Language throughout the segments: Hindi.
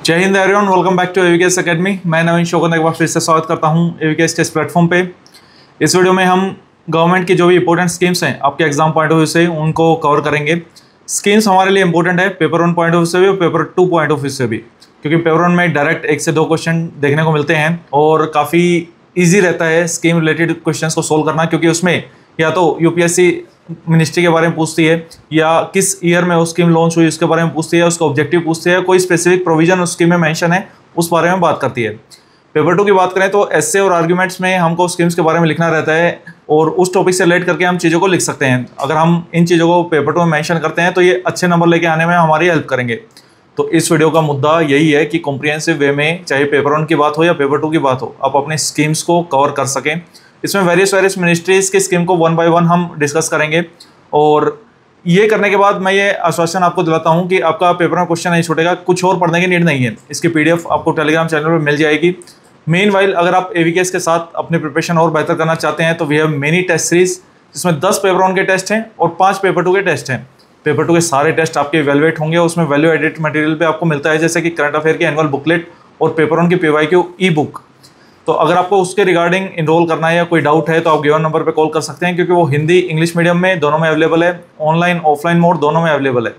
जय Hind everyone, welcome back to AVKS academy. मैं नवीन शोकन एक बार फिर से स्वागत करता हूं एवीकेएस के इस प्लेटफॉर्म पे। इस वीडियो में हम गवर्नमेंट की जो भी इंपॉर्टेंट स्कीम्स हैं आपके एग्जाम पॉइंट ऑफ व्यू से उनको कवर करेंगे। स्कीम्स हमारे लिए इंपॉर्टेंट है पेपर 1 पॉइंट ऑफ व्यू से भी और पेपर 2 पॉइंट ऑफ व्यू से भी, क्योंकि पेपर 1 में डायरेक्ट 1 से 2 क्वेश्चन देखने को मिलते हैं और काफ़ी ईजी रहता है स्कीम रिलेटेड क्वेश्चंस को सोल्व करना, क्योंकि उसमें या तो यूपीएससी मिनिस्ट्री के बारे में पूछती है या किस ईयर में वो स्कीम लॉन्च हुई उसके बारे में पूछती है, उसका ऑब्जेक्टिव पूछती है, कोई स्पेसिफिक प्रोविजन उस स्कीम में मेंशन है उस बारे में बात करती है। पेपर 2 की बात करें तो एस्से और आर्ग्यूमेंट्स में हमको स्कीम्स के बारे में लिखना रहता है और उस टॉपिक से रिलेट करके हम चीज़ों को लिख सकते हैं। अगर हम इन चीज़ों को पेपर 2 में मेंशन करते हैं तो ये अच्छे नंबर लेके आने में हमारी हेल्प करेंगे। तो इस वीडियो का मुद्दा यही है कि कॉम्प्रिहेंसिव वे में चाहे पेपर 1 की बात हो या पेपर 2 की बात हो, आप अपने स्कीम्स को कवर कर सकें। इसमें वेरियस मिनिस्ट्रीज की स्कीम को 1 बाय 1 हम डिस्कस करेंगे और ये करने के बाद मैं ये आश्वासन आपको दिलाता हूँ कि आपका पेपर में क्वेश्चन नहीं छूटेगा। कुछ और पढ़ने की नीड नहीं है, इसकी पीडीएफ आपको टेलीग्राम चैनल पर मिल जाएगी। मीनवाइल अगर आप एवीकेएस के साथ अपनी प्रिपरेशन और बेहतर करना चाहते हैं तो we have many test series, जिसमें 10 पेपर 1 के टेस्ट हैं और 5 पेपर 2 के टेस्ट हैं। पेपर 2 के सारे टेस्ट आपके इवैल्यूएट होंगे, उसमें वैल्यू एडिट मटेरियल पे आपको मिलता है, जैसे कि करंट अफेयर की एनुअल बुकलेट और पेपर 1 की पीवाईक्यू ई बुक। तो अगर आपको उसके रिगार्डिंग इनरोल करना है या कोई डाउट है तो आप गिवन नंबर पे कॉल कर सकते हैं, क्योंकि वो हिंदी इंग्लिश मीडियम में दोनों में अवेलेबल है, ऑनलाइन ऑफलाइन मोड दोनों में अवेलेबल है।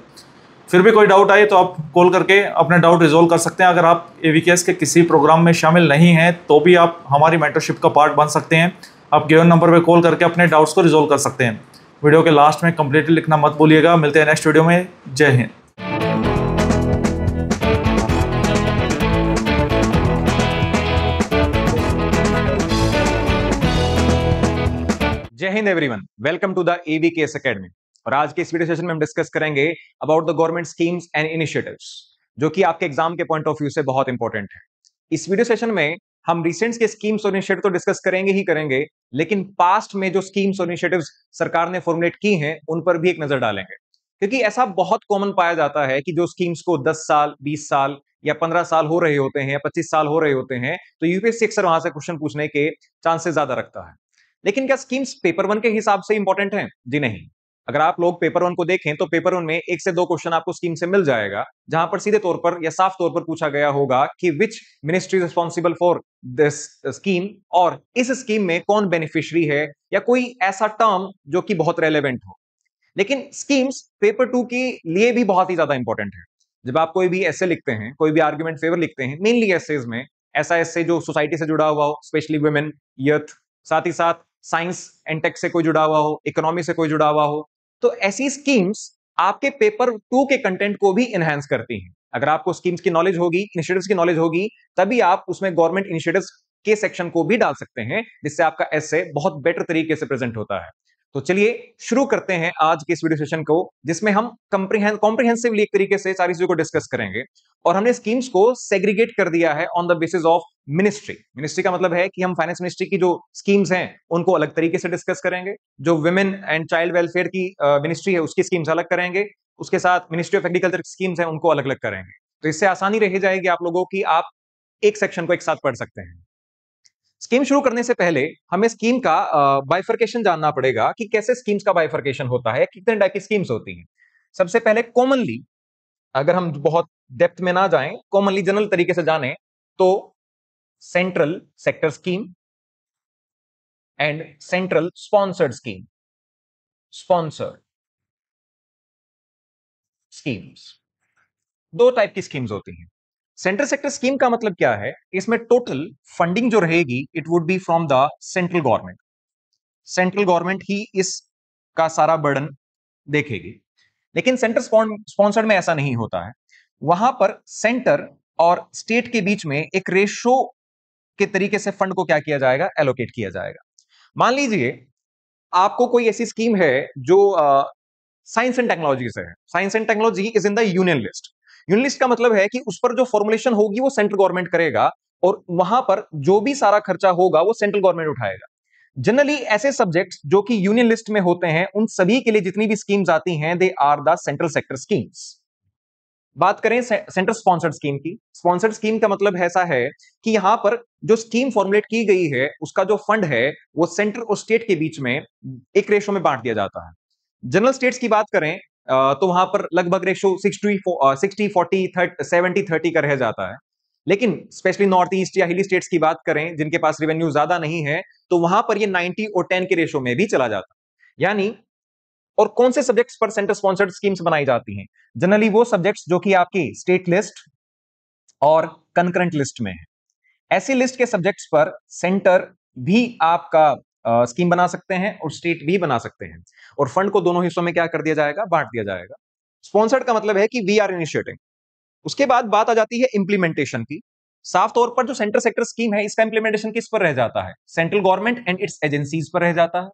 फिर भी कोई डाउट आए तो आप कॉल करके अपने डाउट रिजोल्व कर सकते हैं। अगर आप एवीकेएस के किसी प्रोग्राम में शामिल नहीं हैं तो भी आप हमारी मेंटरशिप का पार्ट बन सकते हैं। आप गिवन नंबर पर कॉल करके अपने डाउट्स को रिजोल्व कर सकते हैं। वीडियो के लास्ट में कंप्लीटली लिखना मत भूलिएगा। मिलते हैं नेक्स्ट वीडियो में। Jai Hind. Jai Hind everyone, welcome to the AVKS academy. और आज के इस वीडियो सेशन में हम डिस्कस करेंगे about the government schemes and initiatives, जो कि आपके एग्जाम के पॉइंट ऑफ व्यू से बहुत इंपॉर्टेंट है। इस वीडियो सेशन में हम रिसेंट के स्कीम्स और इनिशिएटिव तो डिस्कस करेंगे ही करेंगे, लेकिन पास्ट में जो स्कीम्स और इनिशिएटिव्स सरकार ने फॉर्मुलेट की हैं उन पर भी एक नजर डालेंगे, क्योंकि ऐसा बहुत कॉमन पाया जाता है कि जो स्कीम्स को 10 साल 20 साल या 15 साल हो रहे होते हैं या 25 साल हो रहे होते हैं, तो यूपीएससी अक्सर वहां से क्वेश्चन पूछने के चांसेस ज्यादा रखता है। लेकिन क्या स्कीम्स पेपर 1 के हिसाब से इंपॉर्टेंट हैं? जी नहीं। अगर आप लोग पेपर 1 को देखें तो पेपर 1 में 1 से 2 क्वेश्चन आपको स्कीम से मिल जाएगा, जहां पर सीधे तौर पर या साफ तौर पर पूछा गया होगा कि which ministry is responsible for this scheme, और इस स्कीम में कौन बेनिफिशियरी है, या कोई ऐसा टर्म जो कि बहुत रेलेवेंट हो। लेकिन स्कीम्स पेपर 2 के लिए भी बहुत ही ज्यादा इंपॉर्टेंट है। जब आप कोई भी ऐसे लिखते हैं, कोई भी आर्ग्यूमेंट फेवर लिखते हैं, मेनली एसेज में ऐसा ऐसे जो सोसाइटी से जुड़ा हुआ हो, स्पेशली वुमेन, यूथ, साथ ही साथ साइंस एंड टेक से कोई जुड़ा हुआ हो, इकोनॉमी से कोई जुड़ा हुआ हो, तो ऐसी स्कीम्स आपके पेपर 2 के कंटेंट को भी एनहांस करती हैं। अगर आपको स्कीम्स की नॉलेज होगी, इनिशिएटिव्स की नॉलेज होगी, तभी आप उसमें गवर्नमेंट इनिशिएटिव्स के सेक्शन को भी डाल सकते हैं, जिससे आपका एसे बहुत बेटर तरीके से प्रेजेंट होता है। तो चलिए शुरू करते हैं आज के इस वीडियो सेशन को, जिसमें हम कॉम्प्रिहेंसिवली एक तरीके से सारी चीजों को डिस्कस करेंगे। और हमने स्कीम्स को सेग्रीगेट कर दिया है on the basis of ministry. Ministry का मतलब है कि हम फाइनेंस मिनिस्ट्री की जो स्कीम्स हैं उनको अलग तरीके से डिस्कस करेंगे, जो वुमेन एंड चाइल्ड वेलफेयर की मिनिस्ट्री है उसकी स्कीम्स अलग करेंगे, उसके साथ मिनिस्ट्री ऑफ एग्रीकल्चर की स्कीम्स हैं उनको अलग अलग करेंगे। तो इससे आसानी रह जाएगी आप लोगों की, आप एक सेक्शन को एक साथ पढ़ सकते हैं। स्कीम शुरू करने से पहले हमें स्कीम का बाइफर्केशन जानना पड़ेगा कि कैसे स्कीम्स का बाइफर्केशन होता है, कितने टाइप की स्कीम्स होती हैं। सबसे पहले कॉमनली, अगर हम बहुत डेप्थ में ना जाएं, कॉमनली जनरल तरीके से जाने तो central sector scheme and central sponsored scheme, sponsored schemes, दो टाइप की स्कीम्स होती हैं। सेंट्रल सेक्टर स्कीम का मतलब क्या है? इसमें टोटल फंडिंग जो रहेगी it would be from the central government. Central government ही इसका सारा बर्डन देखेगी। लेकिन सेंटर स्पॉन्सर्ड में ऐसा नहीं होता है। वहां पर सेंटर और स्टेट के बीच में एक रेशो के तरीके से फंड को क्या किया जाएगा? एलोकेट किया जाएगा। मान लीजिए आपको कोई ऐसी स्कीम है जो साइंस एंड टेक्नोलॉजी से है। Science and technology is in the union list. Union list का मतलब है कि उस पर जो फॉर्मुलेशन होगी वो सेंट्रल गवर्नमेंट करेगा, और वहां पर जो भी सारा खर्चा होगा वो सेंट्रल गवर्नमेंट उठाएगा। जनरली ऐसे सब्जेक्ट्स जो कि यूनियन लिस्ट में होते हैं, उन सभी के लिए जितनी भी स्कीम्स आती हैं they are the central sector schemes. बात करें सेंटर स्पॉन्सर्ड स्कीम की। स्पॉन्सर्ड स्कीम का मतलब ऐसा है कि यहां पर जो स्कीम फॉर्मुलेट की गई है उसका जो फंड है वो सेंटर और स्टेट के बीच में एक रेशो में बांट दिया जाता है। जनरल स्टेट्स की बात करें तो वहां पर लगभग रेशो 60-40-70-30 का रह जाता है। लेकिन स्पेशली नॉर्थ ईस्ट या हिली स्टेट्स की बात करें जिनके पास रेवेन्यू ज्यादा नहीं है, तो वहां पर ये 90 और 10 के रेशो में भी चला जाता है। यानी और कौन से सब्जेक्ट्स पर सेंटर स्पॉन्सर्ड स्कीम्स बनाई जाती हैं? जनरली वो सब्जेक्ट्स जो कि आपकी स्टेट लिस्ट और कंकरेंट लिस्ट में है। ऐसी लिस्ट के सब्जेक्ट्स पर सेंटर भी आपका स्कीम बना सकते हैं और स्टेट भी बना सकते हैं, और फंड को दोनों हिस्सों में क्या कर दिया जाएगा, बांट दिया जाएगा। स्पॉन्सर्ड का मतलब है कि वी आर इनिशिएटिंग। उसके बाद बात आ जाती है इंप्लीमेंटेशन की। साफ तौर पर जो सेंटर सेक्टर स्कीम है, इसका इंप्लीमेंटेशन किस पर रह जाता है? Central government and it's agencies पर रह जाता है,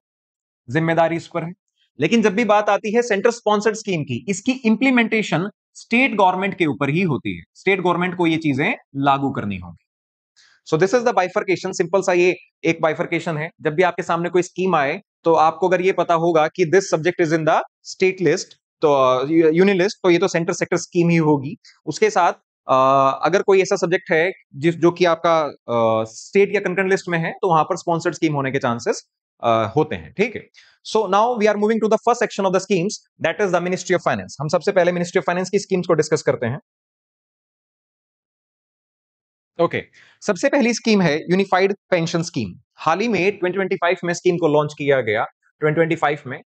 जिम्मेदारी इस पर है। लेकिन जब भी बात आती है सेंटर स्पॉन्सर्ड स्कीम की, इसकी इंप्लीमेंटेशन स्टेट गवर्नमेंट के ऊपर ही होती है। स्टेट गवर्नमेंट को ये चीजें लागू करनी होगी। So this is the bifurcation. Simple सा ये एक बाइफर्केशन है। जब भी आपके सामने कोई स्कीम आए, तो आपको अगर ये पता होगा कि this subject is in the state list, तो यूनियन लिस्ट, तो ये तो सेंटर सेक्टर स्कीम ही होगी। उसके साथ अगर कोई ऐसा सब्जेक्ट है जो कि आपका स्टेट या कंकरेंट लिस्ट में है, तो वहां पर स्पॉन्सर्ड स्कीम होने के चांसेस होते हैं। ठीक है। So now we are moving to the first section of the schemes, that is the ministry of finance. हम सबसे पहले मिनिस्ट्री ऑफ फाइनेंस की स्कीम्स को डिस्कस करते हैं। ओके सबसे पहली स्कीम है यूनिफाइड पेंशन स्कीम। हाल ही में 2025 में स्कीम को लॉन्च किया गया। 2025 में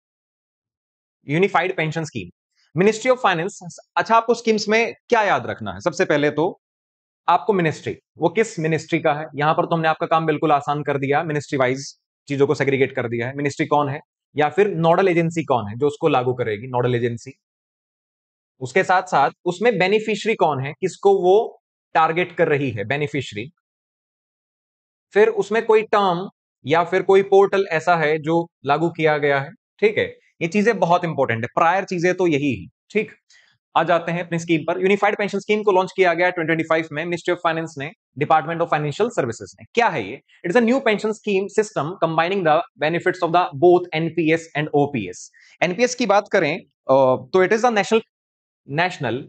unified pension scheme, ministry of finance. अच्छा, आपको स्कीम्स में क्या याद रखना है? सबसे पहले तो आपको मिनिस्ट्री, वो किस मिनिस्ट्री का है। यहां पर तो हमने आपका काम बिल्कुल आसान कर दिया, मिनिस्ट्री वाइज चीजों को सेग्रीगेट कर दिया है। मिनिस्ट्री कौन है, या फिर नोडल एजेंसी कौन है जो उसको लागू करेगी, नोडल एजेंसी। उसके साथ साथ उसमें बेनिफिशियरी कौन है, किसको वो टारगेट कर रही है, बेनिफिशियरी। फिर उसमें कोई टर्म या फिर कोई पोर्टल ऐसा है जो लागू किया गया है। ठीक है, ये चीजें बहुत इंपॉर्टेंट है, प्रायर चीजें तो यही है। ठीक, आ जाते हैं अपनी स्कीम पर। यूनिफाइड पेंशन स्कीम को लॉन्च किया गया 2025 में मिनिस्ट्री ऑफ फाइनेंस ने, डिपार्टमेंट ऑफ फाइनेंशियल सर्विसेज ने। क्या है ये? It is a new pension scheme system combining the benefits of the both NPS and OPS. NPS की बात करें तो it is the national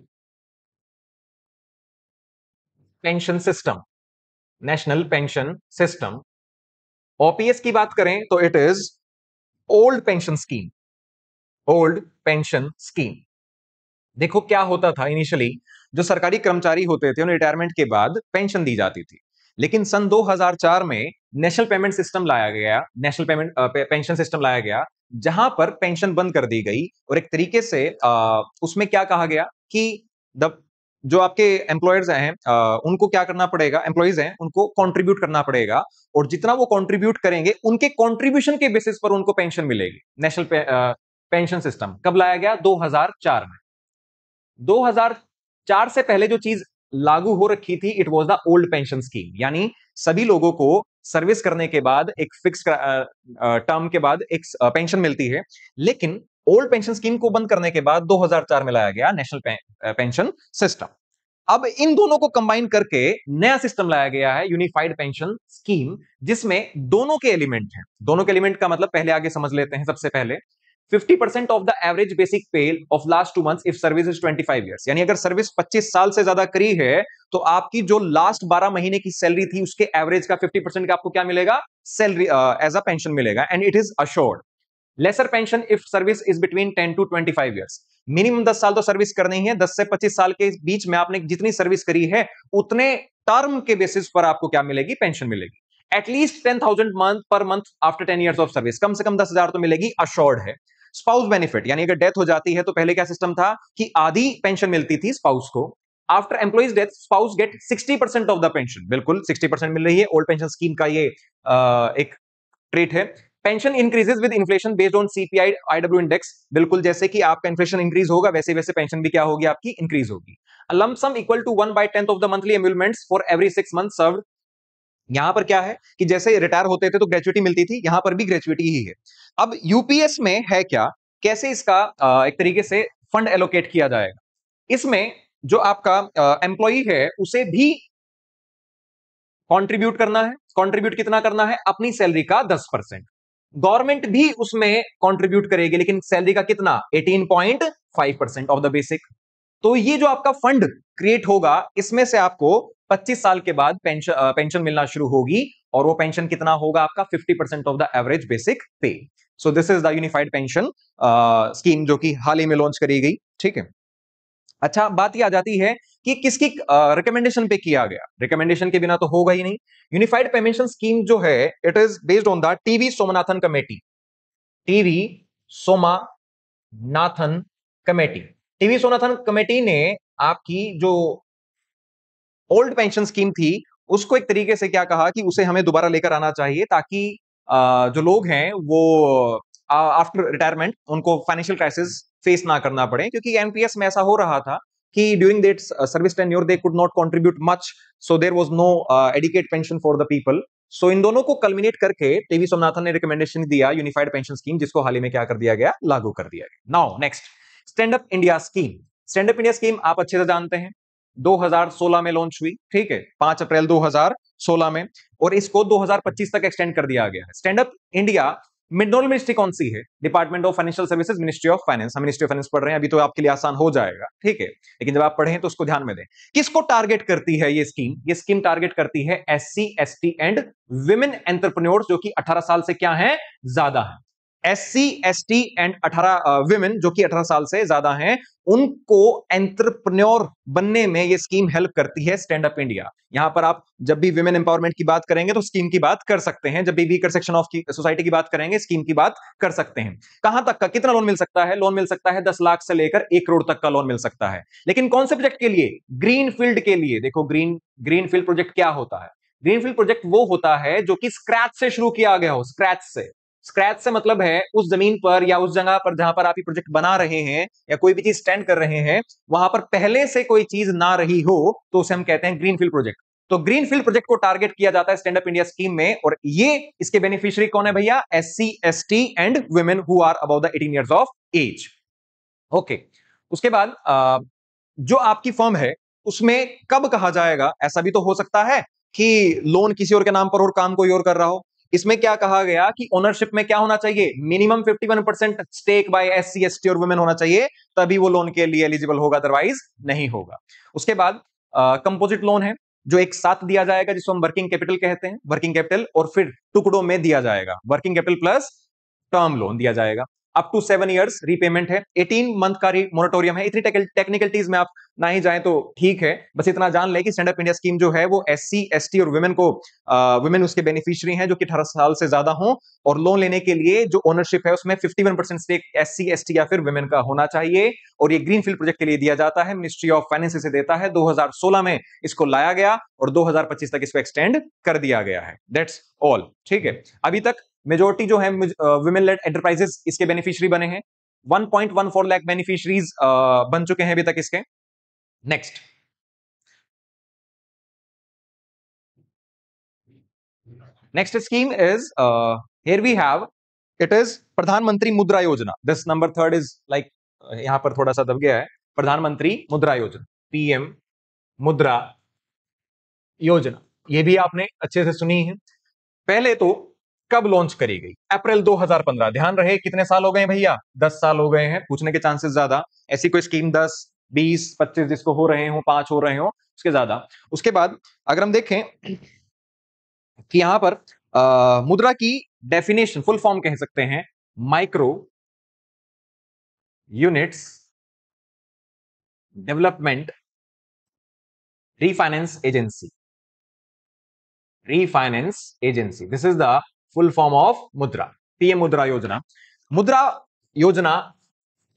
pension system, national pension system. OPS की बात करें तो it is old pension scheme, old pension scheme. देखो क्या होता था इनिशियली, जो सरकारी कर्मचारी होते थे उन्हें रिटायरमेंट के बाद पेंशन दी जाती थी। लेकिन सन 2004 में नेशनल पेमेंट सिस्टम लाया गया, नेशनल पेमेंट पेंशन सिस्टम लाया गया, जहां पर पेंशन बंद कर दी गई। और एक तरीके से उसमें क्या कहा गया कि द जो आपके एम्प्लॉयर्स हैं उनको क्या करना पड़ेगा, एम्प्लॉइज हैं उनको कंट्रीब्यूट करना पड़ेगा, और जितना वो कंट्रीब्यूट करेंगे उनके कंट्रीब्यूशन के बेसिस पर उनको पेंशन मिलेगी। नेशनल पेंशन सिस्टम कब लाया गया? 2004 में। 2004 से पहले जो चीज लागू हो रखी थी, it was the old pension scheme. यानी सभी लोगों को सर्विस करने के बाद एक फिक्स टर्म के बाद एक पेंशन मिलती है। लेकिन ओल्ड पेंशन स्कीम को बंद करने के बाद 2004 में लाया गया नेशनल पेंशन सिस्टम। अब इन दोनों को कंबाइन करके नया सिस्टम लाया गया है, यूनिफाइड पेंशन स्कीम, जिसमें दोनों के एलिमेंट हैं। दोनों के एलिमेंट का मतलब पहले आगे समझ लेते हैं। सबसे पहले 50% ऑफ द एवरेज बेसिक पे of last 2 months if service is 25 years. यानी अगर सर्विस 25 साल से ज्यादा करी है, तो आपकी जो लास्ट 12 महीने की सैलरी थी उसके एवरेज का 50% का आपको क्या मिलेगा, सैलरी एज अ पेंशन मिलेगा, and it is assured. Lesser pension if service is between 10 to 25 years. Minimum 10 साल तो सर्विस करनी ही है। 10 से 25 साल के बीच में आपने जितनी सर्विस करी है, उतने टर्म के बेसिस पर आपको क्या मिलेगी, पेंशन मिलेगी। At least 10,000 month per month after 10 years of service, कम से कम 10,000 तो मिलेगी, अश्योर्ड है। स्पाउस बेनिफिट, यानी अगर डेथ हो जाती है, तो पहले क्या सिस्टम था कि आधी पेंशन मिलती थी स्पाउस को। After employees death spouse get 60% of the pension, बिल्कुल 60% मिल रही है। ओल्ड पेंशन स्कीम का ये एक ट्रेट है। Pension increases with inflation based on CPI IW index, बिल्कुल जैसे कि आपका इन्फ्लेशन इंक्रीज होगा, वैसे वैसे पेंशन भी क्या होगी, आपकी इंक्रीज होगी। Lump sum equal to 1/10 of the monthly emoluments for every 6 month served. यहां पर क्या है कि जैसे रिटायर होते थे तो ग्रेचुइटी मिलती थी, यहां पर भी ग्रेचुइटी ही है। अब यूपीएस में है क्या, कैसे इसका एक तरीके से फंड एलोकेट किया जाएगा। इसमें जो आपका एम्प्लॉई है उसे भी कंट्रीब्यूट करना है। कंट्रीब्यूट कितना करना है, अपनी सैलरी का 10%। गवर्नमेंट भी उसमें कंट्रीब्यूट करेगी, लेकिन सैलरी का कितना, 18.5% ऑफ द बेसिक। तो ये जो आपका फंड क्रिएट होगा, इसमें से आपको 25 साल के बाद पेंशन मिलना शुरू होगी, और वो पेंशन कितना होगा आपका, 50% ऑफ द एवरेज बेसिक पे। So this is the unified pension scheme जो कि हाल ही में लॉन्च करी गई, ठीक है। अच्छा, बात ये आ जाती है कि किसकी रिकमेंडेशन पे किया गया। रिकमेंडेशन के बिना तो होगा ही नहीं। यूनिफाइड पेंशन स्कीम जो है it is based on the TV Somanathan committee. TV Somanathan committee. TV Somanathan committee ने आपकी जो ओल्ड पेंशन स्कीम थी उसको एक तरीके से क्या कहा कि उसे हमें दोबारा लेकर आना चाहिए, ताकि जो लोग हैं वो आफ्टर रिटायरमेंट उनको फाइनेंशियल क्राइसिस फेस ना करना पड़े, क्योंकि एनपीएस में ऐसा हो रहा था कि during that service tenure they could not contribute much, so there was no adequate pension for the people. So इन दोनों को कल्मिनेट करके टीवी सोमनाथन ने रिकमेंडेशन दिया यूनिफाइड पेंशन स्कीम, जिसको हाल ही में क्या कर दिया गया, लागू कर दिया गया। Now next, stand up India scheme. Stand up India scheme आप अच्छे से जानते हैं, 2016 में लॉन्च हुई, ठीक है, 5 अप्रैल 2016 में, और इसको 2025 तक एक्सटेंड कर दिया गया है। स्टैंड अप इंडिया मिडनोल मिनिस्ट्री कौन सी है? Department of financial services, ministry of finance. हम मिनिस्ट्री ऑफ फाइनेंस पढ़ रहे हैं, अभी तो आपके लिए आसान हो जाएगा, ठीक है, लेकिन जब आप पढ़ें तो उसको ध्यान में दें। किसको टारगेट करती है ये स्कीम? ये स्कीम टारगेट करती है SC, ST and women entrepreneurs जो कि 18 साल से क्या है, ज्यादा है। एससी, एसटी एंड 18 विमेन जो कि 18 साल से ज्यादा हैं, उनको एंटरप्रेन्योर बनने में ये स्कीम हेल्प करती है, स्टैंड अप इंडिया। यहां पर आप जब भी विमेन एम्पावरमेंट की बात करेंगे तो स्कीम की बात कर सकते हैं, जब भी वीकर सेक्शन ऑफ सोसाइटी की बात करेंगे स्कीम की बात कर सकते हैं। कहां तक का, कितना लोन मिल सकता है? लोन मिल सकता है 10 लाख से लेकर 1 करोड़ तक का लोन मिल सकता है। लेकिन कौन से प्रोजेक्ट के लिए? ग्रीन फील्ड के लिए। देखो ग्रीन फील्ड प्रोजेक्ट क्या होता है? ग्रीन फील्ड प्रोजेक्ट वो होता है जो कि स्क्रैच से शुरू किया गया हो। स्क्रैच से मतलब है उस जमीन पर या उस जगह पर जहां पर आप ये प्रोजेक्ट बना रहे हैं या कोई भी चीज स्टैंड कर रहे हैं, वहां पर पहले से कोई चीज ना रही हो तो उसे हम कहते हैं ग्रीनफील्ड प्रोजेक्ट। तो ग्रीनफील्ड प्रोजेक्ट को टारगेट किया जाता है स्टैंड अप इंडिया स्कीम में, और ये इसके बेनिफिशियरी कौन है भैया? SC, ST and women who are above the 18 years of age. Okay, उसके बाद जो आपकी फर्म है उसमें कब कहा जाएगा? ऐसा भी तो हो सकता है कि लोन किसी और के नाम पर और काम कोई और कर रहा हो। इसमें क्या कहा गया कि ओनरशिप में क्या होना चाहिए? Minimum 51% stake by SC, ST और वुमेन होना चाहिए, तभी वो लोन के लिए एलिजिबल होगा, अदरवाइज नहीं होगा। उसके बाद कंपोजिट लोन है जो एक साथ दिया जाएगा, जिसको हम वर्किंग कैपिटल कहते हैं, वर्किंग कैपिटल, और फिर टुकड़ों में दिया जाएगा, working capital plus term loan दिया जाएगा। अप टू 7 इयर्स रीपेमेंट है, 18 मंथ का मोरेटोरियम है। इतनी टेक्निकलिटीज में आप ना ही जाए तो ठीक है, बस इतना जान ले कि स्टैंड अप इंडिया स्कीम जो है वो एससी, एसटी और वुमेन उसके बेनिफिशियरी हैं जो कि 18 साल से ज्यादा हों, और लोन लेने के लिए जो ओनरशिप है उसमें 51% स्टेक एससी, एसटी या फिर वुमेन का होना चाहिए। और ये ग्रीनफील्ड प्रोजेक्ट के लिए दिया जाता है, मिनिस्ट्री ऑफ फाइनेंस इसे देता है। 2016 में इसको लाया गया और 2025 तक इसको एक्सटेंड कर दिया गया है। दैट्स ऑल, ठीक है। अभी तक मेजोरिटी जो है वुमेन लेड एंटरप्राइजेस इसके बेनिफिशियरी बने हैं। 1.14 लाख बेनिफिशियरीज बन चुके हैं अभी तक इसके। Next, scheme is here we have, it is Pradhan Mantri Mudra योजना। दिस नंबर 3 इज लाइक यहां पर थोड़ा सा दब गया है। प्रधानमंत्री मुद्रा योजना, पीएम मुद्रा योजना, ये भी आपने अच्छे से सुनी है। पहले तो कब लॉन्च करी गई? अप्रैल 2015। ध्यान रहे कितने साल हो गए भैया? 10 साल हो गए हैं। पूछने के चांसेस ज्यादा। ऐसी कोई स्कीम 10, 20, 25 जिसको हो रहे हो, 5 हो रहे हो, उसके ज्यादा। उसके बाद अगर हम देखें कि यहां पर मुद्रा की डेफिनेशन, फुल फॉर्म कह सकते हैं, micro units development refinance agency. Refinance agency, this is the full form of मुद्रा, पीएम मुद्रा योजना। मुद्रा योजना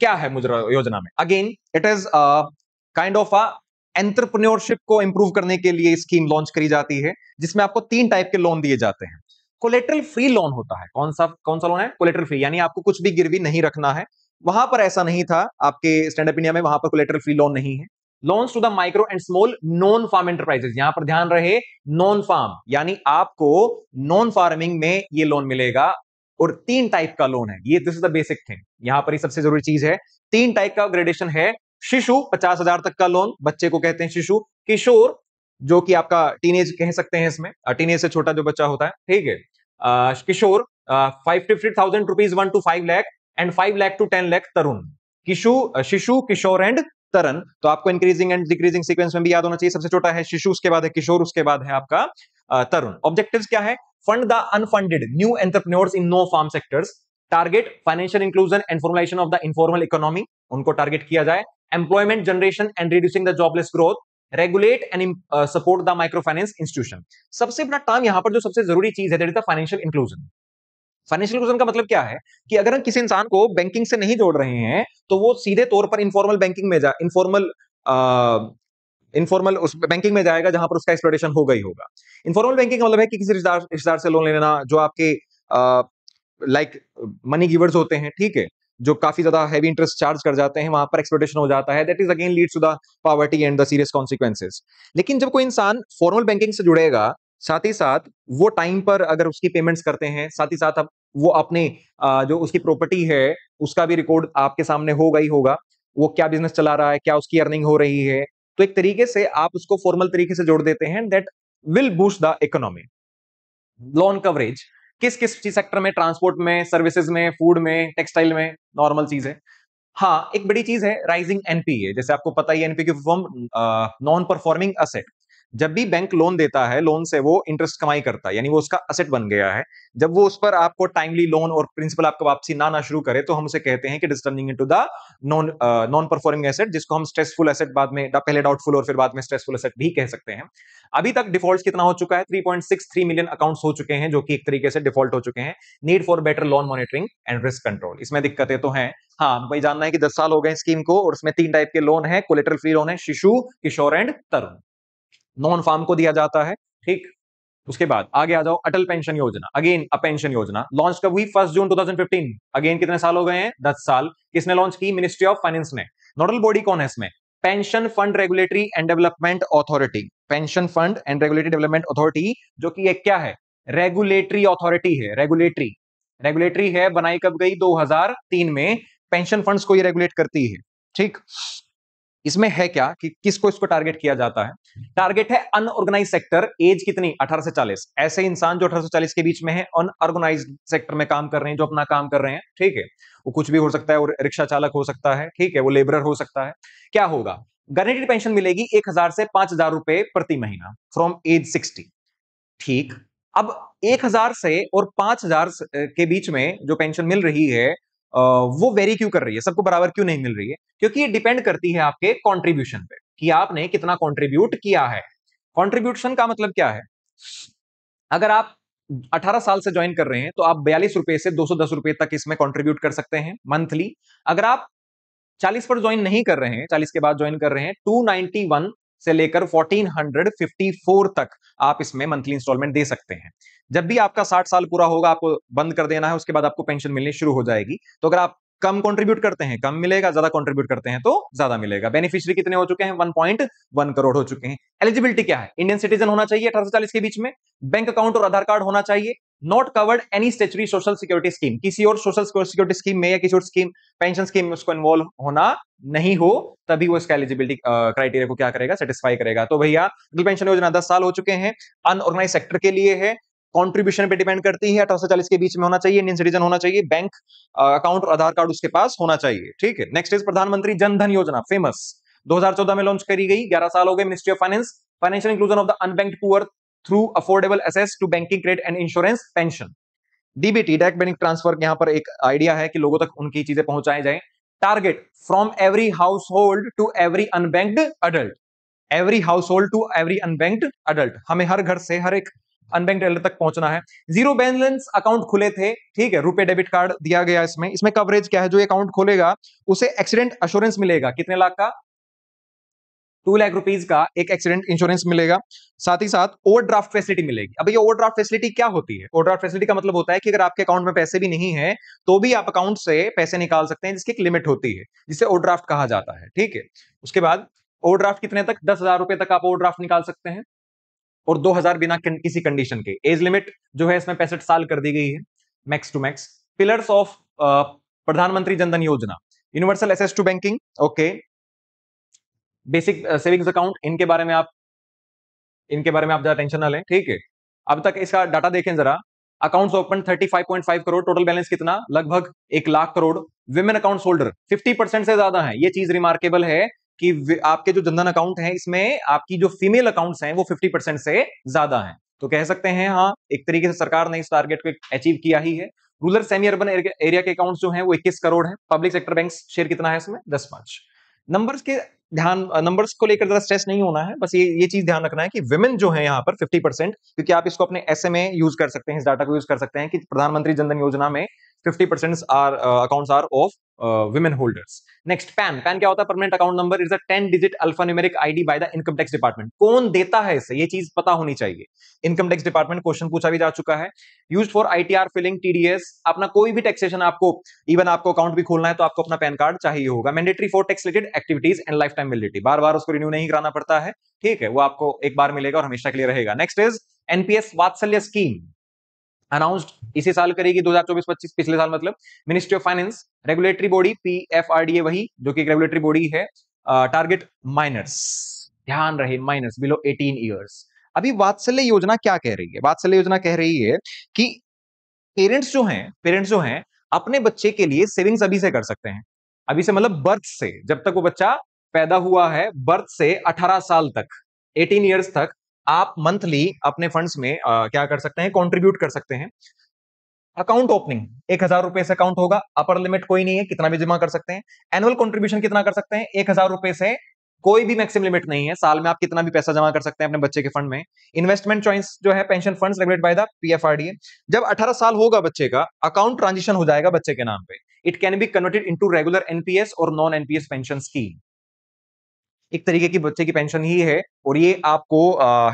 क्या है? मुद्रा योजना में again it is kind of a entrepreneurship को इंप्रूव करने के लिए स्कीम लॉन्च करी जाती है, जिसमें आपको 3 टाइप के लोन दिए जाते हैं। कोलेटरल फ्री लोन होता है। कौन सा लोन है? कोलेटरल फ्री, यानी आपको कुछ भी गिरवी नहीं रखना है। वहां पर ऐसा नहीं था आपके स्टैंड अप इंडिया में, वहां पर कोलेटरल फ्री लोन नहीं है। Loans to the micro and small non farm enterprises, यहां पर ध्यान रहे नॉन फार्म, यानी आपको नॉन फार्मिंग में ये लोन मिलेगा। और 3 टाइप का लोन है ये, this is the basic thing, यहां पर ही सबसे जरूरी चीज है। 3 टाइप का ग्रेडेशन है। शिशु 50,000 तक का लोन, बच्चे को कहते हैं शिशु। किशोर जो कि आपका टीनेज कह सकते हैं, इसमें टीनेज से छोटा जो बच्चा होता है, ठीक है। Kishore 50,000 rupees 1 to 5 lakh and 5 lakh to 10 lakh Tarun. Shishu, Kishore and तरन। तो आपको इंक्रीजिंग एंड डिक्रीजिंग सीक्वेंस में भी याद होना चाहिए। सबसे छोटा है शिशु, उसके बाद है किशोर, उसके बाद है आपका तरुण। ऑब्जेक्टिव्स क्या है? Fund the unfunded new entrepreneurs in no farm sectors, target financial inclusion and formulation of the informal economy, उनको टारगेट किया जाए। Employment generation and reducing the jobless growth, regulate and support the micro finance institution. सबसे बड़ा टर्म यहां पर जो सबसे जरूरी चीज है that is the financial inclusion. Financial inclusion का मतलब क्या है कि अगर हम किसी इंसान को बैंकिंग से नहीं जोड़ रहे हैं तो वो सीधे तौर पर इनफॉर्मल बैंकिंग में इनफॉर्मल उस बैंकिंग में जाएगा जहां पर उसका एक्सप्लॉयटेशन होगा ही होगा। इनफॉर्मल बैंकिंग का मतलब है कि किसी रिश्तेदार से लोन लेना, जो आपके लाइक मनी गिवर्स होते हैं, ठीक है, जो काफी ज्यादा हैवी इंटरेस्ट चार्ज कर जाते हैं, वहां पर एक्सप्लॉयटेशन हो जाता है। That is again leads to the poverty and the serious consequences. लेकिन जब कोई इंसान फॉर्मल बैंकिंग से जुड़ेगा, साथ ही साथ वो टाइम पर अगर उसकी पेमेंट्स करते हैं, साथ ही साथ अब वो अपने जो उसकी प्रॉपर्टी है उसका भी रिकॉर्ड आपके सामने होगा ही होगा, वो क्या बिजनेस चला रहा है, क्या उसकी अर्निंग हो रही है, तो एक तरीके से आप उसको फॉर्मल तरीके से जोड़ देते हैं। That will boost the economy. Loan coverage किस किस सेक्टर में, ट्रांसपोर्ट में, सर्विसेज में, फूड में, टेक्सटाइल में, नॉर्मल चीज है। हाँ, एक बड़ी चीज है राइजिंग एनपीए। जैसे आपको पता ही एनपीए की फॉर्म नॉन परफॉर्मिंग असेट। जब भी बैंक लोन देता है, लोन से वो इंटरेस्ट कमाई करता है, यानी वो उसका असेट बन गया है। जब वो उस पर आपको टाइमली लोन और प्रिंसिपल आपको वापसी ना शुरू करे तो हम उसे कहते हैं कि it is turning into the non performing asset, जिसको हम स्ट्रेसफुल एसेट बाद में, पहले डाउटफुल और फिर बाद में स्ट्रेसफुल एसेट भी कह सकते हैं। अभी तक डिफॉल्ट कितना हो चुका है? 3.63 मिलियन अकाउंट्स हो चुके हैं जो कि एक तरीके से डिफॉल्ट हो चुके हैं। Need for better loan monitoring and risk control, इसमें दिक्कतें तो हैं। हाँ, भाई जानना है कि 10 साल हो गए स्कीम को और उसमें 3 टाइप के लोन है, कोलेटरल फ्री लोन है, शिशु, Kishore and Tarun. Non farm को दिया जाता है, ठीक। उसके बाद आगे आ जाओ, अटल पेंशन योजना, अगेन अ पेंशन योजना। लॉन्च कब हुई? 1 जून 2015। अगेन कितने साल हो गए हैं? 10 साल। किसने लॉन्च की? मिनिस्ट्री ऑफ फाइनेंस ने। नोडल बॉडी कौन है इसमें? Pension fund regulatory and development authority. Pension fund and regulatory development authority, जो कि एक क्या है? रेगुलेटरी अथॉरिटी है। रेगुलेटरी है, बनाई कब गई? 2003 में। पेंशन फंड्स को ये रेगुलेट करती है, ठीक। इसमें है क्या कि किसको इसको टारगेट किया जाता है? टारगेट है अनऑर्गेनाइज सेक्टर। एज कितनी? 18 से 40। ऐसे इंसान जो 18 से 40 के बीच में है, अनऑर्गेनाइज सेक्टर में काम कर रहे हैं, जो अपना काम कर रहे हैं, ठीक है। वो कुछ भी हो सकता है, वो रिक्शा चालक हो सकता है, ठीक है, वो लेबरर हो सकता है। क्या होगा? गारंटीड पेंशन मिलेगी 1000 से 5000 रुपए प्रति महीना फ्रॉम एज 60, ठीक। अब 1000 से और 5000 के बीच में जो पेंशन मिल रही है, वो वेरी क्यों कर रही है? सबको बराबर क्यों नहीं मिल रही है? क्योंकि ये डिपेंड करती है आपके कंट्रीब्यूशन पे कि आपने कितना कंट्रीब्यूट किया है। कंट्रीब्यूशन का मतलब क्या है? अगर आप 18 साल से ज्वाइन कर रहे हैं तो आप 42 रुपए से 210 रुपए तक इसमें कंट्रीब्यूट कर सकते हैं मंथली। अगर आप 40 पर ज्वाइन नहीं कर रहे हैं, 40 के बाद ज्वाइन कर रहे हैं, 291 से लेकर 1454 तक आप इसमें मंथली इंस्टॉलमेंट दे सकते हैं। जब भी आपका 60 साल पूरा होगा, आपको बंद कर देना है, उसके बाद आपको पेंशन मिलनी शुरू हो जाएगी। तो अगर आप कम कंट्रीब्यूट करते हैं, कम मिलेगा, ज्यादा कंट्रीब्यूट करते हैं तो ज्यादा मिलेगा। बेनिफिशियरी कितने हो चुके हैं? 1.1 करोड़ हो चुके हैं। एलिजिबिलिटी क्या है? इंडियन सिटीजन होना चाहिए 18 से 40 के बीच में, बैंक अकाउंट और आधार कार्ड होना चाहिए, not covered any statutory social security scheme, किसी और सोशल सिक्योरिटी स्कीम में या किसी और स्कीम, पेंशन स्कीम में उसको इन्वॉल्व होना नहीं हो, तभी वो इसका एलिजिबिलिटी क्राइटेरिया को क्या करेगा? सेटिस्फाई करेगा। तो भैया अटल पेंशन योजना 10 साल हो चुके हैं, अनऑर्गेनाइज सेक्टर के लिए है, कंट्रीब्यूशन पे डिपेंड करती है, 18 से 40 के बीच में होना चाहिए, इंडियन सिटीजन होना चाहिए, बैंक अकाउंट और आधार कार्ड उसके पास होना चाहिए, ठीक है। नेक्स्ट इज प्रधानमंत्री जन धन योजना, फेमस, 2014 में लॉन्च करी गई, 11 साल हो गए। Ministry of finance, financial inclusion of the unbanked poor through affordable access to banking, credit and insurance, pension. DBT, direct benefit transfer, यहां पर एक आइडिया है कि लोगों तक उनकी चीजें पहुंचाई जाए। Target from every household to every unbanked adult, every household to every unbanked adult, हमें हर घर से हर एक अनबैंक्ड अडल्ट तक पहुंचना है। जीरो बैलेंस अकाउंट खुले थे, ठीक है, रुपए डेबिट कार्ड दिया गया इसमें। इसमें कवरेज क्या है? जो अकाउंट खोलेगा उसे एक्सीडेंट इंश्योरेंस मिलेगा, कितने लाख का? 2 लाख रुपीज का एक एक्सीडेंट इंश्योरेंस मिलेगा। साथ ही साथ ओवरड्राफ्ट फैसिलिटी मिलेगी। अब ये ओवरड्राफ्ट फैसिलिटी क्या होती है? ओवरड्राफ्ट फैसिलिटी का मतलब होता है कि अगर आपके अकाउंट में पैसे भी नहीं है तो भी आप अकाउंट से पैसे निकाल सकते हैं, जिसकी एक लिमिट होती है, जिसे ओवरड्राफ्ट कहा जाता है, ठीक है। उसके बाद ओवरड्राफ्ट कितने तक? 10,000 रुपए तक आप ओवरड्राफ्ट निकाल सकते हैं, और 2,000 बिना किसी कंडीशन के। एज लिमिट जो है इसमें 65 साल कर दी गई है, max to max. Pillars of Pradhan Mantri Jan Dhan Yojana, universal access to banking, okay, basic savings account, इनके बारे में आप ज्यादा टेंशन ना लें, ठीक है। अब तक इसका डाटा देखें जरा। Accounts open 35.5 crore, total balance कितना? लगभग 1 lakh crore. Women accounts holder 50% से ज्यादा है। ये चीज रिमार्केबल है कि आपके जो जनधन अकाउंट है इसमें आपकी जो फीमेल अकाउंट्स हैं वो 50% से ज्यादा हैं। तो कह सकते हैं हाँ, एक तरीके से सरकार ने इस टारगेट को अचीव किया ही है। रूरल सेमी अर्बन एरिया के अकाउंट्स जो हैं वो 21 करोड़ हैं। पब्लिक सेक्टर बैंक शेयर कितना है इसमें? 10-5। नंबर्स को लेकर जरा स्ट्रेस नहीं होना है, बस ये चीज ध्यान रखना है कि विमेन जो है यहाँ पर 50%, क्योंकि आप इसको अपने एसए में यूज कर सकते हैं, इस डाटा को यूज कर सकते हैं कि प्रधानमंत्री जनधन योजना में 50% accounts are of women holders. Next, PAN क्या होता है? Permanent account number is a 10 digit alphanumeric ID by the income tax department. कौन देता है इसे? ये चीज पता होनी चाहिए। इनकम टैक्स डिपार्टमेंट, क्वेश्चन पूछा भी जा चुका है। Used for ITR filing, TDS, अपना कोई भी टैक्सेशन आपको, इवन आपको अकाउंट भी खोलना है तो आपको अपना पैन कार्ड चाहिए होगा। Mandatory for tax related activities and lifetime validity, बार बार उसको रिन्यू नहीं कराना पड़ता है, ठीक है, वो आपको एक बार मिलेगा और हमेशा के लिए रहेगा। नेक्स्ट इज एनपीएस वात्सल्य स्कीम, अनाउंस्ड इसी साल करेगी 2024-25, पिछले साल मतलब। Ministry of finance, regulatory body PFRDA, वही जो कि रेगुलेटरी बॉडी है। टारगेट माइनर्स, ध्यान रहे माइनर्स बिलो 18 ईयर्स। अभी वात्सल्य योजना क्या कह रही है? वात्सल्य योजना कह रही है कि पेरेंट्स जो हैं अपने बच्चे के लिए सेविंग्स अभी से कर सकते हैं। अभी से मतलब बर्थ से, जब तक वो बच्चा पैदा हुआ है, बर्थ से 18 साल तक, 18 ईयर्स तक आप मंथली अपने फंड्स में क्या कर सकते हैं? कंट्रीब्यूट कर सकते हैं। अकाउंट ओपनिंग 1000 रुपए से अकाउंट होगा, अपर लिमिट कोई नहीं है, कितना भी जमा कर सकते हैं। एनुअल कंट्रीब्यूशन कितना कर सकते हैं? 1000 रुपए से कोई भी मैक्सिमम लिमिट नहीं है, साल में आप कितना भी पैसा जमा कर सकते हैं अपने बच्चे के फंड में। इन्वेस्टमेंट चॉइस जो है pension funds regulated by the PFRDA. जब 18 साल होगा बच्चे का, अकाउंट ट्रांजिशन हो जाएगा बच्चे के नाम पे। It can be converted into regular NPS और नॉन एनपीएस पेंशन स्कीम। एक तरीके की बच्चे की पेंशन ही है और ये आपको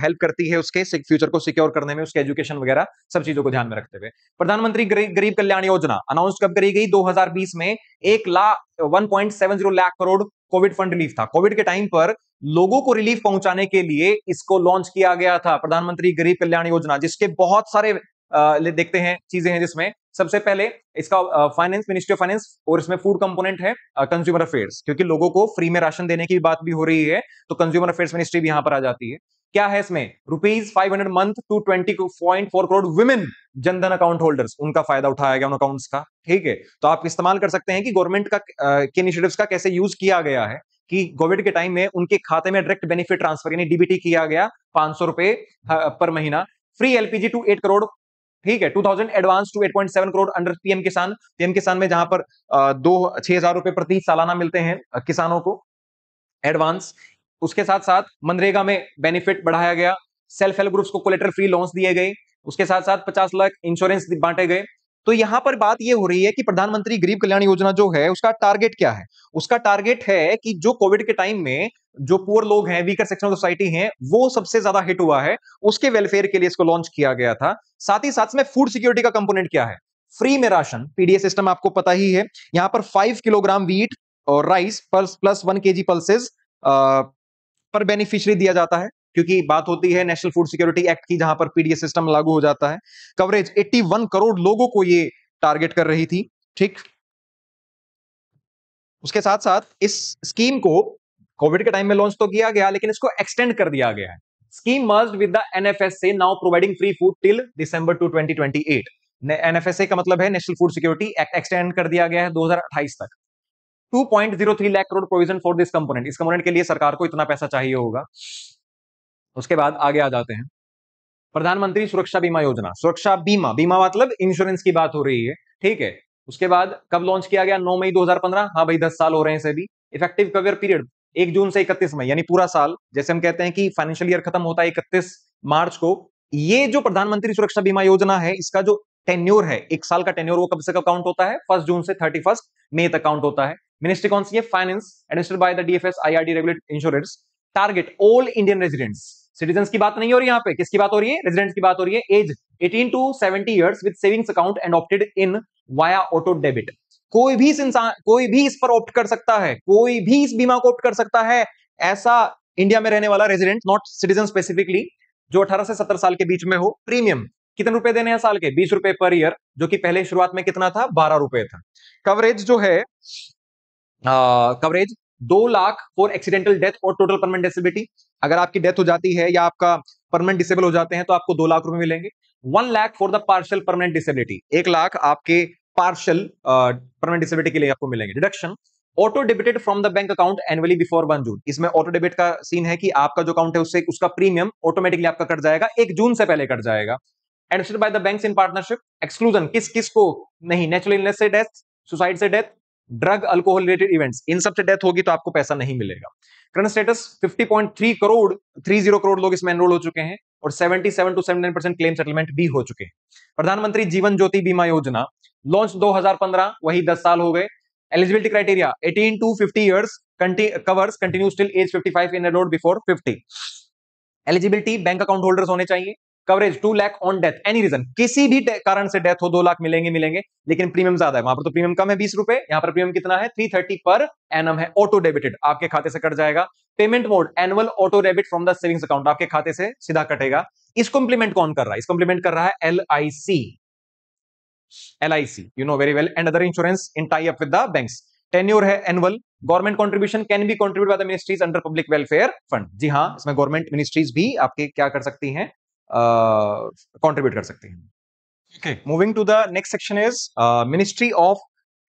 हेल्प करती है उसके फ्यूचर को सिक्योर करने में, उसके एजुकेशन वगैरह सब चीजों को ध्यान में रखते हुए। प्रधानमंत्री गरीब कल्याण योजना अनाउंस कब करी गई? 2020 में। 1.70 lakh crore Covid fund relief था। कोविड के टाइम पर लोगों को रिलीफ पहुंचाने के लिए इसको लॉन्च किया गया था, प्रधानमंत्री गरीब कल्याण योजना, जिसके बहुत सारे देखते हैं चीजें हैं, जिसमें सबसे पहले इसका फाइनेंस, मिनिस्ट्री ऑफ फाइनेंस, और इसमें फूड कंपोनेंट है कंज्यूमर अफेयर्स, क्योंकि लोगों को फ्री में राशन देने की बात भी हो रही है, तो कंज्यूमर अफेयर्स मिनिस्ट्री भी यहां पर आ जाती है। क्या है इसमें? ₹500 month to 20.4 crore women Jan Dhan account holders, उनका फायदा उठाया गया उन अकाउंट्स का, ठीक है। तो आप इस्तेमाल कर सकते हैं कि गवर्नमेंट का के इनिशिएटिव्स का कैसे यूज किया गया है, कि कोविड के टाइम में उनके खाते में डायरेक्ट बेनिफिट ट्रांसफर यानी डीबीटी किया गया 500 रुपए पर महीना। फ्री एलपीजी टू 8 करोड़, ठीक है, 2000 advance to 8.7 crore under PM Kisan. PM Kisan में जहां पर 6,000 रुपए प्रति सालाना मिलते हैं किसानों को एडवांस। उसके साथ साथ मनरेगा में बेनिफिट बढ़ाया गया, सेल्फ हेल्प ग्रुप्स को कोलेटरल फ्री लोन्स दिए गए, उसके साथ साथ 50 लाख इंश्योरेंस बांटे गए। तो यहां पर बात यह हो रही है कि प्रधानमंत्री गरीब कल्याण योजना जो है उसका टारगेट क्या है? उसका टारगेट है कि जो कोविड के टाइम में जो पुअर लोग हैं, वीकर सेक्शन ऑफ सोसाइटी हैं, वो सबसे ज्यादा हिट हुआ है, उसके वेलफेयर के लिए इसको लॉन्च किया गया था। साथ ही साथ में फूड सिक्योरिटी का कंपोनेंट क्या है? फ्री में राशन, पीडीएस सिस्टम आपको पता ही है। यहां पर 5 किलोग्राम वीट और राइस प्लस 1 केजी पल्सेस पर बेनिफिशियरी दिया जाता है, क्योंकि बात होती है नेशनल फूड सिक्योरिटी एक्ट की, जहां पर पीडीएस सिस्टम लागू हो जाता है। कवरेज 81 करोड़ लोगों को ये टारगेट कर रही थी, ठीक। उसके साथ साथ इस स्कीम को कोविड के टाइम में लॉन्च तो किया गया, लेकिन इसको एक्सटेंड कर दिया गया है। Scheme merged with the NFSA, now providing free food till December 2028। NFSA का मतलब है national food security act, extend कर दिया गया है 2028 तक। 2.03 lakh crore provision for this component, इस कंपोनेंट के लिए सरकार को इतना पैसा चाहिए होगा। उसके बाद आगे आ जाते हैं, प्रधानमंत्री सुरक्षा बीमा योजना। सुरक्षा बीमा, बीमा मतलब इंश्योरेंस की बात हो रही है, ठीक है। उसके बाद कब लॉन्च किया गया? 9 मई 2015। हाँ भाई, 10 साल हो रहे हैं इसे भी। इफेक्टिव कवर पीरियड 1 जून से 31 मई, यानी पूरा साल। जैसे हम कहते हैं कि फाइनेंशियल ईयर खत्म होता है 31 मार्च को। ये जो प्रधानमंत्री सुरक्षा बीमा योजना है, इसका जो टेन्योर है, 1 साल का टेन्योर, वो कब से कब काउंट होता है? 1 जून से 31 मई तक काउंट होता है। मिनिस्ट्री कौन सी है? Finance, administrated by the DFS IRD regulate insurance. Target all Indian residents, citizens की बात नहीं हो रही यहाँ पे, किसकी बात हो रही है? रेजिडेंट्स की बात हो रही है। Age 18 to 70 years with savings account and opted in via auto debit. कोई भी इंसान, कोई भी इस पर ऑप्ट कर सकता है, कोई भी इस बीमा को ऑप्ट कर सकता है, ऐसा इंडिया में रहने वाला रेजिडेंट, नॉट सिटीजन स्पेसिफिकली, जो 18 से 70 साल के बीच में हो। प्रीमियम कितने रुपए देने हैं साल के? 20 रुपए पर ईयर, जो कि पहले शुरुआत में कितना था? 12 रुपए था। कवरेज जो है, coverage 2 lakh for accidental death और टोटल परमानेंट डिसेबिलिटी। अगर आपकी डेथ हो जाती है या आपका परमानेंट डिसेबल हो जाते हैं तो आपको 2 लाख रुपए मिलेंगे। 1 lakh for the partial permanent disability, 1 lakh आपके पार्शियल परमानेंट डिसेबिलिटी के लिए आपको मिलेंगे। Deduction auto debited from the bank account annually before 1 जून। इसमें ऑटो डेबिट का सीन है कि आपका जो अकाउंट है उससे उसका प्रीमियम ऑटोमेटिकली आपका कट जाएगा, 1 जून से पहले कट जाएगा। Administered by the banks in partnership. Exclusion किस किस को नहीं, नेचुरल इलनेस से डेथ, सुसाइड से death, drug alcohol related events, इन सब से डेथ होगी तो आपको पैसा नहीं मिलेगा। करंट स्टेटस 50.3 करोड़ 30 करोड़ लोग इसमें एनरोल हो चुके हैं और 77 to 79% क्लेम सेटलमेंट भी हो चुके हैं। प्रधानमंत्री जीवन ज्योति बीमा योजना लॉन्च 2015, वही 10 साल हो गए। Eligibility criteria 18 to 50 years covers continues till age 55 in enrolled before 50। Eligibility bank account holders होने चाहिए। Coverage 2 lakh on death any reason, किसी भी कारण से डेथ हो 2 लाख मिलेंगे, लेकिन प्रीमियम ज्यादा है। वहां पर तो प्रीमियम कम है 20 रुपए, यहां पर प्रीमियम कितना है 330 पर एनम है। ऑटो डेबिटेड, आपके खाते से कट जाएगा। Payment mode annual auto debit from the savings account, आपके खाते से सीधा कटेगा। इसको इंप्लीमेंट कौन कर रहा है? इसको इंप्लीमेंट कर रहा है LIC, you know very well, and other insurance in tie up with the banks. Tenure है annual. Government contribution can be contribute by the ministries under public welfare fund. जी हां, इसमें गवर्नमेंट मिनिस्ट्रीज भी आपके क्या कर सकती हैं, कंट्रीब्यूट कर सकती हैं। Okay, moving to the next section is ministry of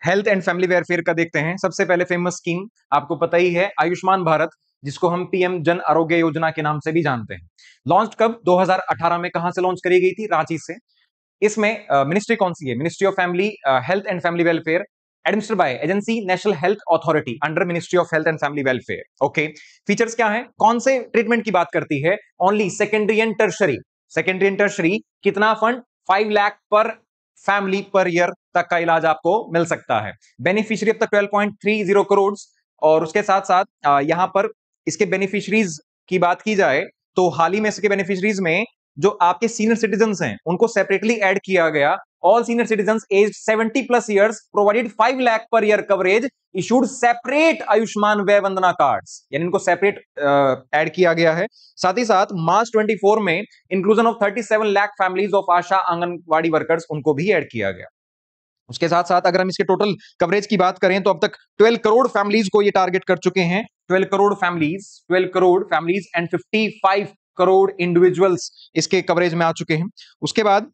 health and family welfare का देखते हैं। सबसे पहले फेमस स्कीम आपको पता ही है, आयुष्मान भारत, जिसको हम पीएम जन आरोग्य योजना के नाम से भी जानते हैं। लॉन्च कब? 2018 में। कहां से लॉन्च करी गई थी? रांची से। इसमें मिनिस्ट्री कौन सी है? Ministry of family health and family welfare, administered by agency national health authority under ministry of health and family welfare. Okay, features क्या है? कौन से ट्रीटमेंट की बात करती है? Only secondary and tertiary. Secondary and tertiary कितना फंड? 5 लाख पर फैमिली पर ईयर तक का इलाज आपको मिल सकता है। बेनिफिशियरी अब तक 12.30 करोड़। और उसके साथ साथ यहां पर इसके बेनिफिशरीज की बात की जाए तो हाल ही में इसके बेनिफिशरीज में जो आपके सीनियर सिटीजन्स हैं उनको सेपरेटली ऐड किया गया। All senior citizens age 70+ years provided 5 lakh per year coverage issued separate Ayushman Vay Vandana cards, यानी इनको सेपरेट ऐड किया गया है। साथ ही साथ मार्च 24 में inclusion of 37 lakh families of Asha anganwadi workers, उनको भी ऐड किया गया। उसके साथ साथ अगर हम इसके टोटल कवरेज की बात करें तो अब तक 12 करोड़ फैमिलीज को ये टारगेट कर चुके हैं। 12 crore families and 55 crore individuals इसके कवरेज में आ चुके हैं। उसके बाद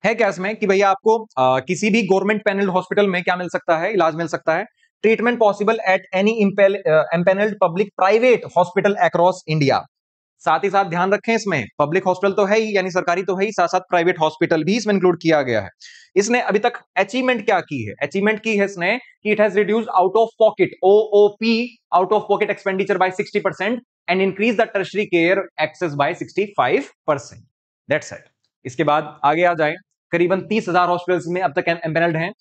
है क्या इसमें कि भैया आपको किसी भी गवर्नमेंट पैनल्ड हॉस्पिटल में क्या मिल सकता है? इलाज मिल सकता है। Treatment possible at any empanelled public private hospital across India. साथ ही साथ ध्यान रखें, इसमें पब्लिक हॉस्पिटल तो है ही, यानी सरकारी तो है ही, साथ साथ प्राइवेट हॉस्पिटल भी इसमें इंक्लूड किया गया है। इसने अभी तक अचीवमेंट क्या की है? अचीवमेंट की है इसने कि it has reduced out of pocket OOP out of pocket expenditure by 60% and increase the tertiary care access by 65%। That's it. इसके बाद आगे आ जाए, करीबन 30,000 हॉस्पिटल्स में अब तक एम्पैनल्ड हैं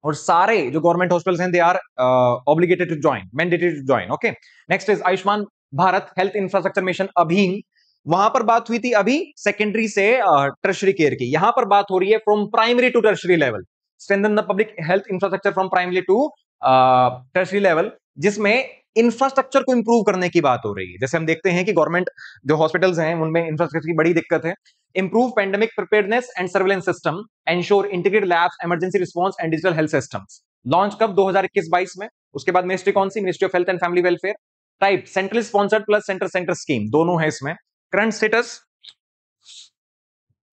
और सारे जो गवर्नमेंट हॉस्पिटल्स हैं they are obligated to join, mandatory to join. Okay, next is Ayushman Bharat health infrastructure mission अभीम। वहां पर बात हुई थी अभी सेकेंडरी से टर्शरी केयर की, यहां पर बात हो रही है from primary to tertiary level, strengthen the public health infrastructure from primary to tertiary level, जिसमें इंफ्रास्ट्रक्चर को इंप्रूव करने की बात हो रही है। जैसे हम देखते हैं कि गवर्नमेंट जो हॉस्पिटल्स हैं उनमें इंफ्रास्ट्रक्चर की बड़ी दिक्कत है। Improve pandemic preparedness and surveillance system, ensure integrated labs, emergency response and digital health systems. Launch कब? 2021-22 में। उसके बाद मिनिस्ट्री कौन सी? Ministry of health and family welfare. Type central sponsored plus centre scheme, दोनों है इसमें। करंट स्टेटस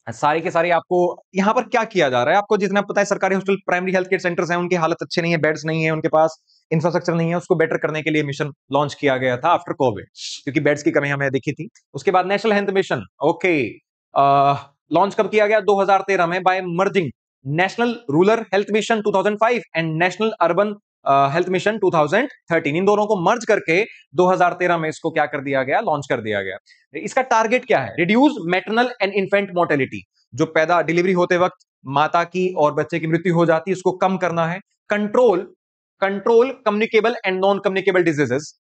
सारे के सारे आपको यहां पर क्या किया जा रहा है आपको जितना पता है, सरकारी hospital primary health care centres हैं उनकी हालत अच्छे नहीं है, बेड्स नहीं है उनके पास, इंफ्रास्ट्रक्चर नहीं है, उसको बेटर करने के लिए मिशन लॉन्च किया गया था आफ्टर कोविड, क्योंकि बेड्स की कमी हमें दिखी थी। उसके बाद national health mission, okay, launch कब किया गया? 2013 में by merging national rural health mission 2005 and national urban health mission 2013, इन दोनों को मर्ज करके 2013 में इसको क्या कर दिया गया? लॉन्च कर दिया गया। इसका टारगेट क्या है? Reduce maternal and infant mortality, जो पैदा डिलीवरी होते वक्त माता की और बच्चे की मृत्यु हो जाती है उसको कम करना है। Control communicable and non communicable diseases,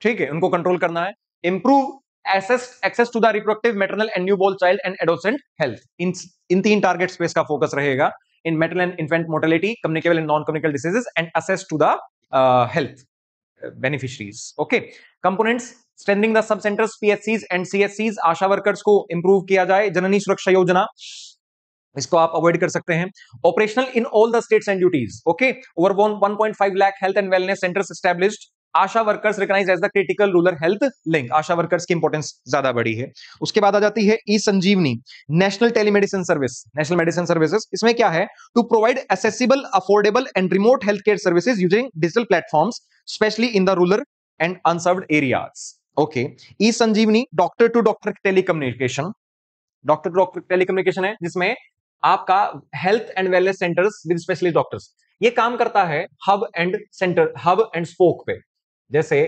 ठीक है, उनको कंट्रोल करना है। Improve access to the reproductive maternal and newborn child and adolescent health. इन 3 टारगेट्स पे इसका फोकस रहेगा, in maternal and infant mortality, communicable and non-communicable diseases, and access to the health beneficiaries. Okay, components: strengthening the sub centers, PHCs and CHCs, Asha workers को इंप्रूव किया जाए। जननी सुरक्षा योजना, इसको आप अवॉइड कर सकते हैं। Operational in all the states and duties, okay, over 1.5 lakh health and wellness centres established. ASHA workers recognised as the critical rural health link, ASHA workers की इंपॉर्टेंस ज्यादा बड़ी है। उसके बाद आ जाती है e Sanjeevani, national telemedicine service, national medicine services. इसमें क्या है? To provide accessible, affordable and remote health care services using digital platforms, specially in the rural and unserved areas. Okay, e Sanjeevani, doctor to doctor telecommunication, doctor to doctor telecommunication है, जिसमें आपका health and wellness centres with specialist doctors, ये काम करता है hub and centre, hub and spoke पे। जैसे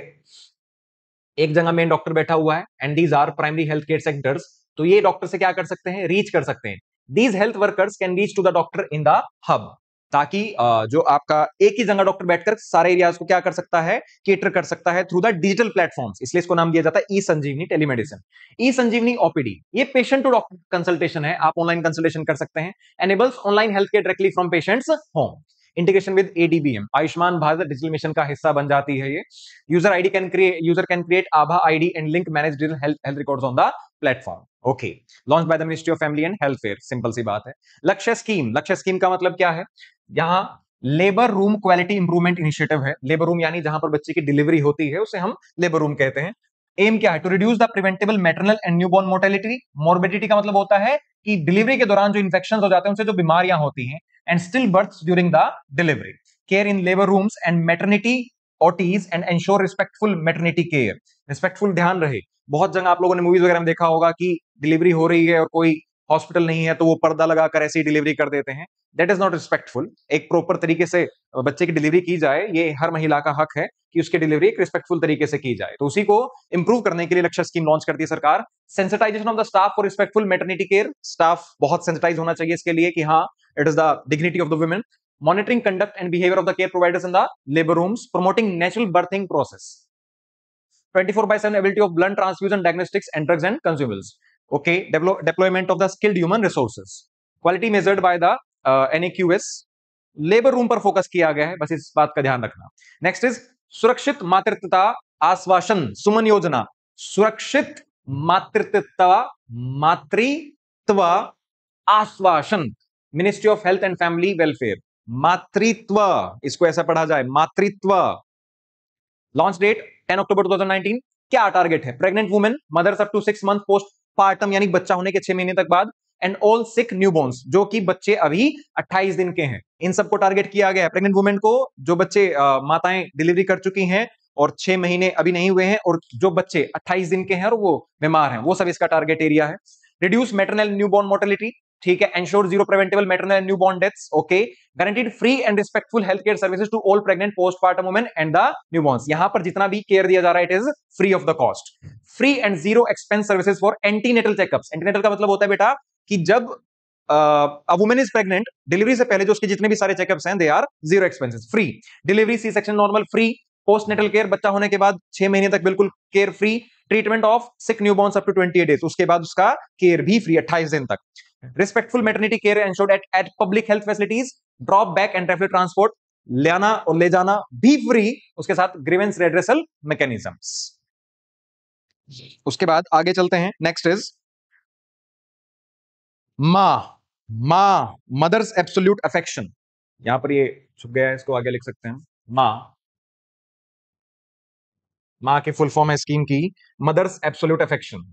एक जगह मेन डॉक्टर बैठा हुआ है and these are primary health care centres, तो ये डॉक्टर से क्या कर सकते हैं, रीच कर सकते हैं। These health workers can reach to the doctor in the hub, ताकि जो आपका एक ही जगह डॉक्टर बैठकर सारे एरियाज को क्या कर सकता है, केटर कर सकता है थ्रू द डिजिटल प्लेटफॉर्म्स, इसलिए इसको नाम दिया जाता है e Sanjeevani telemedicine. E Sanjeevani OPD, ये पेशेंट टू डॉक्टर कंसल्टेशन है, आप ऑनलाइन कंसल्टेशन कर सकते हैं। Enables online health care directly from patients home. Integration with ADBM, Ayushman Bharat digital mission का हिस्सा बन जाती है ये। User can create Abha ID and link manage digital health records on the platform. Okay, launch by the ministry of family and healthcare, simple सी बात है। लक्ष्य स्कीम, लक्ष्य स्कीम का मतलब क्या है, यहां labour room quality improvement initiative है। लेबर रूम यानी जहां पर बच्चे की डिलीवरी होती है उसे हम लेबर रूम कहते हैं। एम क्या है, to reduce the preventable maternal and newborn mortality. Morbidity का मतलब होता है कि डिलीवरी के दौरान जो इंफेक्शन हो जाते हैं, उनसे जो बीमारियां होती हैं, and still births during the delivery. Care in labour rooms and maternity OTs and ensure respectful maternity care, respectful ध्यान रहे। बहुत जगह आप लोगों ने मूवीज वगैरह में देखा होगा कि डिलीवरी हो रही है और कोई हॉस्पिटल नहीं है तो वो पर्दा लगाकर ऐसे ही डिलीवरी कर देते हैं। That is not respectful. एक प्रॉपर तरीके से बच्चे की डिलीवरी की जाए, ये हर महिला का हक है कि उसकी डिलीवरी एक रिस्पेक्टफुल तरीके से की जाए। तो उसी को इंप्रूव करने के लिए लक्ष्य स्कीम लॉन्च करती है सरकार। Sensitization of the staff for respectful maternity care, staff बहुत सेंसिटाइज होना चाहिए इसके लिए कि हाँ, it is the dignity of the women. Monitoring conduct and behaviour of the care providers in the labour rooms, promoting natural berthing process, 24/7 ability of blood transfusion, diagnostics and drugs and consumables. Okay, deployment of the skilled human resources, quality measured by the NAQS। Labour room पर फोकस किया गया है, बस इस बात का ध्यान रखना। नेक्स्ट इज सुरक्षित मातृत्व आश्वासन सुमन योजना। Surakshit Matritva Aashwasan, ministry of health and family welfare. Matritva, इसको ऐसा पढ़ा जाए, मातृत्व। लॉन्च डेट 10 अक्टूबर 2019। क्या टारगेट है, pregnant women, mothers up to 6 month postpartum, यानी बच्चा होने के 6 महीने तक बाद, एंड ऑल सिक न्यूबॉर्न्स, जो कि बच्चे अभी 28 दिन के हैं, इन सबको टारगेट किया गया है। प्रेग्नेंट वुमेन को, जो बच्चे माताएं डिलीवरी कर चुकी हैं और 6 महीने अभी नहीं हुए हैं, और जो बच्चे 28 दिन के हैं और वो बीमार हैं, वो सब इसका टारगेट एरिया है। रिड्यूस मैटरनल न्यूबॉर्न मोर्टेलिटी, ठीक है। Ensure zero preventable maternal and newborn deaths, okay. Guaranteed free and respectful health care services to all pregnant postpartum women and the newborns. यहां पर जितना भी केयर दिया जा रहा है, it is free of the cost. Free and zero expense services for antenatal checkups. Antenatal का मतलब होता है बेटा कि जब a women is pregnant, delivery से पहले जो उसके जितने भी सारे चेकअप्स हैं, they are zero expenses, free. Delivery, C section normal, free. Postnatal care, बच्चा होने के बाद 6 महीने तक बिल्कुल care free. Treatment of sick newborns up to 28 days, उसके बाद उसका केयर भी फ्री 28 दिन तक। Respectful maternity care ensured at public health facilities. Drop back and refer transport, लाना और ले जाना भी फ्री, उसके साथ ग्रीवेंस रेड्रेसल मैकेनिज्म्स। उसके बाद आगे चलते हैं। नेक्स्ट इज मां, मदर्स एब्सोल्यूट अफेक्शन। यहां पर ये छुप गया है, इसको आगे लिख सकते हैं। मां के फुल फॉर्म है स्कीम की mothers absolute affection.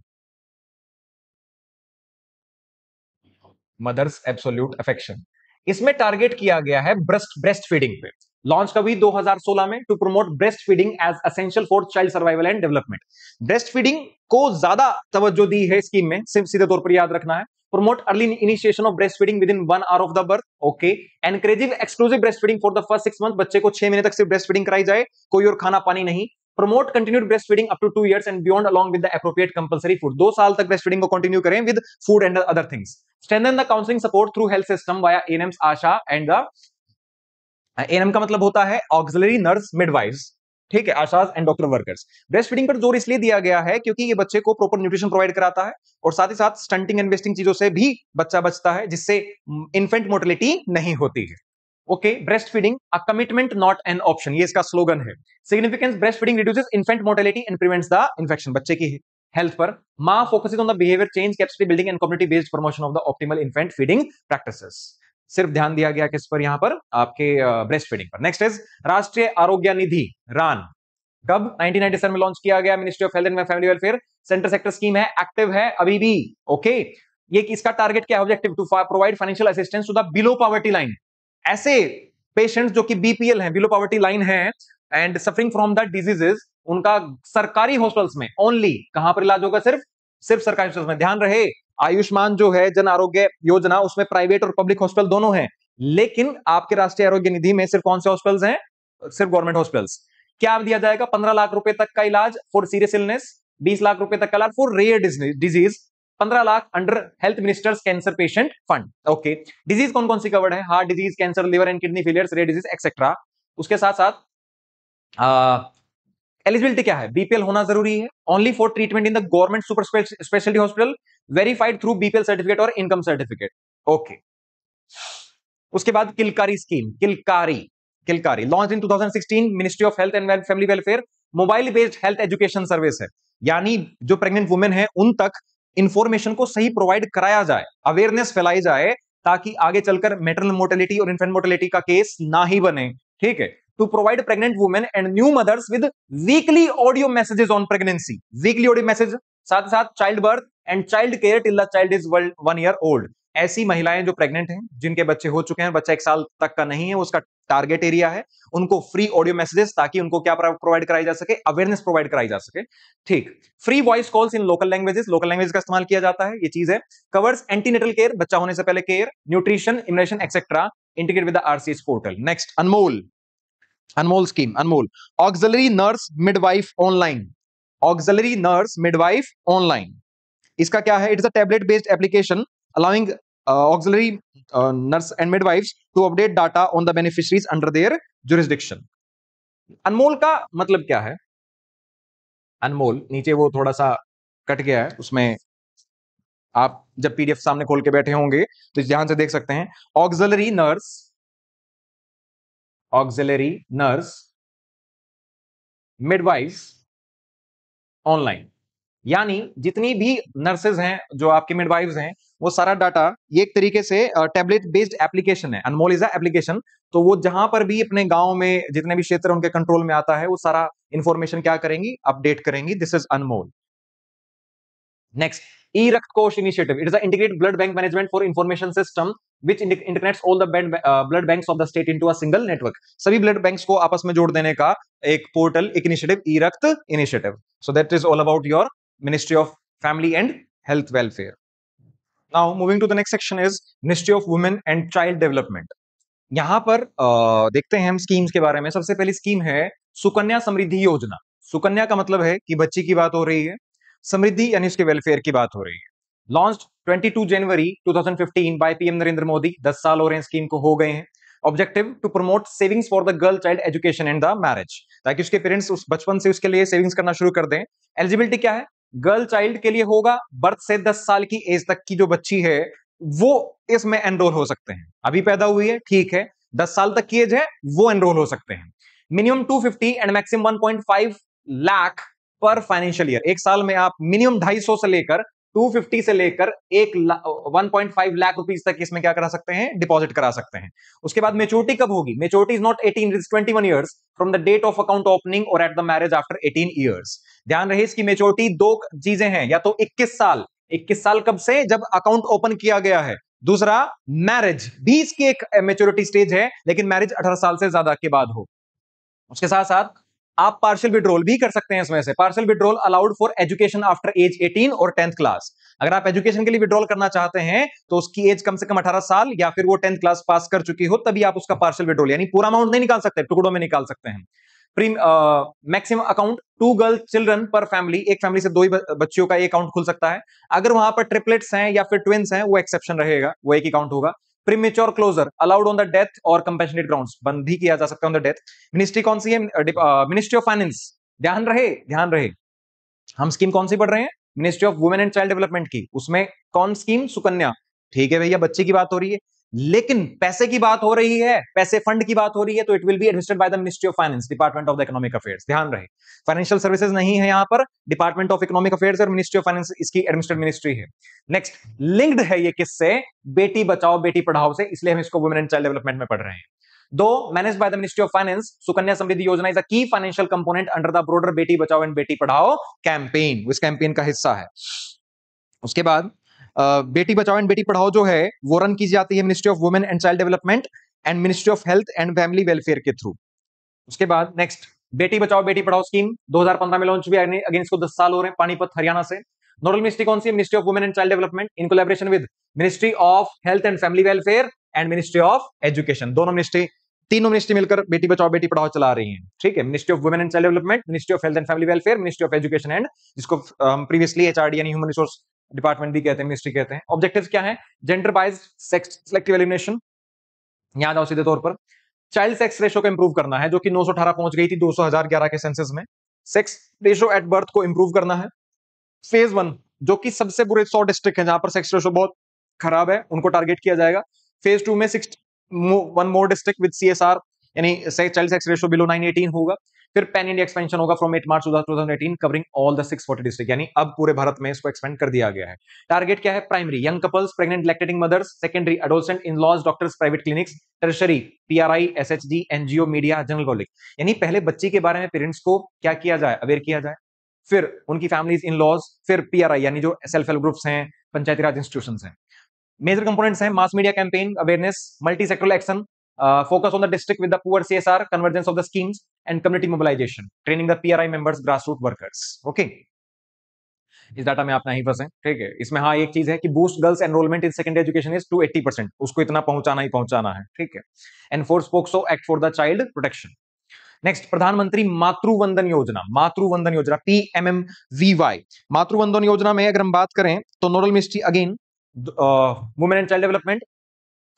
Mothers absolute affection, इसमें टारगेट किया गया है ब्रेस्ट फीडिंग पे। लॉन्च कभी 2016 में, to promote breastfeeding as essential for child survival and development. Breastfeeding को ज्यादा तवज्जो दी है स्कीम में, सिर्फ सीधे तौर पर याद रखना है। Promote early initiation of breast feeding with in 1 hour of the birth, okay. Encouraging exclusive breast feeding for the first 6 months, बच्चे को 6 महीने तक सिर्फ ब्रेस्ट फीडिंग कराई जाए, कोई और खाना पानी नहीं। Promote continued breastfeeding up to 2 years and beyond along with the appropriate compulsory food. 2 साल तक ब्रेस्ट फीडिंग को कंटिन्यू करें with food and other things. Strengthen the counselling support through health system via ANMs, ASHA and the ANM का मतलब होता है ऑक्सिलरी नर्स मिडवाइव्स, ठीक है, ASHAs and doctor workers. Breastfeeding पर जोर इसलिए दिया गया है क्योंकि ये बच्चे को प्रॉपर न्यूट्रिशन प्रोवाइड कराता है और साथ ही साथ स्टंटिंग एंड वेस्टिंग चीजों से भी बच्चा बचता है, जिससे इन्फेंट मोर्टेलिटी नहीं होती है। Okay, breast feeding a commitment not an option, ये इसका स्लोगन है। Significance, breast feeding reduces infant mortality and prevents the infection, बच्चे की हेल्थ पर। मां focuses on the behaviour change, capacity building and community based promotion of the optimal infant feeding practices. सिर्फ ध्यान दिया गया किस पर, यहां पर आपके ब्रेस्ट फीडिंग पर। नेक्स्ट इज राष्ट्रीय आरोग्य निधि, रान। कब? 1997 में लॉन्च किया गया, ministry of health and family welfare, centre sector scheme है, एक्टिव है अभी भी, ओके। ये इसका टारगेट क्या है, objective to provide financial assistance to the below poverty line. ऐसे पेशेंट्स जो कि बीपीएल हैं, बिलो पॉवर्टी लाइन है, and suffering from the diseases, उनका सरकारी हॉस्पिटल्स में ओनली, कहां पर इलाज होगा, सिर्फ सरकारी हॉस्पिटल्स में। ध्यान रहे, आयुष्मान जो है जन आरोग्य योजना, उसमें प्राइवेट और पब्लिक हॉस्पिटल दोनों हैं, लेकिन आपके राष्ट्रीय आरोग्य निधि में सिर्फ कौन से हॉस्पिटल्स हैं? सिर्फ गवर्नमेंट हॉस्पिटल्स। क्या दिया जाएगा? 15 लाख रुपए तक का इलाज फॉर सीरियस इलनेस, 20 लाख रुपए तक का इलाज for rare disease, 15 lakh under health ministers cancer patient fund. Okay, disease कौन कौन सी कवर्ड है? Heart disease, cancer, liver and kidney failures, rare disease etcetera. उसके साथ साथ एलिजिबिलिटी क्या है? बीपीएल होना जरूरी है, only for treatment in the government super speciality hospital, verified through BPL certificate और इनकम सर्टिफिकेट। ओके, उसके बाद Kilkari scheme, Kilkari launch in 2016, ministry of health and family welfare, mobile based health education service है, यानी जो प्रेग्नेंट वुमेन है उन तक इंफॉर्मेशन को सही प्रोवाइड कराया जाए, अवेयरनेस फैलाई जाए, ताकि आगे चलकर मैटरनल मोर्टेलिटी और इन्फेंट मोर्टेलिटी का केस ना ही बने। ठीक है, to provide pregnant women and new mothers with weekly audio messages on pregnancy, weekly audio message, साथ साथ child birth and child care till the child is 1 year old. ऐसी महिलाएं जो प्रेग्नेंट हैं, जिनके बच्चे हो चुके हैं, बच्चा 1 साल तक का नहीं है, उसका टारगेट एरिया है, उनको फ्री ऑडियो मैसेजेस, ताकि उनको क्या प्रोवाइड कराई जा सके? अवेयरनेस प्रोवाइड कराई जा सके। ठीक, free voice calls in local languages, local language का इस्तेमाल किया जाता है, ये चीज है। कवर्स एंटीनेटल केयर, बच्चा होने से पहले care, nutrition, immunisation etcetera, integrate with the RCS portal. Next, Anmol scheme, Anmol auxiliary nurse midwife online, auxiliary nurse midwife online. इसका क्या है? It's a tablet based application allowing auxiliary nurse and midwives to update data on the beneficiaries under their jurisdiction। अनमोल का मतलब क्या है? अनमोल, नीचे वो थोड़ा सा कट गया है, उसमें आप जब पीडीएफ सामने खोल के बैठे होंगे तो ध्यान से देख सकते हैं। ऑक्सिलरी नर्स मिडवाइफ ऑनलाइन, यानी जितनी भी नर्सेज हैं, जो आपके मिडवाइव्स हैं, वो सारा डाटा, ये एक तरीके से टैबलेट बेस्ड एप्लीकेशन है, अनमोल इज एप्लीकेशन। तो वो जहां पर भी अपने गांव में जितने भी क्षेत्र उनके कंट्रोल में आता है, वो सारा इंफॉर्मेशन क्या करेंगी? अपडेट करेंगी। This is Anmol. नेक्स्ट, ई रक्त कोष initiative, it is the integrated blood bank management for information system which interconnects all the blood banks of the state into a single network। सभी ब्लड बैंक्स को आपस में जोड़ देने का एक पोर्टल, एक इनिशिएटिव, ई रक्त initiative. So that is all about your Ministry of Family and Health Welfare। Now moving to the next section is Ministry of Women and Child Development। यहां पर देखते हैं हम स्कीम्स के बारे में। सबसे पहली स्कीम है सुकन्या समृद्धि योजना। सुकन्या का मतलब है कि बच्ची की बात हो रही है, समृद्धि यानी उसके वेलफेयर की बात हो रही है। Launched 22 January 2015 by PM Narendra Modi. 10 साल हो रहे हैं स्कीम को, हो गए हैं। Objective to promote savings for the girl child education and the marriage, ताकि उसके पेरेंट्स उस बचपन से उसके लिए सेविंग्स करना शुरू कर दें। एलिजिबिलिटी क्या है? गर्ल चाइल्ड के लिए होगा बर्थ से 10 साल की एज तक की जो बच्ची है वो इसमें एनरोल हो सकते हैं। अभी पैदा हुई है, ठीक है, 10 साल तक की एज है, वो एनरोल हो सकते हैं। मिनिमम 250 एंड मैक्सिमम 1.5 लाख पर फाइनेंशियल ईयर। एक साल में आप मिनिमम 250 से लेकर 250 से लेकर 1.5 लाख रुपीस तक इसमें क्या करा सकते हैं? डिपॉजिट करा सकते हैं। उसके बाद मेच्योरिटी कब होगी? Maturity is not 18, it is 21 years from the date of account opening और at the marriage after 18 years. ध्यान रहे, इसकी मेच्योरिटी दो चीजें हैं, या तो 21 साल, 21 साल कब से? जब अकाउंट ओपन किया गया है। दूसरा, मैरिज भी इसकी एक मेच्योरिटी स्टेज है, लेकिन मैरिज 18 साल से ज्यादा के बाद हो। उसके साथ साथ आप पार्शियल विड्रॉल भी कर सकते हैं इसमें से। Partial withdrawal allowed for education after age 18 और 10th क्लास। अगर आप एजुकेशन के लिए विड्रॉल करना चाहते हैं तो उसकी एज कम से कम 18 साल या फिर वो 10th क्लास पास कर चुकी हो, तभी आप उसका पार्शियल विड्रॉल, यानी पूरा अमाउंट नहीं निकाल सकते, टुकड़ों में निकाल सकते हैं। मैक्सिमम अकाउंट 2 गर्ल चिल्ड्रन पर फैमिली, एक फैमिली से 2 ही बच्चियों का एक अकाउंट खुल सकता है। अगर वहां पर ट्रिपलेट्स हैं या फिर ट्विंस हैं, वो एक्सेप्शन रहेगा, वो एक अकाउंट होगा। Premature closure allowed on the death और कंपेशनेट ग्राउंड्स, बंद भी किया जा सकता है ऑन द डेथ। मिनिस्ट्री कौन सी है? Ministry of finance. ध्यान रहे हम स्कीम कौन सी पढ़ रहे हैं? Ministry of women and child development की। उसमें कौन स्कीम? सुकन्या। ठीक है भैया, बच्चे की बात हो रही है, लेकिन पैसे की बात हो रही है, पैसे फंड की बात हो रही है, तो it will be administrated bye the ministry of finance, department of the economic affairs. ध्यान रहे, फाइनेंशियल सर्विसेज नहीं है यहां पर, डिपार्टमेंट ऑफ इकोनॉमिक अफेयर्स और मिनिस्ट्री ऑफ फाइनेंस इसकी एडमिनिस्ट्रेटिव मिनिस्ट्री है। नेक्स्ट, लिंक्ड है ये किससे? बेटी बचाओ बेटी पढ़ाओ से, इसलिए हम इसको वुमेन एंड चाइल्ड डेवलपमेंट में पढ़ रहे हैं। दो, managed by the ministry of finance, Sukanya Samriddhi Yojana is a key financial component under the broader Beti Bachao and Beti Padhao campaign, इस कैंपेन का हिस्सा है। उसके बाद बेटी बचाओ एंड बेटी पढ़ाओ जो है वो रन की जाती है ministry of women and child development and ministry of health and family welfare के थ्रू। उसके बाद नेक्स्ट, बेटी बचाओ बेटी पढ़ाओ स्कीम 2015 में लॉन्च हुई, अगेन इसको 10 साल हो रहे हैं, पानीपत हरियाणा से। नोडल मिनिस्ट्री कौन सी है? Ministry of women and child development in collaboration with ministry of health and family welfare and ministry of education. दोनों मिनिस्ट्री, तीनों मिनिस्ट्री मिलकर बेटी बचाओ बेटी पढ़ाओ चला रही हैं, ठीक है। Ministry of women and child development, ministry of health and family welfare, ministry of education and जिसको हम प्रीवियसली एचआरडी यानी ह्यूमन रिसोर्स डिपार्टमेंट भी कहते हैं, मिनिस्ट्री कहते हैं। ऑब्जेक्टिव्स क्या है? Gender biased sex selective elimination, याद आओ सीधे तौर पर। चाइल्ड सेक्स रेशो को इंप्रूव करना है, जो कि 918 पहुंच गई थी 2011 के सेंसस में। सेक्स रेशो एट बर्थ को इंप्रूव करना है। फेज 1 जो कि सबसे बुरे 100 डिस्ट्रिक्ट हैं जहां पर सेक्स रेशो बहुत खराब है, उनको टारगेट किया जाएगा। फेज 2 में 1 मोर डिस्ट्रिक्ट विद सीएसआर यानी चाइल्ड सेक्स रेशो बिलो 918 होगा। फिर पैन इंडिया एक्सपेंशन होगा from 8 March 2018 covering all the 640 district, यानी अब पूरे भारत में इसको एक्सपेंड कर दिया गया है। टारगेट क्या है? Primary young couples, pregnant lactating mothers, secondary adolescent, in-laws, doctors, private clinics, tertiary PRI, SHG, NGO, media, general public. यानी पहले बच्ची के बारे में पेरेंट्स को क्या किया जाए? अवेयर किया जाए, फिर उनकी फैमिलीज, इन लॉज, फिर पीआरआई यानी जो सेल्फ हेल्प ग्रुप्स हैं, पंचायती राज इंस्टीट्यूशंस हैं। मेजर कंपोनेंट्स हैं mass media campaign awareness, multi sectoral action, focus on the district with the poor CSR, convergence of the schemes and community mobilization, training the PRI members, grassroots workers. Okay, इस डाटा में आप नहीं फंसे, ठीक है। इसमें हाँ एक चीज है कि boost girls enrolment in secondary education is to 80%, उसको इतना पहुंचाना ही पहुंचाना है, ठीक है। Enforce POCSO act for the child protection. Next, Pradhanmantri Matruvandan योजना, मातृवंदन योजना PMMVY। मातृवंदन योजना में अगर हम बात करें तो nodal ministry again women and child development.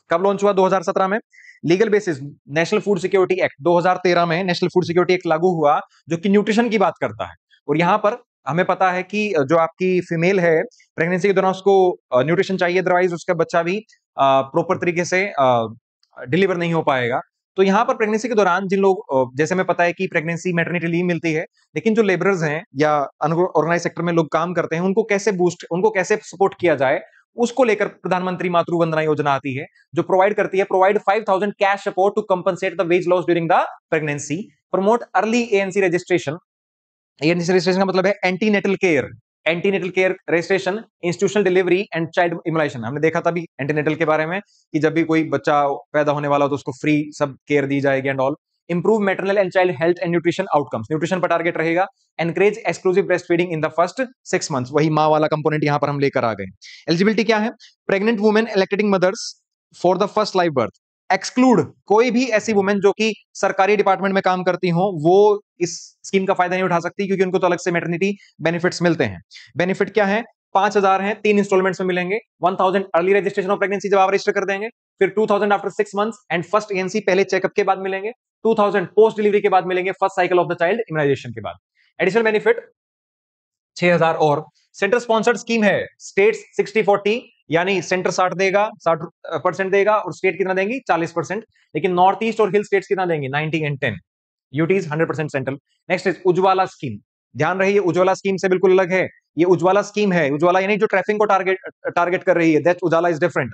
कब लॉन्च हुआ? 2017 में। Legal basis national food security act 2013 में नेशनल फूड सिक्योरिटी एक्ट लागू हुआ जो कि न्यूट्रिशन की बात करता है। और यहां पर हमें पता है कि जो आपकी फीमेल है प्रेगनेंसी के दौरान उसको न्यूट्रिशन चाहिए, अदरवाइज उसका बच्चा भी प्रॉपर तरीके से डिलीवर नहीं हो पाएगा। तो यहाँ पर प्रेगनेंसी के दौरान जिन लोग, जैसे हमें पता है कि प्रेगनेंसी मैटरनिटी लीव मिलती है, लेकिन जो लेबरर्स हैं या अनऑर्गेनाइज सेक्टर में लोग काम करते हैं उनको कैसे बूस्ट, उनको कैसे सपोर्ट किया जाए, उसको लेकर प्रधानमंत्री मातृवंदना योजना आती है जो प्रोवाइड करती है provide 5000 cash support to compensate the wage loss during the pregnancy, promote early ANC registration. ANC registration का मतलब है antenatal care, antenatal care registration, institutional delivery and child immunisation. हमने देखा था भी एंटीनेटल के बारे में कि जब भी कोई बच्चा पैदा होने वाला हो तो उसको फ्री सब केयर दी जाएगी and all. Improve maternal and child health and nutrition outcomes, nutrition पर टारगेट रहेगा। Encourage exclusive breast feeding in the first 6 months, वही माँ वाला कंपोनेंट यहां पर हम लेकर आ गए। एलिजिबिलिटी क्या है? Pregnant women, lactating mothers for the first live birth. Exclude कोई भी ऐसी वुमेन जो कि सरकारी डिपार्टमेंट में काम करती हो, वो इस स्कीम का फायदा नहीं उठा सकती क्योंकि उनको तो अलग से मैटरनिटी बेनिफिट्स मिलते हैं। बेनिफिट क्या है? 5000 हैं, 3 इंस्टॉलमेंट्स में मिलेंगे। 1000 अर्ली रजिस्ट्रेशन ऑफ प्रेगनेंसी जब आप रजिस्टर कर देंगे, फिर 2000 after 6 months and first ANC पहले चेकअप के बाद मिलेंगे, 2000 पोस्ट डिलीवरी के बाद मिलेंगे, first cycle of the child immunisation के बाद। एडिशनल बेनिफिट 6000 और। सेंटर स्पॉन्सर्ड स्कीम है, स्टेट्स 60-40 यानी सेंटर 60 देगा, 60% देगा और स्टेट कितना देंगी? 40%। लेकिन नॉर्थ ईस्ट और हिल स्टेट्स कितना देंगे? 90 and 10। UTs 100% central. Next is Ujjwala scheme. ध्यान रही, उज्ज्वला स्कीम से बिल्कुल अलग है। ये उज्ज्वला स्कीम है, उज्ज्वला यानी जो ट्रैफिकिंग को टारगेट कर रही है, that Ujjwala is different.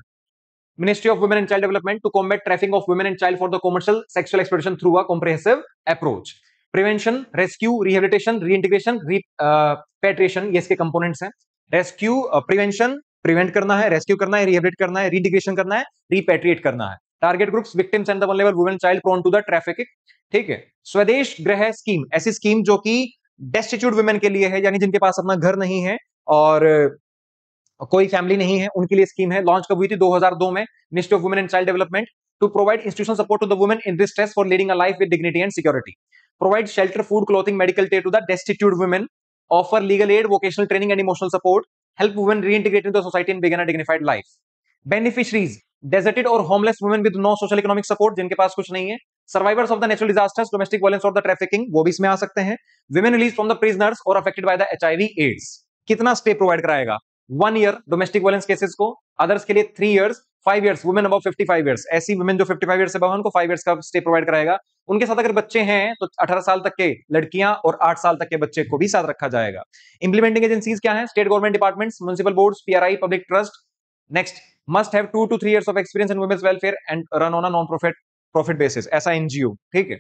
Ministry of Women and Child Development to combat trafficking of women and child for the commercial sexual exploitation through a comprehensive approach. Prevention, rescue, rehabilitation, reintegration, repatriation, ये इसके components हैं। Rescue, prevention, prevent करना है, rescue करना है, rehabilitate करना है, reintegration करना है, repatriate करना है। Target groups, victims and the vulnerable women, child prone to the trafficking। ठीक है। स्वदेश गृह स्कीम, ऐसी स्कीम जो कि destitute women के लिए है, यानी जिनके पास अपना घर नहीं है और कोई फैमिली नहीं है, उनके लिए स्कीम है। लॉन्च कब हुई थी? 2002 में। Ministry of women and child development to provide institutional support to the women in distress for leading a life with dignity and security, provide shelter, food, clothing, medical care to the destitute women, offer legal aid, vocational training and emotional support, help women reintegrate in the society and begin a dignified life. Beneficiaries, deserted और homeless women with no social economic support, जिनके पास कुछ नहीं है। Survivors of the natural disasters, domestic violence और द ट्रैफिकिंग, वो भी इसमें आ सकते हैं। Women release from the prisoners और affected by the HIV AIDS. कितना स्टे प्रोवाइड कराएगा? 1 ईयर डोमेस्टिक वायलेंस केसेस को, अदर्स के लिए 3 years, 5 years women above 55 years, ऐसी वुमेन जो 55 इयर्स से अबव उनको 5 इयर्स का स्टे प्रोवाइड कराएगा। उनके साथ अगर बच्चे हैं तो 18 साल तक के लड़कियां और 8 साल तक के बच्चे को भी साथ रखा जाएगा। इंप्लीमेंटिंग एजेंसीज क्या है? State government departments, municipal boards, PRI, public trust. Next, must have 2 to 3 years of experience in women's welfare and run on a non-profit basis, ऐसा NGO, ठीक है।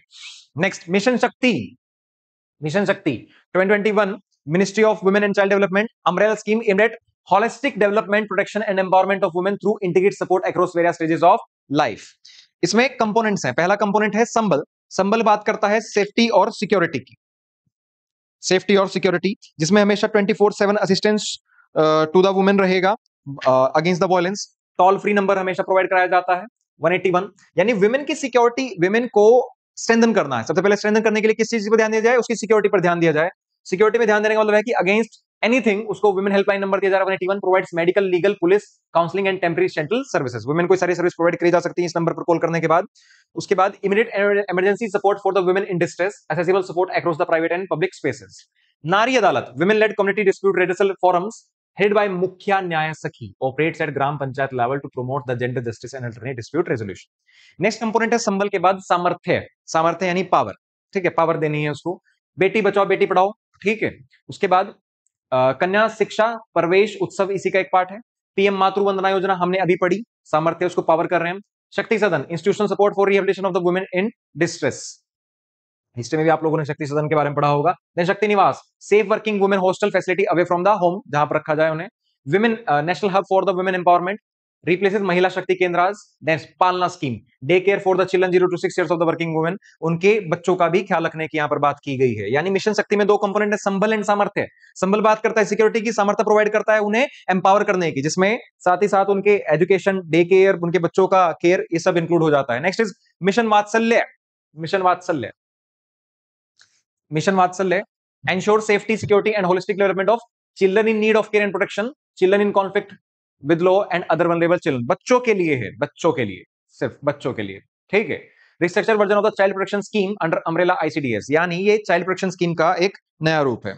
नेक्स्ट, मिशन शक्ति। मिशन शक्ति 2021 ministry of women and child development umbrella scheme aimed at holistic development, protection and empowerment of women through integrated support across various stages of life। इसमें कंपोनेंट्स हैं। पहला कंपोनेंट है संबल। संबल बात करता है सेफ्टी और सिक्योरिटी की, सेफ्टी और सिक्योरिटी, जिसमें हमेशा 24/7 असिस्टेंस टू द वुमेन रहेगा against the violence. Toll free number हमेशा प्रोवाइड कराया जाता है 181, यानी वुमेन की सिक्योरिटी, वुमेन को स्ट्रेंथन करना है। सबसे पहले स्ट्रेंथन करने के लिए किस चीज पर ध्यान दिया जाए, उसकी सिक्योरिटी पर ध्यान दिया जाए। सिक्योरिटी में ध्यान देने का मतलब है कि अगेंस्ट एनीथिंग उसको वुमेन हेल्पलाइन नंबर दिया जा रहा है 181, provides medical, legal, police, counselling and temporary central services. Women को सारी सर्विस प्रोवाइड करी जा सकती है इस नंबर पर कॉल करने के बाद। उसके बाद immediate emergency support for the women in distress, accessible support across the private and public spaces. Nari Adalat, women led community dispute redressal forums headed by mukhiya Nyaya Sakhi, operates at gram panchayat level to promote the gender justice and alternate dispute resolution. Next component है संबल के बाद सामर्थ्य। सामर्थ्य यानी पावर, ठीक है, पावर देनी है उसको। बेटी बचाओ बेटी पढ़ाओ, ठीक है। उसके बाद कन्या शिक्षा प्रवेश उत्सव इसी का एक पार्ट है। पीएम मातृ वंदना योजना हमने अभी पढ़ी, सामर्थ्य उसको पावर कर रहे हैं। शक्ति सदन, institutional support for rehabilitation of the women in distress. History में भी आप लोगों ने शक्ति सदन के बारे में पढ़ा होगा। देन शक्ति निवास, safe working women hostel facility away from the home, जहां पर रखा जाए उन्हें। Women national hub for the women empowerment, replaces महिला शक्ति केंद्रास। देन पालना scheme, day care for the children 0 to 6 years of the working women, उनके बच्चों का भी ख्याल रखने की यहां पर बात की गई है। यानी मिशन शक्ति में दो कंपोनेंट है, संबल एंड सामर्थ्य। संबल बात करता है सिक्योरिटी की, सामर्थ्य प्रोवाइड करता है उन्हें एम्पावर करने की, जिसमें साथ ही साथ उनके एजुकेशन, डे केयर, उनके बच्चों का केयर, ये सब इंक्लूड हो जाता है। नेक्स्ट इज मिशन वात्सल्य। मिशन वात्सल्य, मिशन वात्सल्य ensure safety, security and holistic development of children in need of care and protection, children in conflict with law and other vulnerable children. बच्चों के लिए है, बच्चों के लिए, सिर्फ बच्चों के लिए, ठीक है। Restructure version of the child protection scheme under umbrella ICDS, यानी ये चाइल्ड प्रोटेक्शन स्कीम का एक नया रूप है।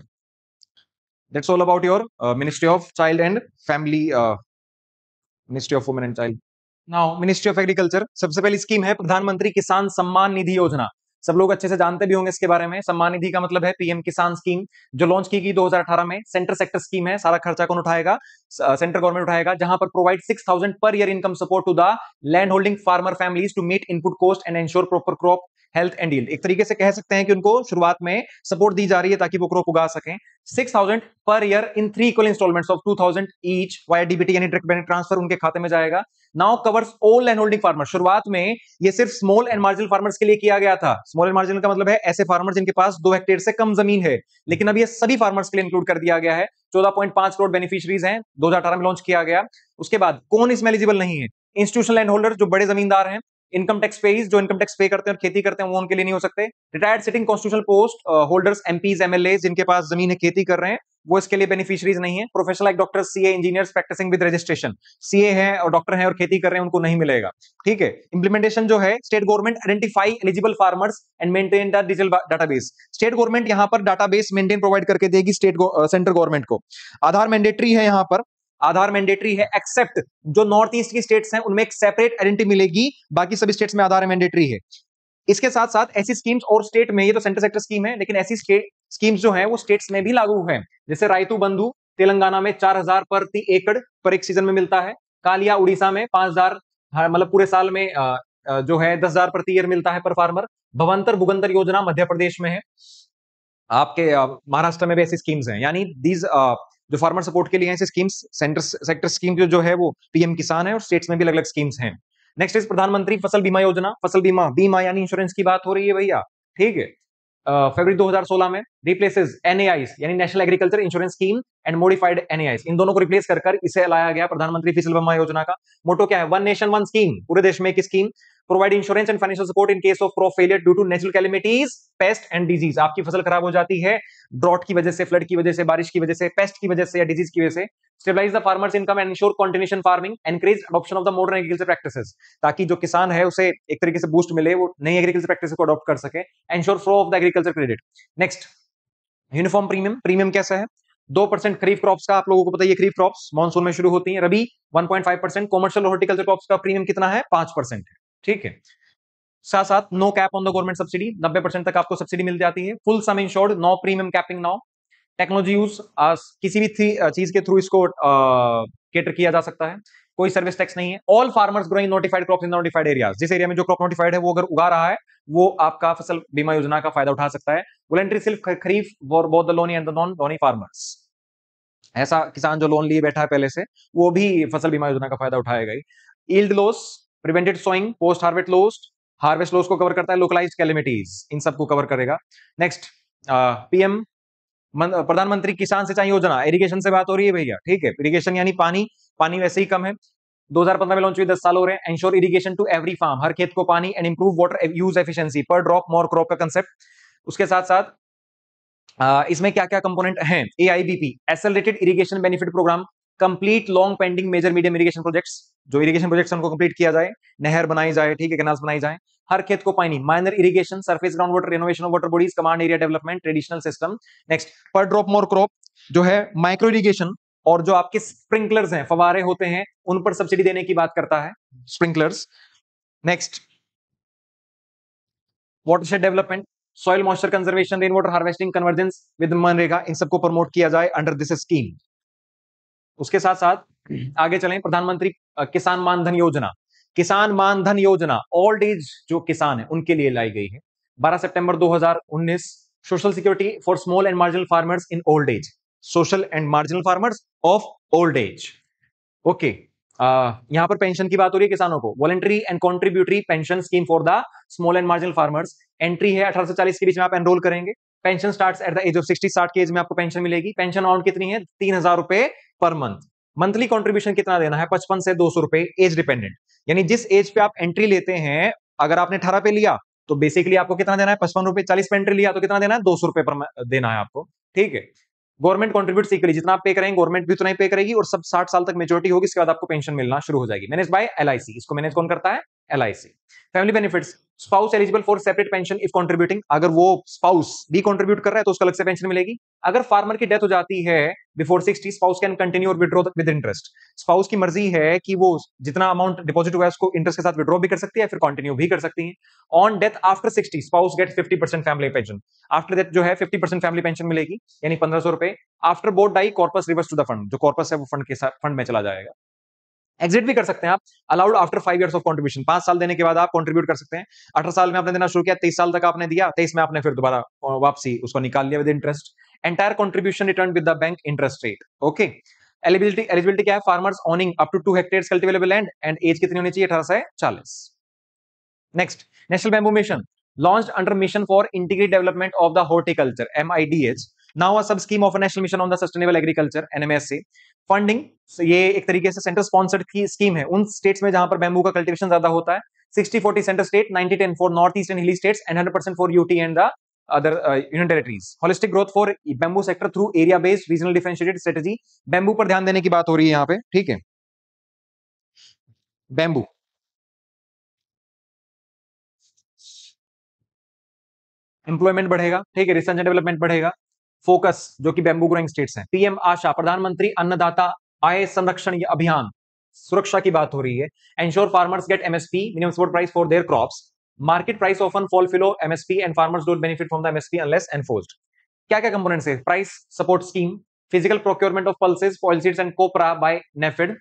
That's all about your ministry of child and family, ministry of women and child. Now ministry of agriculture, सबसे पहली स्कीम है प्रधानमंत्री किसान सम्मान निधि योजना। सब लोग अच्छे से जानते भी होंगे इसके बारे में। सम्मान निधि का मतलब है पीएम किसान स्कीम, जो लॉन्च की गई 2018 में। सेंटर सेक्टर स्कीम है, सारा खर्चा कौन उठाएगा, सेंट्रल गवर्नमेंट उठाएगा, जहां पर provide 6000 per year income support to the land holding farmer families to meet input cost and ensure proper crop health and yield. एक तरीके से कह सकते हैं कि उनको शुरुआत में सपोर्ट दी जा रही है ताकि वो क्रॉप उगा सकें। 6000 per year in 3 equal instalments of 2000 each via DBT यानी डायरेक्ट बेनिफिट ट्रांसफर उनके खाते में जाएगा। Now covers all land holding farmer. शुरुआत में ये सिर्फ स्मॉल एंड मार्जिनल फार्मर्स के लिए किया गया था। स्मॉल एंड मार्जिनल का मतलब है ऐसे फार्मर जिनके पास 2 हेक्टेयर से कम जमीन है, लेकिन अब ये सभी फार्मर्स के लिए इंक्लूड कर दिया गया है। 14.5 करोड़ बेनिफिशियरीज हैं, 2018 में लॉन्च किया गया। उसके बाद कौन इसमें एलिजिबल नहीं है, इंस्टीट्यूशनल लैंड होल्डर जो बड़े जमींदार हैं, इनकम टैक्स पेइज जो इनकम टैक्स पे करते हैं और खेती करते हैं, वो उनके लिए नहीं हो सकते। Retired sitting constitutional post holders, MPs, MLA जिनके पास जमीन है, खेती कर रहे हैं, वो इसके लिए बेनिफिशियरीज नहीं है। Professional like doctor, CA, engineers practising with registration, CA हैं और डॉक्टर हैं और खेती कर रहे हैं, उनको नहीं मिलेगा, ठीक है। इंप्लीमेंटेशन जो है, state government identify eligible farmers and maintain the digital database. State government यहां पर डाटाबेस मेंटेन प्रोवाइड करके देगी सेंट्रल गवर्नमेंट को। आधार मैंडेटरी है, यहां पर आधार मैंडेटरी है, एक्सेप्ट जो नॉर्थ ईस्ट की स्टेट्स हैं उनमें एक सेपरेट आइडेंटिटी मिलेगी, बाकी सभी स्टेट्स में आधार मैंडेटरी है। इसके साथ साथ ऐसी स्कीम्स और स्टेट में, ये तो सेंटर सेक्टर स्कीम है, लेकिन ऐसी स्कीम्स जो है वो स्टेट्स में भी लागू है। जैसे रायतु बंधु तेलंगाना में 4000 प्रति एकड़ पर एक सीजन में मिलता है। कालिया उड़ीसा में 5000, मतलब पूरे साल में जो है 10,000 प्रति ईयर मिलता है पर फार्मर। भवंतर भुगंतर योजना मध्य प्रदेश में है। आपके महाराष्ट्र में भी ऐसी स्कीम्स हैं। यानी दीज जो फार्मर सपोर्ट के लिए ऐसे स्कीम्स, सेंटर सेक्टर स्कीम जो है वो पीएम किसान है, और स्टेट्स में भी अलग अलग स्कीम्स हैं। नेक्स्ट इज प्रधानमंत्री फसल बीमा योजना। फसल बीमा, बीमा यानी इंश्योरेंस की बात हो रही है भैया, ठीक है। फरवरी 2016 में रिप्लेसेस एनएआईस यानी national agriculture insurance scheme and modified NAIS, इन दोनों को रिप्लेस कर इसे लाया गया प्रधानमंत्री फसल बीमा योजना का। मोटो क्या है, वन नेशन वन स्कीम, पूरे देश में एक scheme. Provide insurance and financial support in case of crop failure due to natural calamities, pest and disease. आपकी फसल खराब हो जाती है ड्रॉट की वजह से, फ्लड की वजह से, बारिश की वजह से, पेस्ट की वजह से या डिजीज की वजह से। Stabilise the farmers income and insure continuation farming, encourage adoption of the modern agriculture practices, ताकि जो किसान है उसे एक तरीके से बूस्ट मिले, वो नई एग्रीकल्चर प्रैक्टिस को अडॉप्ट कर सके। Ensure flow of the agriculture credit. Next uniform premium. Premium कैसा है, 2% खरीफ क्रॉप्स का, आप लोगों को पता है ये खरीफ क्रॉप्स मानसून में शुरू होती है। रबी 1.5%, कॉमर्शियल हॉर्टिकल्चर क्रॉप्स का प्रीमियम कितना है, 5% है, ठीक है। साथ साथ no cap on the government subsidy, 90% तक आपको सब्सिडी मिल जाती है। Full sum insured, no premium capping now. Technology use, किसी भी चीज के थ्रू इसको केटर किया जा सकता है। कोई सर्विस टैक्स नहीं है। All farmers growing notified crops in notified areas, जिस एरिया में जो क्रॉप नोटिफाइड है वो अगर उगा रहा है वो आपका फसल बीमा योजना का फायदा उठा सकता है। वॉलंटरी सिर्फ kharif for both the loanee and the non loanee farmers. ऐसा किसान जो लोन लिए बैठा है पहले से, वो भी फसल बीमा योजना का फायदा उठाएगा ही। Yield loss, prevented sowing, post harvest loss, harvest loss को कवर करता है। लोकलाइज्ड कैलेमिटीज, इन सबको कवर करेगा। नेक्स्ट पीएम प्रधानमंत्री किसान सिंचाई योजना, इरिगेशन से बात हो रही है भैया, ठीक है। इरिगेशन यानी पानी, पानी वैसे ही कम है। 2015 में लॉन्च हुई, 10 साल हो रहे हैं। Ensure irrigation to every farm, हर खेत को पानी and improve water use efficiency, per drop more crop का कंसेप्ट। उसके साथ साथ इसमें क्या क्या कंपोनेंट हैं? AIBP, accelerated irrigation benefit programme, complete long pending major medium irrigation projects, जो इरिगेशन प्रोजेक्ट्स उनको कंप्लीट किया जाए, नहर बनाई जाए, ठीक है, कैनाल्स बनाई जाए, हर खेत को पानी, minor irrigation, surface ground water, renovation of water bodies, command area development, traditional system. Next, पर ड्रॉप मोर क्रॉप, जो है माइक्रो इरिगेशन, और जो आपके स्प्रिंकलर्स हैं, फवारे होते हैं, उन पर सब्सिडी देने की बात करता है, sprinklers. Next, watershed development, soil moisture conservation, rain water harvesting, convergence with MNREGA, इन सबको प्रमोट किया जाए अंडर दिस स्कीम। उसके साथ साथ आगे चलें, प्रधानमंत्री किसान मान धन योजना। किसान मान धन योजना ओल्ड एज जो किसान है उनके लिए लाई गई है। 12 सितंबर 2019, social security for small and marginal farmers in old age, social and marginal farmers of old age. Okay, यहां पर पेंशन की बात हो रही है किसानों को। Voluntary and contributory pension scheme for the small and marginal farmers. Entry है 18 से 40 के बीच में आप एनरोल करेंगे। Pension starts at the age of 60, 60 के एज में आपको पेंशन मिलेगी। पेंशन अमाउंट कितनी है? 3000 रुपए पर मंथ। मंथली कंट्रीब्यूशन कितना देना है? 55 से 200 रुपए, एज डिपेंडेंट। यानी जिस एज पे आप एंट्री लेते हैं, अगर आपने 18 पे लिया तो बेसिकली आपको कितना देना है? 55 रुपए। 40 पे एंट्री लिया तो कितना देना है? 200 रुपए पर देना है आपको, ठीक है। गवर्नमेंट कंट्रीब्यूट इक्वली, जितना आप पे करेंगे गवर्नमेंट भी उतना ही पे करेगी, और सब 60 साल तक मेच्योरिटी होगी, इसके बाद आपको पेंशन मिलना शुरू हो जाएगी। मैनेज बाय एलआईसी, इसको मैनेज कौन करता है? LIC. Family benefits, spouse eligible for separate pension if contributing, अगर वो स्पाउस भी कंट्रीब्यूट कर रहा है तो उसको अलग से पेंशन मिलेगी। अगर फार्मर की डेथ हो जाती है बिफोर 60, स्पाउस कैन कंटिन्यू और विड्रॉ विद इंटरेस्ट। स्पाउस की मर्जी है कि वो जितना अमाउंट डिपॉजिट हुआ है उसको इंटरेस्ट के साथ विड्रॉ भी कर सकती है, फिर कंटिन्यू भी कर सकती है। On death after 60, spouse get 50% family pension. After death जो है 50% फैमिली पेंशन मिलेगी, यानी 1500 रुपए। After both die, corpus reverse to the fund, जो कॉर्पस है वो फंड के साथ फंड में चला जाएगा। एग्जिट भी कर सकते हैं आप, allowed after 5 years of contribution, 5 साल देने के बाद आप कंट्रीब्यूट कर सकते हैं। 18 साल में आपने देना शुरू किया, 23 साल तक आपने दिया, 23 में आपने फिर दोबारा वापसी उसको निकाल लिया with interest. Entire contribution return with the bank interest rate. Okay, eligibility क्या है? Farmers owning up to 2 hectares cultivable land, and age कितनी होनी चाहिए? 18 से 40। Next, national bamboo mission launched under Mission for Integrated Development of the Horticulture, MIDH, now a sub scheme of a national mission on the sustainable agriculture, NMSA। Funding, ये एक तरीके से सेंटर स्पॉन्सर्ड की स्कीम है उन स्टेट्स में जहां पर बैम्बू का कल्टीवेशन ज्यादा होता है। 60-40 centre state, 90-10 for north east and hilly states, and 100% for UT and the other union territories. Holistic growth for bamboo sector through area based regional differentiated strategy. Bamboo पर ध्यान देने की बात हो रही है यहाँ पे, ठीक है। बैम्बू, एम्प्लॉयमेंट बढ़ेगा, ठीक है, रिसर्च एंड डेवलपमेंट बढ़ेगा। फोकस जो कि बैम्बू ग्रोइंग स्टेट्स हैं। पीएम आशा, प्रधानमंत्री अन्नदाता आय संरक्षण अभियान, सुरक्षा की बात हो रही है। Ensure farmers get MSP, minimum support price for their crops. Market price often fall below MSP and farmers don't benefit from the MSP unless enforced. क्या क्या कंपोनेंट्स है? Price support scheme, physical procurement of pulses, oilseeds and copra by NAFED,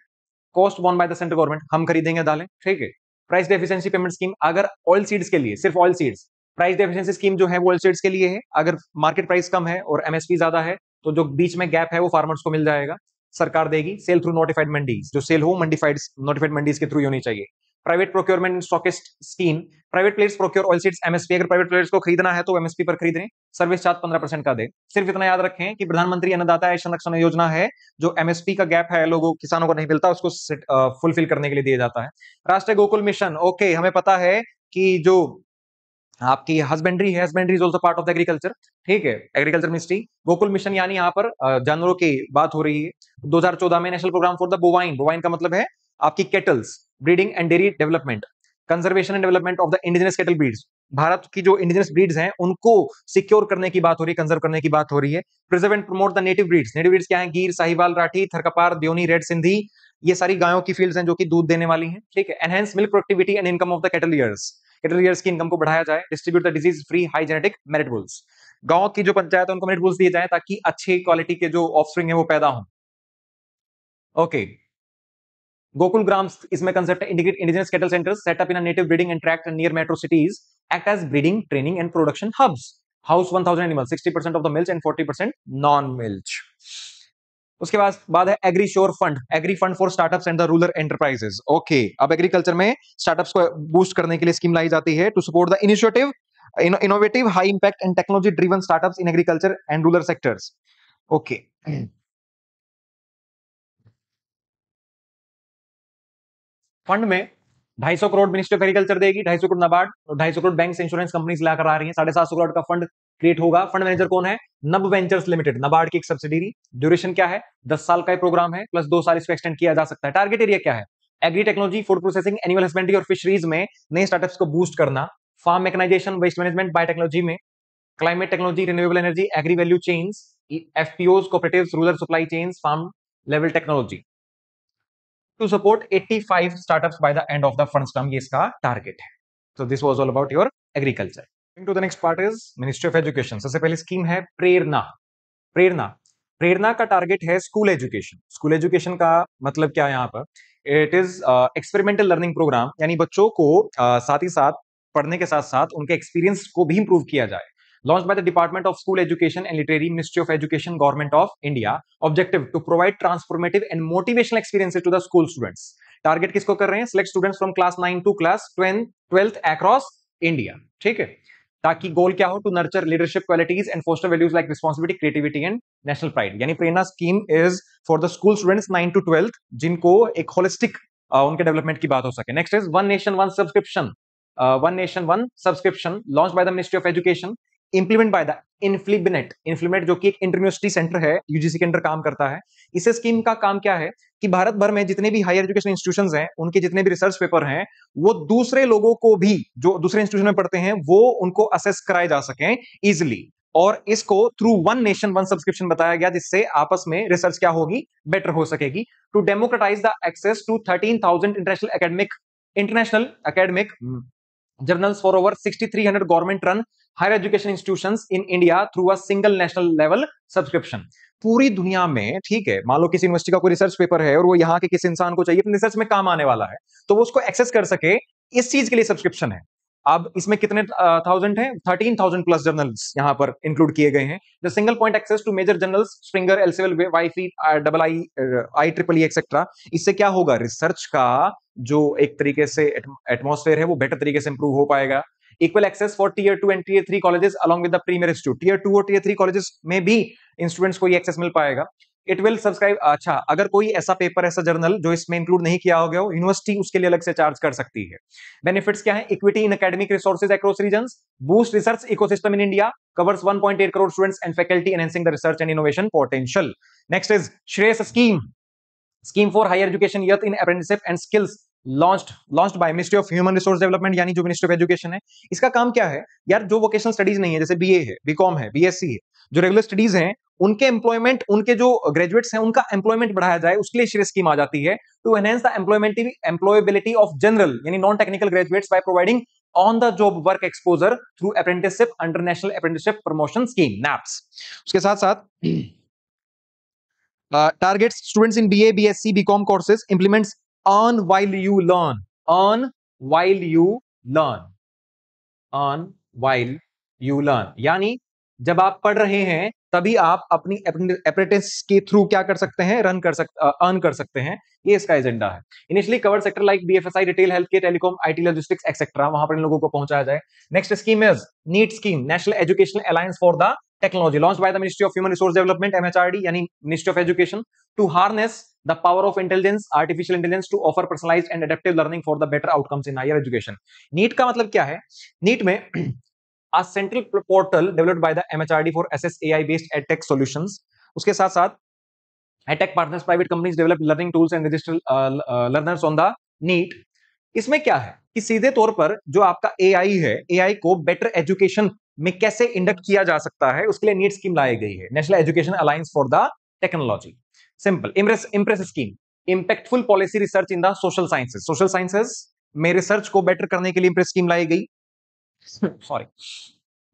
cost borne by the central government, हम खरीदेंगे दालें, ठीक है। प्राइस डेफिशिएंसी पेमेंट स्कीम, अगर ऑयल सीड्स के लिए, सिर्फ oil seeds, price deficiency scheme जो है वो ऑयल सीड्स के लिए है। अगर मार्केट प्राइस कम है और एमएसपी ज्यादा है तो जो बीच में गैप है वो फार्मर्स को मिल जाएगा, सरकार देगी। सेल थ्रू नोटिफाइड मंडीज, जो सेल हो मंडीफाइड नोटिफाइड मंडीज के थ्रू होनी चाहिए। Private procurement stockist scheme, private players procure oil seeds MSP, अगर प्राइवेट प्लेयर्स को खरीदना है तो एमएसपी पर खरीदें, सर्विस चार्ज 15% का दे। सिर्फ इतना याद रखें कि प्रधानमंत्री अन्नदाता आय संरक्षण योजना है, जो एमएसपी का गैप है लोगों किसानों को नहीं मिलता, उसको फुलफिल करने के लिए दिया जाता है। राष्ट्रीय गोकुल मिशन, ओके, हमें पता है कि जो आपकी हस्बेंड्री है, husbandry is also part of the agriculture, ठीक है, एग्रीकल्चर मिनिस्ट्री। गोकुल मिशन यानी यहाँ पर जानवरों की बात हो रही है। 2014 में national programme for the bovine, bovine का मतलब है आपकी cattles, breeding and dairy development, conservation and development of the indigenous cattle breeds, Bharat की जो इंडिजिनस ब्रीड्स हैं उनको सिक्योर करने की बात हो रही है, कंजर्व करने की बात हो रही है। Preserve and promote the native breeds, native breeds क्या है? गिर, साहिवाल, राठी, थरकपार, देओनी, रेड सिंधी, ये सारी गायों की फील्ड्स हैं जो कि दूध देने वाली हैं, ठीक है। Enhance milk productivity and income of the cattle rearers, cattle rearers की इनकम को बढ़ाया जाए। Distribute the disease free high genetic merit bulls, गांव की जो पंचायत है उनको मेरिट बुल्स दिए जाए ताकि अच्छी क्वालिटी के जो ऑफस्प्रिंग है वो पैदा हो। ओके, गोकुल ग्राम्स, इसमें कंसेप्ट है integrate indigenous cattle centres set up in a native breeding and tract near metro cities, act as breeding, training and production hubs, house 1000 animals, 60% of the milk and 40% non milk. उसके बाद है agri sure fund, agri fund for startups and the rural enterprises. Okay, अब एग्रीकल्चर में स्टार्टअप्स को बूस्ट करने के लिए स्कीम लाई जाती है to support the initiative innovative high impact and technology driven startups in agriculture and rural sectors. Okay, fund में 250 करोड़ मिनिस्ट्री ऑफ एग्रीकल्चर देगी, 250 करोड़ नाबार्ड और 250 करोड़ बैंक इंश्योरेंस कंपनीज लाकर आ रही हैं। 750 करोड़ का फंड क्रिएट होगा। फंड मैनेजर कौन है? नब वेंचर्स लिमिटेड, नाबार्ड की एक सब्सिडरी। ड्यूरेशन क्या है? 10 साल का प्रोग्राम है, प्लस 2 साल इसको एक्सटेंड किया जा सकता है। टारगेट एरिया क्या है? Agri technology, food processing, animal husbandry और फिशरीज में नए स्टार्टअप्स को बूस्ट करना, farm mechanisation, waste management, biotechnology में, climate technology, renewable energy, agri value chains, FPOs, cooperatives, rural supply chains, farm level technology to support 85 startups by the end of the fund's term। ये इसका टारगेट है। So this was all about your agriculture। Coming to the next part is Ministry of Education। सबसे पहली स्कीम है प्रेरणा। प्रेरणा प्रेरणा का टारगेट है स्कूल एजुकेशन। स्कूल एजुकेशन का मतलब क्या है यहाँ पर? It is experimental learning programme, यानी बच्चों को साथ ही साथ पढ़ने के साथ साथ उनके एक्सपीरियंस को भी इंप्रूव किया जाए। Launched by the Department of School Education and Literary, Ministry of Education, Government of India। Objective to provide transformative and motivational experiences to the school students। Target किसको कर रहे हैं? Select students from class 9 to class 12th across India। ठीक है, ताकि गोल क्या हो? To nurture leadership qualities and foster values like responsibility, creativity and national pride. यानी Prerana scheme is for the school students 9 to 12 जिनको एक होलिस्टिक उनके डेवलपमेंट की बात हो सके। Next is one nation one subscription. One nation one subscription launch by the ministry of education, implement by the INFLIBNET जो कि एक इंटरयूनिवर्सिटी सेंटर है, यूजीसी के अंडर काम करता है। इस स्कीम का काम क्या है कि भारत भर में जितने भी हायर एजुकेशन इंस्टीट्यूशंस हैं, उनके जितने भी रिसर्च पेपर हैं, वो दूसरे लोगों को भी जो दूसरे इंस्टीट्यूशन में पढ़ते हैं वो उनको असेस कराए जा सकें इजिली। और इसको through one nation one subscription बताया गया, जिससे आपस में रिसर्च क्या होगी? बेटर हो सकेगी। To democratise the access to 13,000 international academic journals for over 6,300 government run higher education institutions in India through a single national level subscription। पूरी दुनिया में, ठीक है, मान लो किसी यूनिवर्सिटी का कोई रिसर्च पेपर है और वो यहाँ के किसी इंसान को चाहिए, अपने रिसर्च में काम आने वाला है, तो वो उसको एक्सेस कर सके, इस चीज के लिए सब्सक्रिप्शन है। अब इसमें कितने थाउजेंड है? 13,000 प्लस जर्नल्स यहाँ पर इंक्लूड किए गए हैं। The single point access to major journals, Springer, Elsevier, Wiley, double I, IEEE etcetera. इससे क्या होगा? रिसर्च का जो एक तरीके से एटमॉस्फेयर है वो बेटर तरीके से इंप्रूव हो पाएगा। Equal access for tier 2 and tier 3 colleges along with the premier institute. Tier 2 और टीयर 3 कॉलेजेस में भी स्टूडेंट्स को ये एक्सेस मिल पाएगा। It will subscribe. अच्छा, अगर कोई ऐसा पेपर, ऐसा जर्नल जो इसमें इंक्लूड नहीं किया हो गया हो, यूनिवर्सिटी उसके लिए अलग से चार्ज कर सकती है। बेनिफिट्स क्या है? Equity in academic resources across regions, boost research ecosystem in India, covers 1.8 crore students and faculty, enhancing the research and innovation potential. Next is Shreyas scheme, scheme for higher education youth in apprenticeship and skills, launched by ministry of human resource development, यानी जो मिनिस्ट्री ऑफ एजुकेशन है। इसका काम क्या है यार? जो वोकेशनल स्टडीज नहीं है, जैसे बीए है, बीकॉम है, बीएससी है, जो रेगुलर स्टडीज हैं, उनके एम्प्लॉयमेंट, उनके जो ग्रेजुएट्स हैं, उनका एम्प्लॉयमेंट बढ़ाया जाए, उसके लिए श्रेय स्कीम आ जाती है। To enhance the employability of general यानी non technical graduates by providing on the job work exposure through apprenticeship under national apprenticeship promotion scheme, NAPS. उसके साथ साथ targets students in BA, BSc, BCom courses, implements earn while you learn, earn while you learn, earn while you learn। यानी जब आप पढ़ रहे हैं तभी आप अपनी अप्रेंटिस के थ्रू क्या कर सकते हैं? अर्न कर सकते हैं। ये इसका एजेंडा है। Initially cover sector like BFSI, retail, health care, telecom, IT, logistics etcetera, वहां पर इन लोगों को पहुंचाया जाए। Next scheme is NEAT scheme, national educational alliance for the technology, launched by the ministry of human resource development, MHRD, यानी ministry of education, to harness the power of intelligence, artificial intelligence, to offer personalised and adaptive learning for the better outcomes in higher education. NEAT का मतलब क्या है? नीट में a central portal developed by the MHRD for assess AI based edtech solutions। उसके साथ साथ edtech partners, private companies develop learning tools and register learners on the NEET। इसमें क्या है कि सीधे तौर पर जो आपका AI है, AI को बेटर एजुकेशन में कैसे इंडक्ट किया जा सकता है, उसके लिए नीट स्कीम लाई गई है, national education alliance for the technology. Simple. Impress scheme, impactful policy research in the social sciences, social sciences में रिसर्च को बेटर करने के लिए इम्प्रेस स्कीम लाई गई। Sorry,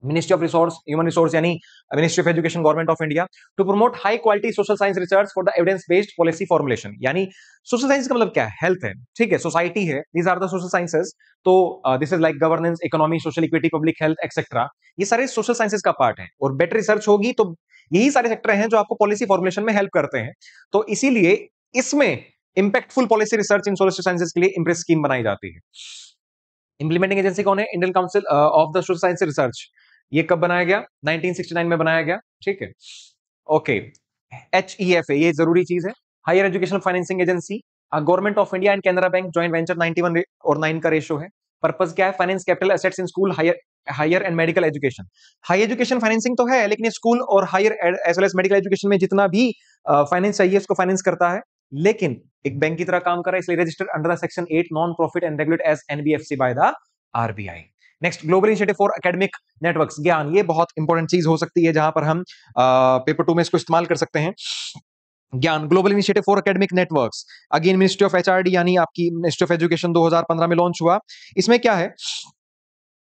ministry of human resource यानी ministry of education, government of India, to promote high quality social science research for the evidence based policy formulation. यानी सोशल साइंस का मतलब क्या है? हेल्थ है, ठीक है, सोसाइटी है, these are the social sciences. तो this is like governance, economy, social equity, public health etcetera, ये सारे सोशल साइंसेस का पार्ट है। और बेटर रिसर्च होगी तो यही सारे सेक्टर हैं जो आपको पॉलिसी फॉर्मुलेशन में हेल्प करते हैं। तो इसीलिए इसमें इंपैक्टफुल पॉलिसी रिसर्च इन सोशल साइंसेस के लिए इम्प्रेस स्कीम बनाई जाती है। इंप्लीमेंटिंग एजेंसी कौन है? Indian council of the social science research. ये कब बनाया गया? 1969 में बनाया गया। ठीक है, ओके। HEFA, ये जरूरी चीज है, higher education financing agency. Government of India and Canara bank joint venture, 91 और 9 का रेशो है। पर्पस क्या है? Finance capital assets in school, higher and medical education. High education financing तो है, लेकिन स्कूल और higher as well as medical education में जितना भी फाइनेंस चाहिए उसको फाइनेंस करता है, लेकिन एक बैंक की तरह काम कर रहा है, इसलिए registered under the section 8 non profit and regulated as NBFC by the RBI। Next, global initiative for academic networks, Gyan. ये बहुत इंपॉर्टेंट चीज हो सकती है जहां पर हम पेपर 2 में इसको इस्तेमाल कर सकते हैं। ज्ञान, global initiative for academic networks, again ministry of HRD यानी आपकी मिनिस्ट्री ऑफ एजुकेशन 2015 में लॉन्च हुआ। इसमें क्या है,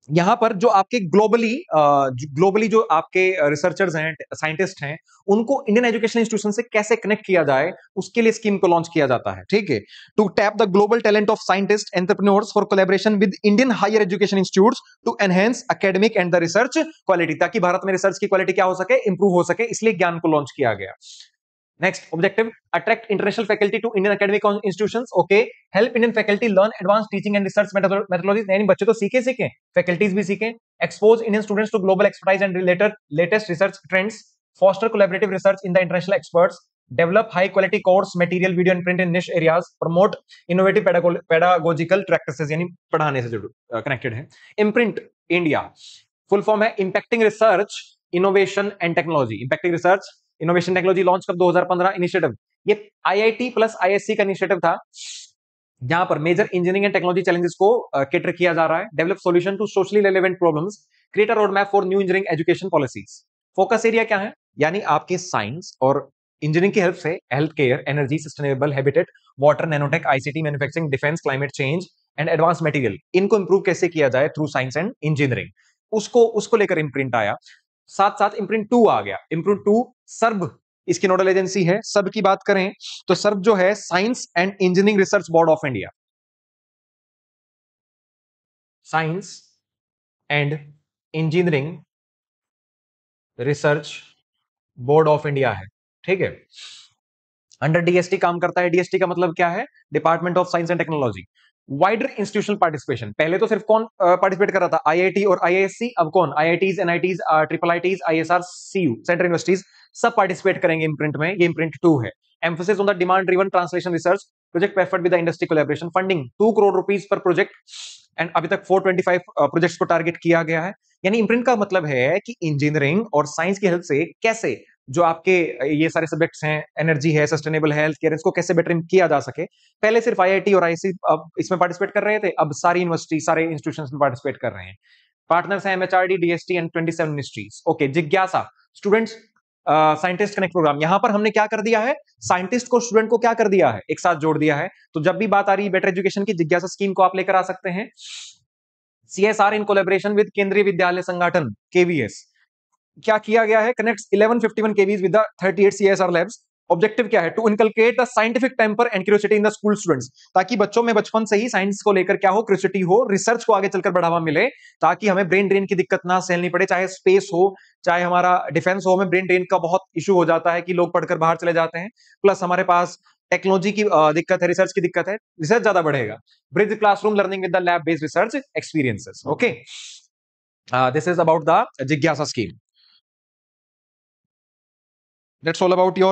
यहां पर जो आपके ग्लोबली जो आपके रिसर्चर्स हैं, साइंटिस्ट हैं, उनको इंडियन एजुकेशन इंस्टीट्यूशन से कैसे कनेक्ट किया जाए, उसके लिए स्कीम को लॉन्च किया जाता है। ठीक है, to tap the global talent of scientist entrepreneurs for collaboration with Indian higher education institutes to enhance academic and the research quality, ताकि भारत में रिसर्च की क्वालिटी क्या हो सके? इंप्रूव हो सके, इसलिए ज्ञान को लॉन्च किया गया। Next objective, attract international faculty to Indian academic institutions. Okay, help Indian faculty learn advance teaching and research methodologies, यानी बच्चे तो सीखे, फैकल्टीज भी सीखे। Expose Indian students to global expertise and related latest research trends, foster collaborative research in the international experts, develop high quality course material video and print in niche areas, promote innovative pedagogical practices, यानी पढ़ाने से कनेक्टेड है। इम्प्रिंट इंडिया, फुल फॉर्म है impacting research innovation and technology. Impacting research innovation technology launch कब? 2015। इनिशिएटिव, ये IIT प्लस ISC का इनिशिएटिव था, जहां पर major engineering and technology challenges को कैटर किया जा रहा है। Develop solution to socially relevant problems, create a road map for new engineering education policies. Focus area क्या है? यानी आपके साइंस और इंजीनियरिंग की हेल्प से health care, energy, sustainable habitat, water, nanotech, ICT, manufacturing, defence, climate change and advance material, इनको इंप्रूव कैसे किया जाए थ्रू साइंस एंड इंजीनियरिंग, उसको लेकर इम्प्रिंट आया। साथ साथ इम्प्रिंट 2 आ गया। इम्प्रिंट 2 सर्ब इसकी नोडल एजेंसी है। सर्ब की बात करें तो सर्ब जो है science and engineering research board of India, science and engineering research board of India है। ठीक है, अंडर DST काम करता है। DST का मतलब क्या है? Department of science and technology. Wider institutional participation, पहले तो सिर्फ कौन पार्टिसिपेट कर रहा था? IIT और IISc, अब कौन? IITs, NITs, IIITs, ISR, CU, central universities, सब पार्टिसिपेट करेंगे इम्प्रिंट में। ये इम्प्रिंट 2 है। Emphasis on the demand driven translation research, project preferred with the industry collaboration, funding 2 crore rupees पर प्रोजेक्ट, एंड अभी तक 425 प्रोजेक्ट्स को टारगेट किया गया है। यानी इम्प्रिंट का मतलब है कि इंजीनियरिंग और साइंस की हेल्प से कैसे जो आपके ये सारे सब्जेक्ट्स हैं, एनर्जी है, सस्टेनेबल है, हेल्थ केयर, इसको कैसे बेटर किया जा सके। पहले सिर्फ IIT और IC अब इसमें पार्टिसिपेट कर रहे थे, अब सारी यूनिवर्सिटी, सारे इंस्टीट्यूशंस में पार्टिसिपेट कर रहे हैं। पार्टनर्स हैं MHRD, DST and 27 ministries. Okay, जिज्ञासा, स्टूडेंट्स साइंटिस्ट कनेक्ट प्रोग्राम। यहां पर हमने क्या कर दिया है? साइंटिस्ट को स्टूडेंट को क्या कर दिया है? एक साथ जोड़ दिया है। तो जब भी बात आ रही है बेटर एजुकेशन की, जिज्ञासा स्कीम को आप लेकर आ सकते हैं। CSR इन कोलैबोरेशन विद केंद्रीय विद्यालय संगठन, KVS, क्या किया गया है? Connects 1151 KVs with the 38 CSR labs. Objective क्या है? To inculcate the scientific temper and curiosity in the school students, ताकि बच्चों में बचपन से ही साइंस को लेकर क्या हो? क्यूरियोसिटी हो, रिसर्च को आगे चलकर बढ़ावा मिले, ताकि हमें ब्रेन ड्रेन की दिक्कत ना सहनी पड़े, चाहे स्पेस हो, चाहे हमारा डिफेंस हो। हमें ब्रेन ड्रेन का बहुत इशू हो जाता है कि लोग पढ़कर बाहर चले जाते हैं, प्लस हमारे पास टेक्नोलॉजी की दिक्कत है, रिसर्च की दिक्कत है, रिसर्च ज्यादा बढ़ेगा। Bridge classroom learning with the lab based research experiences. Okay, this is about the जिज्ञासा scheme. That's all about your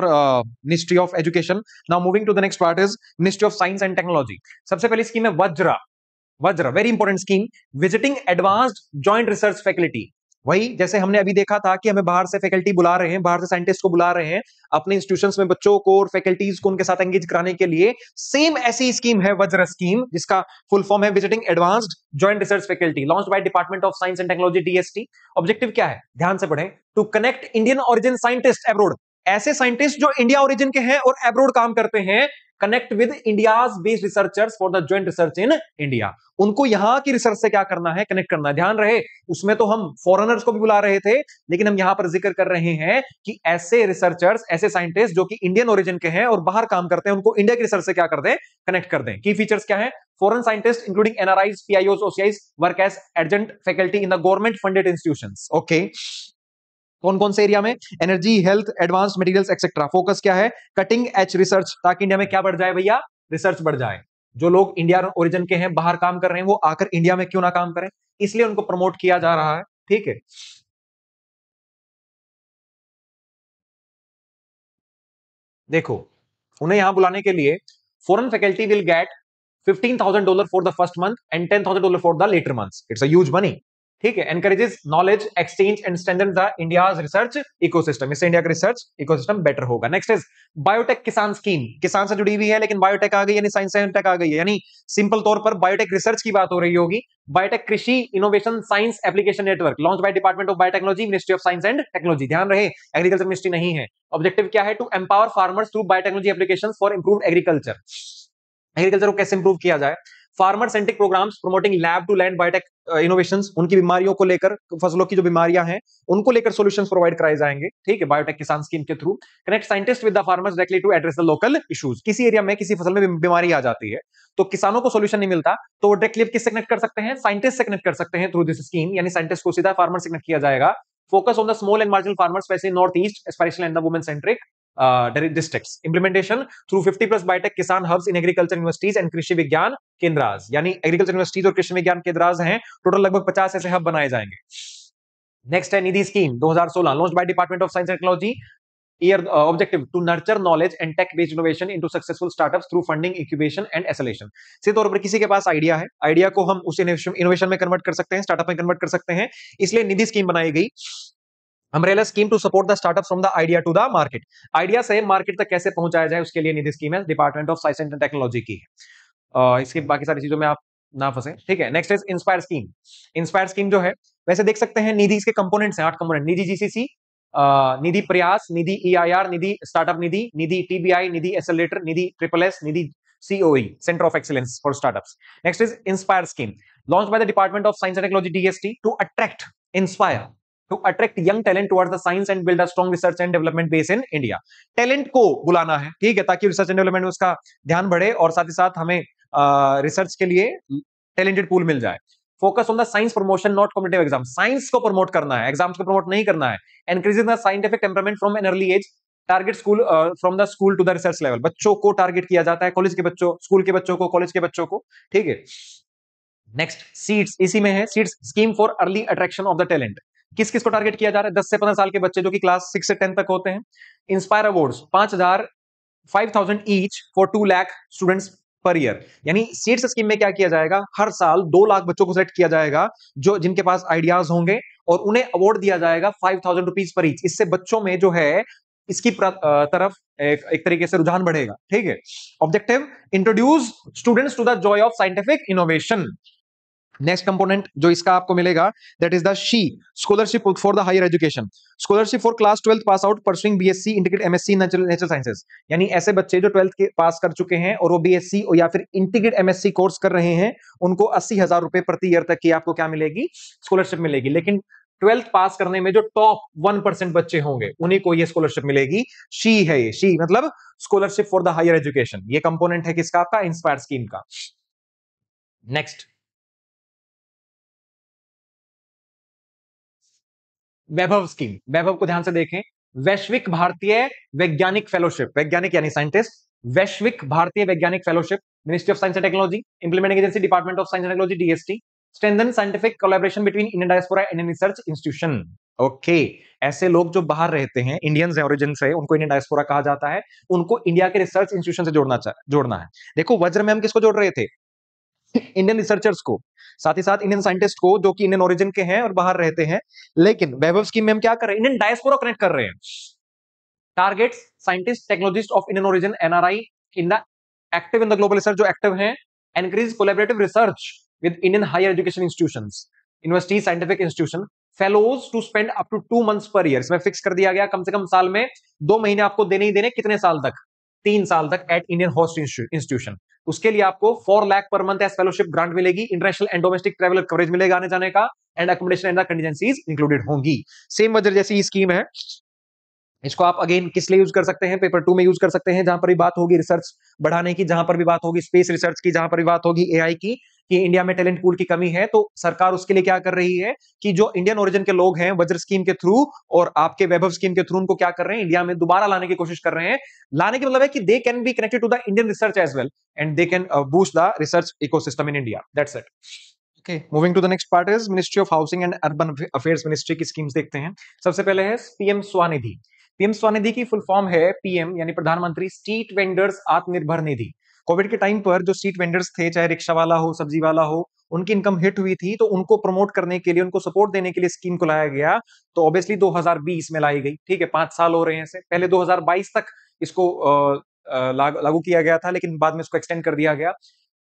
Ministry of Education. Now moving to the next part is Ministry of Science and Technology. सबसे पहली स्कीम है वज्र, very important scheme, visiting advanced joint research faculty. वही जैसे हमने अभी देखा था कि हमें बाहर से फैकल्टी बुला रहे हैं, बाहर से साइंटिस्ट को बुला रहे हैं अपने इंस्टीट्यूशंस में बच्चों को और फैकल्टीज को उनके साथ एंगेज कराने के लिए, सेम ऐसी स्कीम है वज्र स्कीम, जिसका फुल फॉर्म है visiting advanced joint research faculty, launched by department of science and technology, DST। Objective क्या है? ध्यान से पढ़ें। To connect Indian origin scientist abroad, ऐसे साइंटिस्ट जो इंडिया ओरिजिन के हैं और अब्रोड काम करते हैं, connect with India's based researchers for the joint research in India. उनको यहां की रिसर्च से क्या करना है? कनेक्ट करना है। ध्यान रहे, उसमें तो हम फॉरेनर्स को भी बुला रहे थे, लेकिन हम यहां पर जिक्र कर रहे हैं कि ऐसे रिसर्चर्स, ऐसे साइंटिस्ट जो कि इंडियन ओरिजिन के हैं और बाहर काम करते हैं, उनको इंडिया की रिसर्च से क्या कर दें? कनेक्ट कर दें। की फीचर्स क्या है? Foreign scientist including NRIs, PIOs, OCIs work as adjunct faculty in the government funded institutions. Okay, कौन कौन से एरिया में? Energy, health, advance materials etcetera. Focus क्या है? कटिंग एज रिसर्च, ताकि इंडिया में क्या बढ़ जाए भैया? रिसर्च बढ़ जाए। जो लोग इंडिया ओरिजिन के हैं, बाहर काम कर रहे हैं, वो आकर इंडिया में क्यों ना काम करें, इसलिए उनको प्रमोट किया जा रहा है। ठीक है, देखो उन्हें यहां बुलाने के लिए foreign faculty will get $15,000 for the first month and $10,000 for the latter months. It's a huge money. ठीक है, encourages knowledge exchange and strengthen the India's research ecosystem. इससे इंडिया का रिसर्च इकोसिस्टम बेटर होगा। Next is biotech Kisan scheme. किसान से जुड़ी हुई है लेकिन बायोटेक आ गई, यानी साइंस एंड टेक आ गई है, यानी सिंपल तौर पर बायोटेक रिसर्च की बात हो रही होगी। Biotech Krishi innovation science application network launch by department of biotechnology, ministry of science and technology. ध्यान रहे, एग्रीकल्चर मिनिस्ट्री नहीं है। ऑब्जेक्टिव क्या है? To empower farmers through biotechnology applications for improved agriculture. Agriculture को कैसे इंप्रूव किया जाए? Farmer centric programmes promoting lab to land biotech innovations. उनकी बीमारियों को लेकर, फसलों की जो बीमारियां हैं उनको लेकर सॉल्यूशंस प्रोवाइड कराए जाएंगे। ठीक है, बायोटेक किसान स्कीम के थ्रू। Connect scientist with the farmers directly to address the local issues. किसी एरिया में किसी फसल में बीमारी आ जाती है तो किसानों को सॉल्यूशन नहीं मिलता, तो वो डायरेक्टली किससे कनेक्ट कर सकते हैं? साइंटिस्ट से कनेक्ट कर सकते हैं थ्रू दिस स्कीम, यानी साइंटिस्ट को सीधा फार्मर से कनेक्ट किया जाएगा। Focus on the small and marginal farmers, specially north east, specially and the women centric districts. Implementation through 50 plus biotech kisan hubs in agriculture universities and Krishi Vigyan केंद्रास, यानी एग्रीकल्चर यूनिवर्सिटीज और कृषि विज्ञान केंद्रास हैं, टोटल लगभग 50 ऐसे हब बनाए जाएंगे। नेक्स्ट है NIDHI scheme 2016 launch by department of science and technology. Year objective to nurture knowledge and tech based innovation into successful startups through funding, incubation and acceleration। सीधे तौर पर किसी के पास आइडिया है, आइडिया को हम उस इनोवेशन में कन्वर्ट कर सकते हैं, स्टार्टअप में कन्वर्ट कर सकते हैं, इसलिए निधि स्कीम बनाई गई। Umbrella scheme to support the startup from the idea to the market. Idea से मार्केट तक कैसे पहुंचाया जाए उसके लिए निधि स्कीम है, department of science and technology की है। इसकी बाकी सारी चीजों में आप ना फंसे। ठीक है, next is inspire scheme. Inspire scheme जो है, वैसे देख सकते हैं निधि इसके कंपोनेंट्स हैं, 8 component. Nidhi GCC, NIDHI Prayas, NIDHI EIR, NIDHI startup NIDHI, NIDHI TBI, NIDHI accelerator, NIDHI triple S, NIDHI COE centre of excellence for startups. Next is inspire scheme launch by the department of science and technology DST to attract, inspire to attract young talent towards the science and build a strong research and development base in India. Talent को बुलाना है, ठीक है, ताकि रिसर्च एंड डेवलपमेंट में उसका ध्यान बढ़े और साथ ही साथ हमें रिसर्च के लिए टैलेंटेड पूल मिल जाए। Focus on the science promotion not competitive exam. Science को प्रमोट करना है, एग्जाम्स को प्रमोट नहीं करना है। Encouraging the scientific temperament from an early age. Target school from the school to the research level. बच्चों को टारगेट किया जाता है, कॉलेज के बच्चों, स्कूल के बच्चों को, कॉलेज के बच्चों को। ठीक है, नेक्स्ट सीड्स, इसी में है seeds scheme for early attraction of the talent. किस किस को टारगेट किया जा रहा है? 10 से 15 साल के बच्चे जो कि क्लास 6 से 10 तक होते हैं। Inspire awards 5,000 each for 2 lakh students per year. यानी सीड्स स्कीम में क्या किया जाएगा? हर साल 2 लाख बच्चों को सिलेक्ट किया जाएगा जो जिनके पास आइडियाज होंगे और उन्हें अवार्ड दिया जाएगा 5,000 रुपीज पर ईच। इससे बच्चों में जो है इसकी तरफ एक तरीके से रुझान बढ़ेगा। ठीक है, objective introduce students to the joy of scientific innovation. Next component जो इसका आपको मिलेगा that is the SHE scholarship for the higher education. Scholarship for class 12 pass out pursuing BSc integrated MSc natural sciences. यानी ऐसे बच्चे जो 12th के पास कर चुके हैं और वो BSc या फिर इंटीग्रेटेड MSc कोर्स कर रहे हैं, उनको 80,000 रुपए प्रति ईयर तक की आपको क्या मिलेगी? स्कॉलरशिप मिलेगी। लेकिन 12th पास करने में जो टॉप 1% बच्चे होंगे उन्हीं को ये स्कॉलरशिप मिलेगी। शी है ये, शी मतलब scholarship for the higher education. ये कंपोनेंट है किसका? आपका इंस्पायर स्कीम का। Next Vaibhav scheme. वैभव को ध्यान से देखें, वैश्विक भारतीय वैज्ञानिक फेलोशिप, वैज्ञानिक यानी साइंटिस्ट, वैश्विक भारतीय वैज्ञानिक fellowship, ministry of science and technology, implementing agency department of science and technology DST, strengthen scientific collaboration between Indian diaspora and Indian research institution. Okay, ऐसे लोग जो बाहर रहते हैं, इंडियंस ओरिजिन से, उनको इंडियन डायस्पोरा कहा जाता है, उनको इंडिया के रिसर्च इंस्टीट्यूशन से जोड़ना है। देखो वज्र में हम किसको जोड़ रहे थे? इंडियन रिसर्चर्स को, साथ ही साथ इंडियन साइंटिस्ट को जो कि इंडियन ओरिजिन के हैं और बाहर रहते हैं। लेकिन वैभव स्कीम में हम क्या कर रहे हैं? इंडियन डायस्पोरा कनेक्ट कर रहे हैं। Targets scientist technologist of Indian origin NRI in the active in the global research, जो एक्टिव हैं। Encourage collaborative research with Indian higher education institutions, university, scientific institution. Fellows to spend up to 2 months per year. इसमें फिक्स कर दिया गया कम से कम साल में 2 महीने आपको देने ही देने। कितने साल तक? 3 साल तक एट इंडियन होस्ट इंस्टीट्यूशन। उसके लिए आपको 4 लाख पर मंथ एज फेलोशिप ग्रांट मिलेगी। International and domestic travel coverage मिलेगा आने जाने का, and accommodation and the contingencies included होंगी। सेम वजह जैसी स्कीम है। इसको आप अगेन किस लिए यूज कर सकते हैं? पेपर 2 में यूज कर सकते हैं, जहां पर भी बात होगी रिसर्च बढ़ाने की, जहां पर भी बात होगी स्पेस रिसर्च की, जहां पर भी बात होगी AI की, कि इंडिया में टैलेंट पूल की कमी है, तो सरकार उसके लिए क्या कर रही है कि जो इंडियन ओरिजिन के लोग हैं वज्र स्कीम के थ्रू और आपके वैभव स्कीम के थ्रू उनको क्या कर रहे हैं, इंडिया में दोबारा लाने की कोशिश कर रहे हैं। लाने का मतलब है कि they can be connected to the Indian research as well and they can boost the research ecosystem in India. That's it. Okay, moving to the next part is Ministry of Housing and Urban Affairs Ministry की स्कीम्स देखते हैं। सबसे पहले है पीएम स्वनिधि। पीएम स्वनिधि की फुल फॉर्म है पीएम यानी प्रधानमंत्री street vendors Atmanirbhar Nidhi. Covid के टाइम पर जो स्ट्रीट वेंडर्स थे, चाहे रिक्शा वाला हो, सब्जी वाला हो, उनकी इनकम हिट हुई थी, तो उनको प्रमोट करने के लिए, उनको सपोर्ट देने के लिए स्कीम को लाया गया। तो ऑब्वियसली 2020 में लाई गई, ठीक है, 5 साल हो रहे हैं इसे। पहले 2022 तक इसको लागू किया गया था, लेकिन बाद में इसको एक्सटेंड कर दिया गया।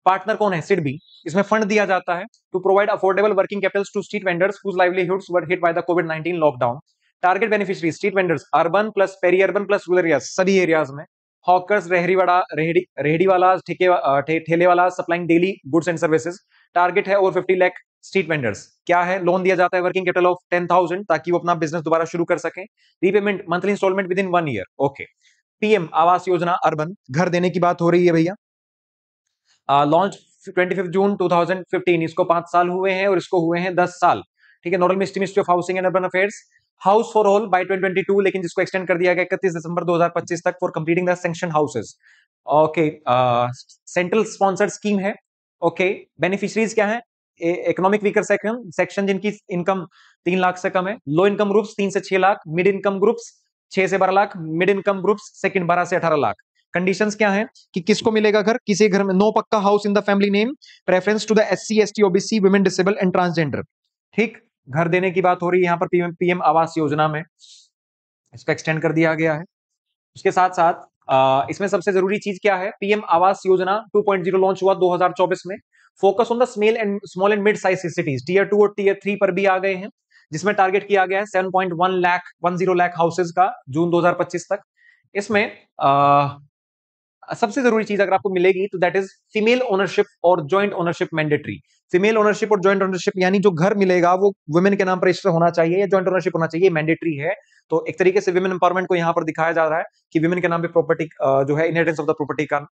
पार्टनर कौन है? सिडबी। इसमें फंड दिया जाता है to provide affordable working capitals to street vendors whose livelihoods were hit by the कोविड-19 lockdown. Target beneficiary street vendors urban plus peri urban plus rural areas, सभी एरियाज में। हॉकर्स, रेहड़ी वाला, ठेले वाला supplying daily goods and services. Target है ओवर 50 लाख स्ट्रीट वेंडर्स। क्या है? लोन दिया जाता है वर्किंग कैपिटल ऑफ 10,000 ताकि वो अपना बिजनेस दोबारा शुरू कर सके। Repayment monthly instalment within 1 year. Okay. PM Awas Yojana urban, घर देने की बात हो रही है भैया। लॉन्च 25 जून 2015, इसको 5 साल हुए हैं और इसको हुए हैं 10 साल, ठीक है। Nodal ministry of housing and urban affairs, house for all by 2022, लेकिन जिसको एक्सटेंड कर दिया गया 31 दिसंबर 2025 तक for completing the sanction houses. Okay, central sponsored scheme है। ओके, बेनिफिशियरीज क्या है? इकोनॉमिक वीकर सेक्शन जिनकी इनकम 3 लाख से कम है, लो इनकम ग्रुप्स 3 से 6 लाख, मिड इनकम ग्रुप्स 6 से 12 lakh, mid income groups second 12 से 18 लाख। कंडीशंस क्या है कि किसको मिलेगा घर? किसी घर में no pucca house in the family name, preference to the SC ST OBC women disable and transgender. ठीक, घर देने की बात हो रही है यहाँ पर पीएम आवास योजना में, इसको एक्सटेंड कर दिया गया है। उसके साथ साथ इसमें सबसे जरूरी चीज क्या है? पीएम आवास योजना 2.0 लॉन्च हुआ 2024 में। Focus on the small and mid size cities, tier 2 और टीयर 3 पर भी आ गए हैं, जिसमें टारगेट किया गया है 7.10 लाख हाउसेज का जून 2025 तक। इसमें सबसे जरूरी चीज अगर आपको मिलेगी तो दैट इज फीमेल ओनरशिप और joint ownership mandatory. Female ownership और जॉइंट ओनरशिप यानी जो घर मिलेगा वो वुमेन के नाम पर रजिस्टर होना चाहिए या जॉइंट ओनरशिप होना चाहिए, मैंडेटरी है। तो एक तरीके से विमेन एम्पावरमेंट को यहाँ पर दिखाया जा रहा है कि विमेन के नाम पे प्रॉपर्टी जो है इनहेरिटेंस ऑफ द प्रॉपर्टी का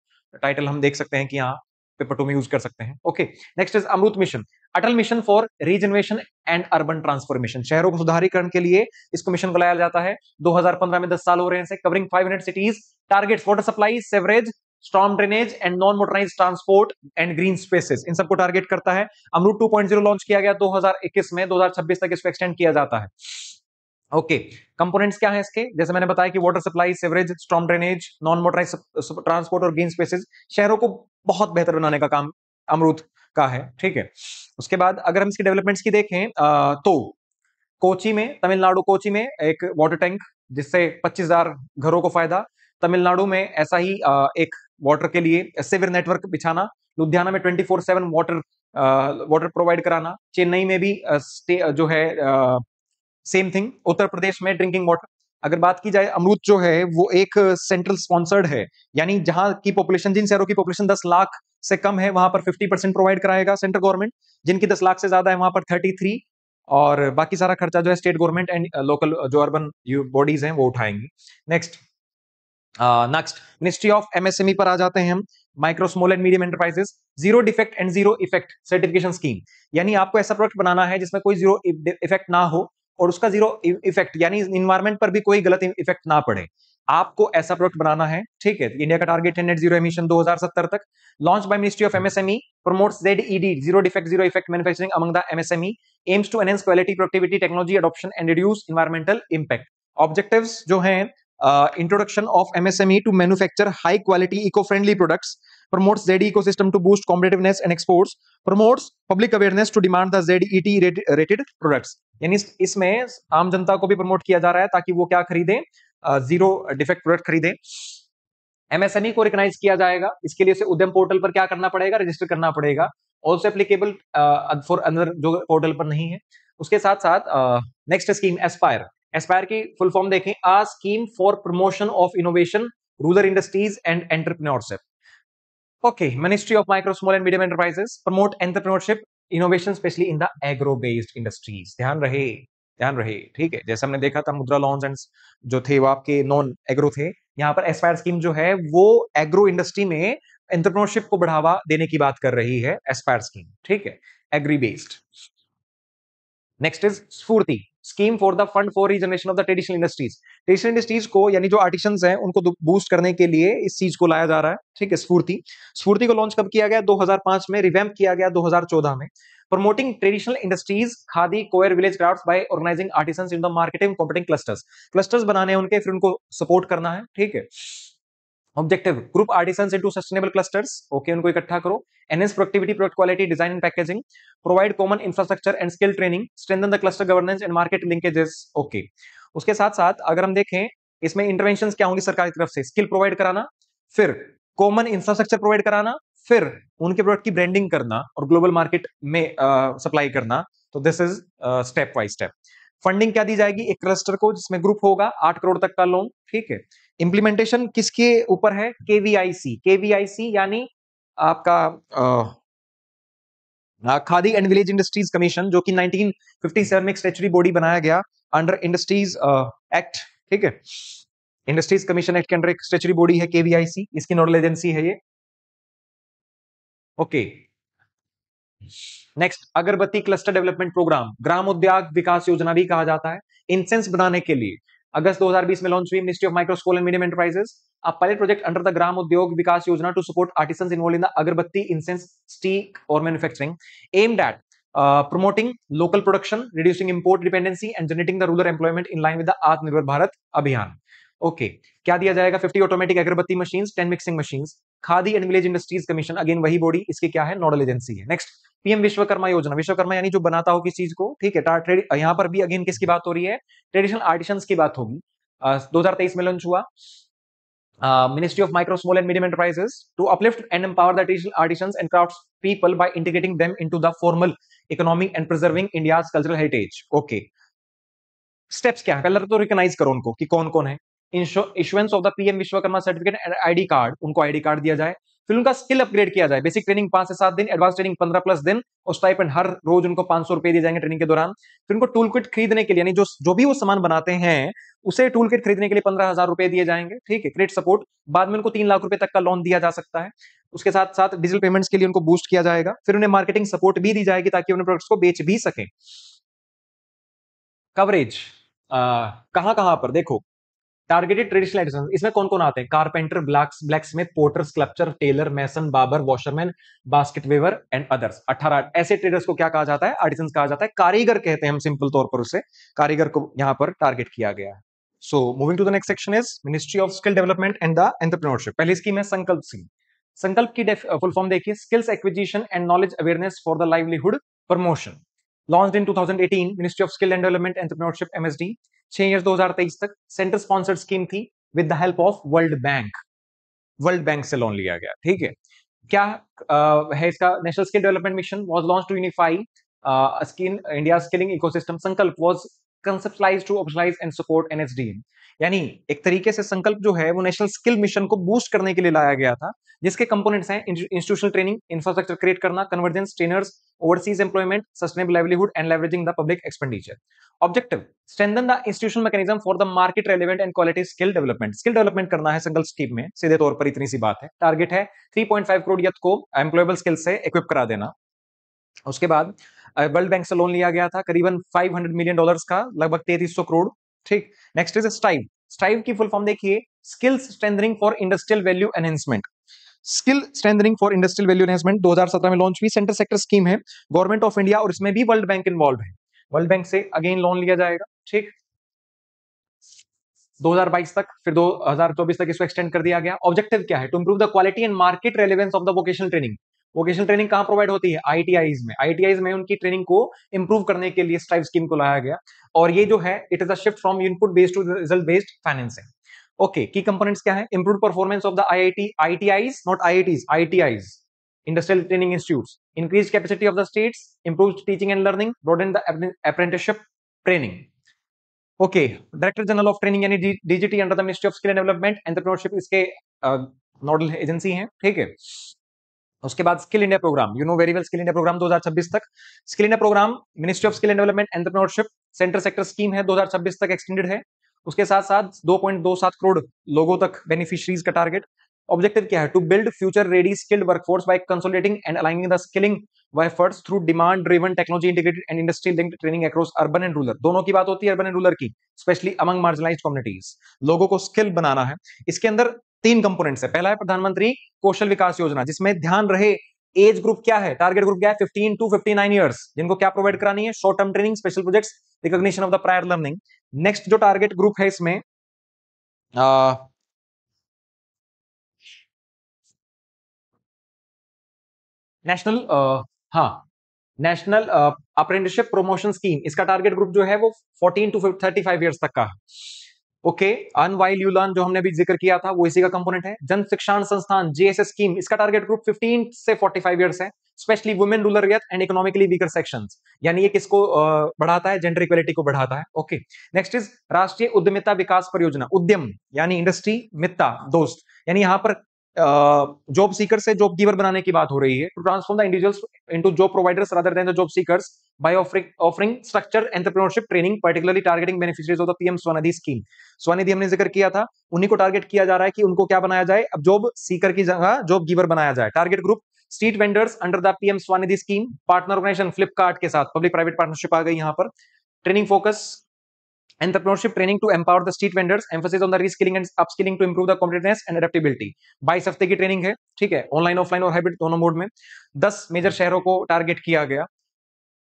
टाइटल हम देख सकते हैं कि यहाँ पेपर टू में यूज कर सकते हैं। Okay, next is Amrut mission, Atal mission for regeneration and urban transformation. शहरों को सुधारीकरण के लिए इसको मिशन को लाया जाता है। 2015 में 10 साल हो रहे हैं, covering 500 cities. Targets water supply, sewerage, storm drainage and non motorised transport and green spaces, इन सबको टारगेट करता है। अमरूद 2.0 लॉन्च किया गया 2021 में, 2026 तक इसको एक्सटेंड किया जाता है। ओके, कंपोनेंट्स क्या है इसके? जैसे मैंने बताया कि water supply, sewerage, storm drainage, non motorised transport और ग्रीन स्पेसेस, शहरों को बहुत बेहतर बनाने का काम अमरूद का है, ठीक है। उसके बाद अगर हम इसकी डेवलपमेंट्स की देखें तो कोची में, तमिलनाडु कोची में एक वाटर टैंक जिससे 25,000 घरों को फायदा। तमिलनाडु में ऐसा ही एक वाटर के लिए सीवर नेटवर्क बिछाना। लुधियाना में 24/7 वाटर प्रोवाइड कराना। चेन्नई में भी जो है सेम थिंग। उत्तर प्रदेश में ड्रिंकिंग वाटर। अगर बात की जाए, अमरूद जो है वो एक सेंट्रल स्पॉन्सर्ड है, यानी जहां की पॉपुलेशन, जिन शहरों की पॉपुलेशन 10 लाख से कम है वहां पर 50% प्रोवाइड कराएगा सेंट्रल गवर्नमेंट। जिनकी 10 लाख से ज्यादा है वहां पर 33, और बाकी सारा खर्चा जो है स्टेट गवर्नमेंट एंड लोकल जो अर्बन बॉडीज हैं वो उठाएंगी। नेक्स्ट मिनिस्ट्री ऑफ एमएसएमई पर आ जाते हैं हम। Micro small and medium enterprises, zero defect and zero effect certification scheme, यानी आपको ऐसा प्रोडक्ट बनाना है जिसमें कोई जीरो इफेक्ट ना हो और उसका जीरो इफेक्ट यानी इन्वायरमेंट पर भी कोई गलत इफेक्ट ना पड़े, आपको ऐसा प्रोडक्ट बनाना है, ठीक है। इंडिया का टारगेट है नेट जीरो एमिशन 2070 तक। Launch by ministry of MSME, promotes ZED, zero defect zero effect manufacturing among the MSME, aims to enhance quality, productivity, technology adoption and reduce environmental impact. Objectives जो हैं, introduction of MSME to manufacture high quality eco-friendly products, promotes ZE ecosystem to boost competitiveness and exports, promotes public awareness to demand the ZET rated products। यानी इसमें आम जनता को भी प्रमोट किया जा रहा है ताकि वो क्या खरीदें, जीरो डिफेक्ट प्रोडक्ट खरीदें। एमएसएमई को रिकॉग्नाइज किया जाएगा, इसके लिए उसे उद्यम पोर्टल पर क्या करना पड़ेगा, रजिस्टर करना पड़ेगा। ऑल्सो एप्लीकेबल फॉर अदर जो पोर्टल पर नहीं है। उसके साथ साथ नेक्स्ट स्कीम एस्पायर। एस्पायर की फुल फॉर्म देखें, a scheme for promotion of innovation, rural industries and entrepreneurship. Okay, ministry of micro small and medium enterprises, promote entrepreneurship innovation specially in the agro based industries. ध्यान रहे, ठीक है। जैसे हमने देखा था मुद्रा लोन्स एंड जो थे वो आपके नॉन एग्रो थे, यहाँ पर एस्पायर स्कीम जो है वो एग्रो इंडस्ट्री में एंटरप्रेन्योरशिप को बढ़ावा देने की बात कर रही है एस्पायर स्कीम, ठीक है, एग्री बेस्ड। नेक्स्ट इज स्फूर्ति, scheme for the fund for regeneration of the traditional industries. Traditional industries को यानी जो आर्टिसंस हैं उनको बूस्ट करने के लिए इस चीज को लाया जा रहा है, ठीक है, स्फूर्ति। स्फूर्ति को लॉन्च कब किया गया? 2005 में, रिवैम्प किया गया 2014 में। Promoting traditional industries, khadi, coir, village crafts by organising artisans in the marketing competing clusters. Clusters बनाने हैं उनके, फिर उनको सपोर्ट करना है, ठीक है। Objective, group artisans into sustainable clusters, okay, उनको इकट्ठा करो। Enhance productivity, product quality, design and packaging, provide common infrastructure and skill training, strengthen the cluster governance and market linkages, okay. उसके साथ साथ अगर हम देखें इसमें इंटरवेंशंस क्या होंगी सरकार की तरफ से? स्किल प्रोवाइड कराना, फिर कॉमन इंफ्रास्ट्रक्चर प्रोवाइड कराना, फिर उनके प्रोडक्ट की ब्रांडिंग करना और ग्लोबल मार्केट में सप्लाई करना। तो this is step by step. Funding क्या दी जाएगी? एक क्लस्टर को जिसमें ग्रुप होगा, 8 करोड़ तक का लोन, ठीक है। इंप्लीमेंटेशन किसके ऊपर है? केवीआईसी। केवीआईसी यानी आपका khadi and village industries commission, जो कि 1957 में एक स्टैट्यूटरी बॉडी बनाया गया अंडर इंडस्ट्रीज एक्ट, ठीक है। इंडस्ट्रीज कमीशन एक्ट के अंडर एक स्टैट्यूटरी बॉडी है केवीआईसी, इसकी नोडल एजेंसी है ये, ओके। नेक्स्ट, अगरबत्ती क्लस्टर डेवलपमेंट प्रोग्राम, ग्राम उद्योग विकास योजना भी कहा जाता है। इंसेंस बनाने के लिए अगस्त 2020 में लॉन्च हुई ministry of micro small and medium enterprises a pilot project under the Gram Udyog Vikas Yojana to support artisans involve in the agarbatti, incense, stick और manufacturing, aimed at promoting local production, reducing import dependency and generating the rural employment in line with the आत्मनिर्भर भारत अभियान, ओके। क्या दिया जाएगा? 50 ऑटोमेटिक अगरबत्ती machines, 10 mixing machines. Khadi and village industries commission, again वही बॉडी, इसकी क्या है? नोडल एजेंसी है। नेक्स्ट, पीएम विश्वकर्मा योजना। विश्वकर्मा यानी जो बनाता हो किस चीज को, ठीक है। यहां पर भी अगेन किसकी बात हो रही है? ट्रेडिशनल आर्टिसंस की बात होगी। 2023 में लॉन्च हुआ। Ministry of Micro, Small and Medium Enterprises to uplift and empower the traditional artisans and crafts people by integrating them into the formal economy and preserving India's cultural heritage. Okay. Steps क्या है? पहले तो रिकॉग्नाइज करो उनको कि कौन कौन है। Issuance of the PM Vishwakarma certificate and ID card, उनको आईडी कार्ड दिया जाए। फिर उनका स्किल अपग्रेड किया जाए, बेसिक ट्रेनिंग 5 से 7 दिन, एडवांस ट्रेनिंग 15+ दिन और स्टाइपेंड हर रोज उनको 500 रुपए दिए जाएंगे ट्रेनिंग के दौरान। फिर उनको टूल किट खरीदने के लिए, यानी जो भी वो सामान बनाते हैं उसे टूल किट खरीदने के लिए 15,000 रुपए दिए जाएंगे, ठीक है। क्रेडिट सपोर्ट, बाद में उनको 3 लाख रुपए तक का लोन दिया जा सकता है। उसके साथ साथ डिजिटल पेमेंट्स के लिए उनको बूस्ट किया जाएगा। फिर उन्हें मार्केटिंग सपोर्ट भी दी जाएगी ताकि उन्हें प्रोडक्ट्स को बेच भी सकें। कवरेज कहां कहां पर देखो, टारगेटेड ट्रेडिशनल आर्टिसंस, इसमें कौन कौन आते हैं? Carpenter, blacksmith, porter, sculpture, tailor, mason, barber, washerman, basket weaver and others. 18 ऐसे ट्रेडर्स को क्या कहा जाता है? आर्टिसंस कहा जाता है। कारीगर कहते हैं हम सिंपल तौर पर उसे, कारीगर को यहां पर टारगेट किया गया है। So moving to the next section is ministry of skill development and the entrepreneurship. पहली स्कीम है संकल्प स्कीम। संकल्प की फुल फॉर्म देखिए, skills acquisition and knowledge awareness for the livelihood promotion. Launched in 2018, ministry of skill and development entrepreneurship MSD, 6 years 2023 तक। सेंटर स्पॉन्सर्ड स्कीम थी with the help of world bank. World bank से लोन लिया गया, ठीक है। क्या है इसका? National skill development mission was launch to unify skill India skilling ecosystem. Sankalp was conceptualized to observe and support NSDM। यानी एक तरीके से संकल्प जो है वो नेशनल स्किल मिशन को बूस्ट करने के लिए लाया गया था, जिसके कंपोनेंट्स हैं इंस्टीट्यूशनल ट्रेनिंग, इंफ्रास्ट्रक्चर क्रिएट करना, convergence, trainers, overseas employment, sustainable livelihood and leveraging the public expenditure. Objective, strengthen the institutional mechanism for the market relevant and quality skill development. Skill development करना है संकल्प स्कीम में, सीधे तौर पर इतनी सी बात है। टारगेट है 3.5 करोड़ यूथ को एम्प्लॉयबल स्किल से इक्विप करा देना। उसके बाद वर्ल्ड बैंक से लोन लिया गया था करीबन $500 मिलियन का, लगभग 3300 करोड़, ठीक। Next is strive. स्ट्राइव की फुल फॉर्म देखिए, skills strengthening for industrial value enhancement. Skill strengthening for industrial value enhancement 2017 में लॉन्च हुई। सेंटर सेक्टर स्कीम है, गवर्नमेंट ऑफ इंडिया, और इसमें भी वर्ल्ड बैंक इन्वॉल्व है। वर्ल्ड बैंक से अगेन लोन लिया जाएगा, ठीक, 2022 तक, फिर 2024 तक इसको एक्सटेंड कर दिया गया। ऑब्जेक्टिव क्या है? To improve the quality and market relevance of the vocational training. Vocational training कहां प्रोवाइड होती है? ITIs में। ITIs में उनकी ट्रेनिंग को इंप्रूव करने के लिए स्ट्राइव स्कीम को लाया गया। और ये जो है, it is a shift from input based to result based financing. Okay, key components क्या है? Improve performance of the ITIs, not IITs, ITIs, industrial training institutes, increase capacity of the states, improve teaching and learning, broaden the apprenticeship training. Okay, director general of training यानी DGT under the ministry of skill and development entrepreneurship इसके नोडल एजेंसी हैं, ठीक है। उसके बाद skill India programme, you know very well, skill India programme 2026 तक। Skill India programme ministry of skill and development entrepreneurship centre sector scheme है, 2026 तक एक्सटेंडेड है। उसके साथ साथ 2.27 करोड़ लोगों तक बेनिफिशियरीज का टारगेट। ऑब्जेक्टिव क्या है? To build future ready skilled workforce by consolidating and aligning the skilling efforts through demand driven technology integrated and industry linked training across urban and rural. दोनों की बात होती है, अर्बन एंड रूरल की, स्पेशली अमंग मार्जिनलाइज्ड कम्युनिटीज। लोगों को स्किल बनाना है। इसके अंदर 3 कंपोनेंट्स है। पहला है प्रधानमंत्री कौशल विकास योजना, जिसमें ध्यान रहे एज ग्रुप क्या है, टारगेट ग्रुप क्या है, 15 to 59 ईयर्स, जिनको क्या प्रोवाइड करानी है, short term training, special projects, recognition of the prior learning. Next जो टारगेट ग्रुप है इसमें नेशनल हाँ नेशनल अप्रेंटिसशिप प्रमोशन स्कीम, इसका टारगेट ग्रुप जो है वो 14 to 35 ईयर्स तक का है। Okay, earn while you learn जो हमने अभी जिक्र किया था वो इसी का कंपोनेंट है। जन शिक्षण संस्थान जेएसएस स्कीम, इसका टारगेट ग्रुप 15 से 45 इयर्स है, specially women, rural area and economically weaker sections, यानी ये किसको बढ़ाता है, जेंडर इक्वलिटी को बढ़ाता है। ओके, नेक्स्ट इज राष्ट्रीय उद्यमिता विकास परियोजना, उद्यम यानी इंडस्ट्री, मित्ता दोस्त, यानी यहां पर जॉब सीकर से जॉब गिवर बनाने की बात हो रही है। To transform the individuals into job providers rather than the job seekers by offering structured entrepreneurship training particularly targeting beneficiaries of the PM Svanidhi scheme. Svanidhi हमने जिक्र किया था, उन्हीं को टारगेट किया जा रहा है कि उनको क्या बनाया जाए, अब जॉब सीकर की जगह जॉब गिवर बनाया जाए। Target group street vendors under the PM Svanidhi scheme, partner organisation Flipkart के साथ पब्लिक प्राइवेट पार्टनरशिप आ गई यहां पर। Training focus entrepreneurship training to empower the street vendors, emphasis on the reskilling and upskilling to improve the competitiveness and adaptability। 22 हफ्ते की ट्रेनिंग है, ठीक है, ऑनलाइन ऑफलाइन और हाइब्रिड दोनों मोड में। 10 मेजर शहरों को टारगेट किया गया,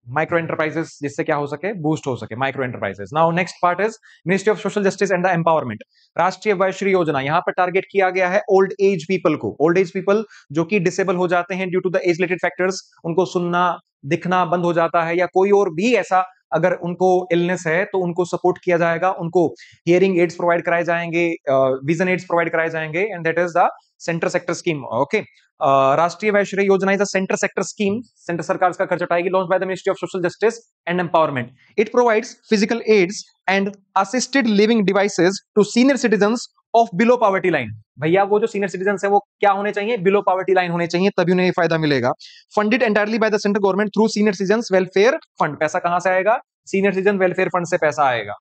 माइक्रो एंटरप्राइजेस, जिससे क्या हो सके, बूस्ट हो सके micro enterprises. Now next part is ministry of social justice and the empowerment, Rashtriya Vayoshri Yojana. यहां पर टारगेट किया गया है ओल्ड एज पीपल को, ओल्ड एज पीपल जो कि डिसेबल हो जाते हैं due to the age related factors, उनको सुनना दिखना बंद हो जाता है या कोई और भी ऐसा अगर उनको इलनेस है तो उनको सपोर्ट किया जाएगा, उनको हियरिंग एड्स प्रोवाइड कराए जाएंगे, विजन एड्स प्रोवाइड कराए जाएंगे, and that is the centre sector scheme. Okay, Rashtriya Vayoshri Yojana is a centre sector scheme, centre सरकार इसका खर्च उठाएगी, launch by the ministry of social justice and empowerment. It provides physical aids and assisted living devices to senior citizens of below poverty line. भैया वो जो सीनियर सिटीजन है वो क्या होने चाहिए, बिलो पॉवर्टी लाइन होने चाहिए, तभी उन्हें ये फायदा मिलेगा। Funded entirely bye the central government through senior citizen welfare fund. पैसा कहां से आएगा, सीनियर सिटीजन वेलफेयर फंड से पैसा आएगा।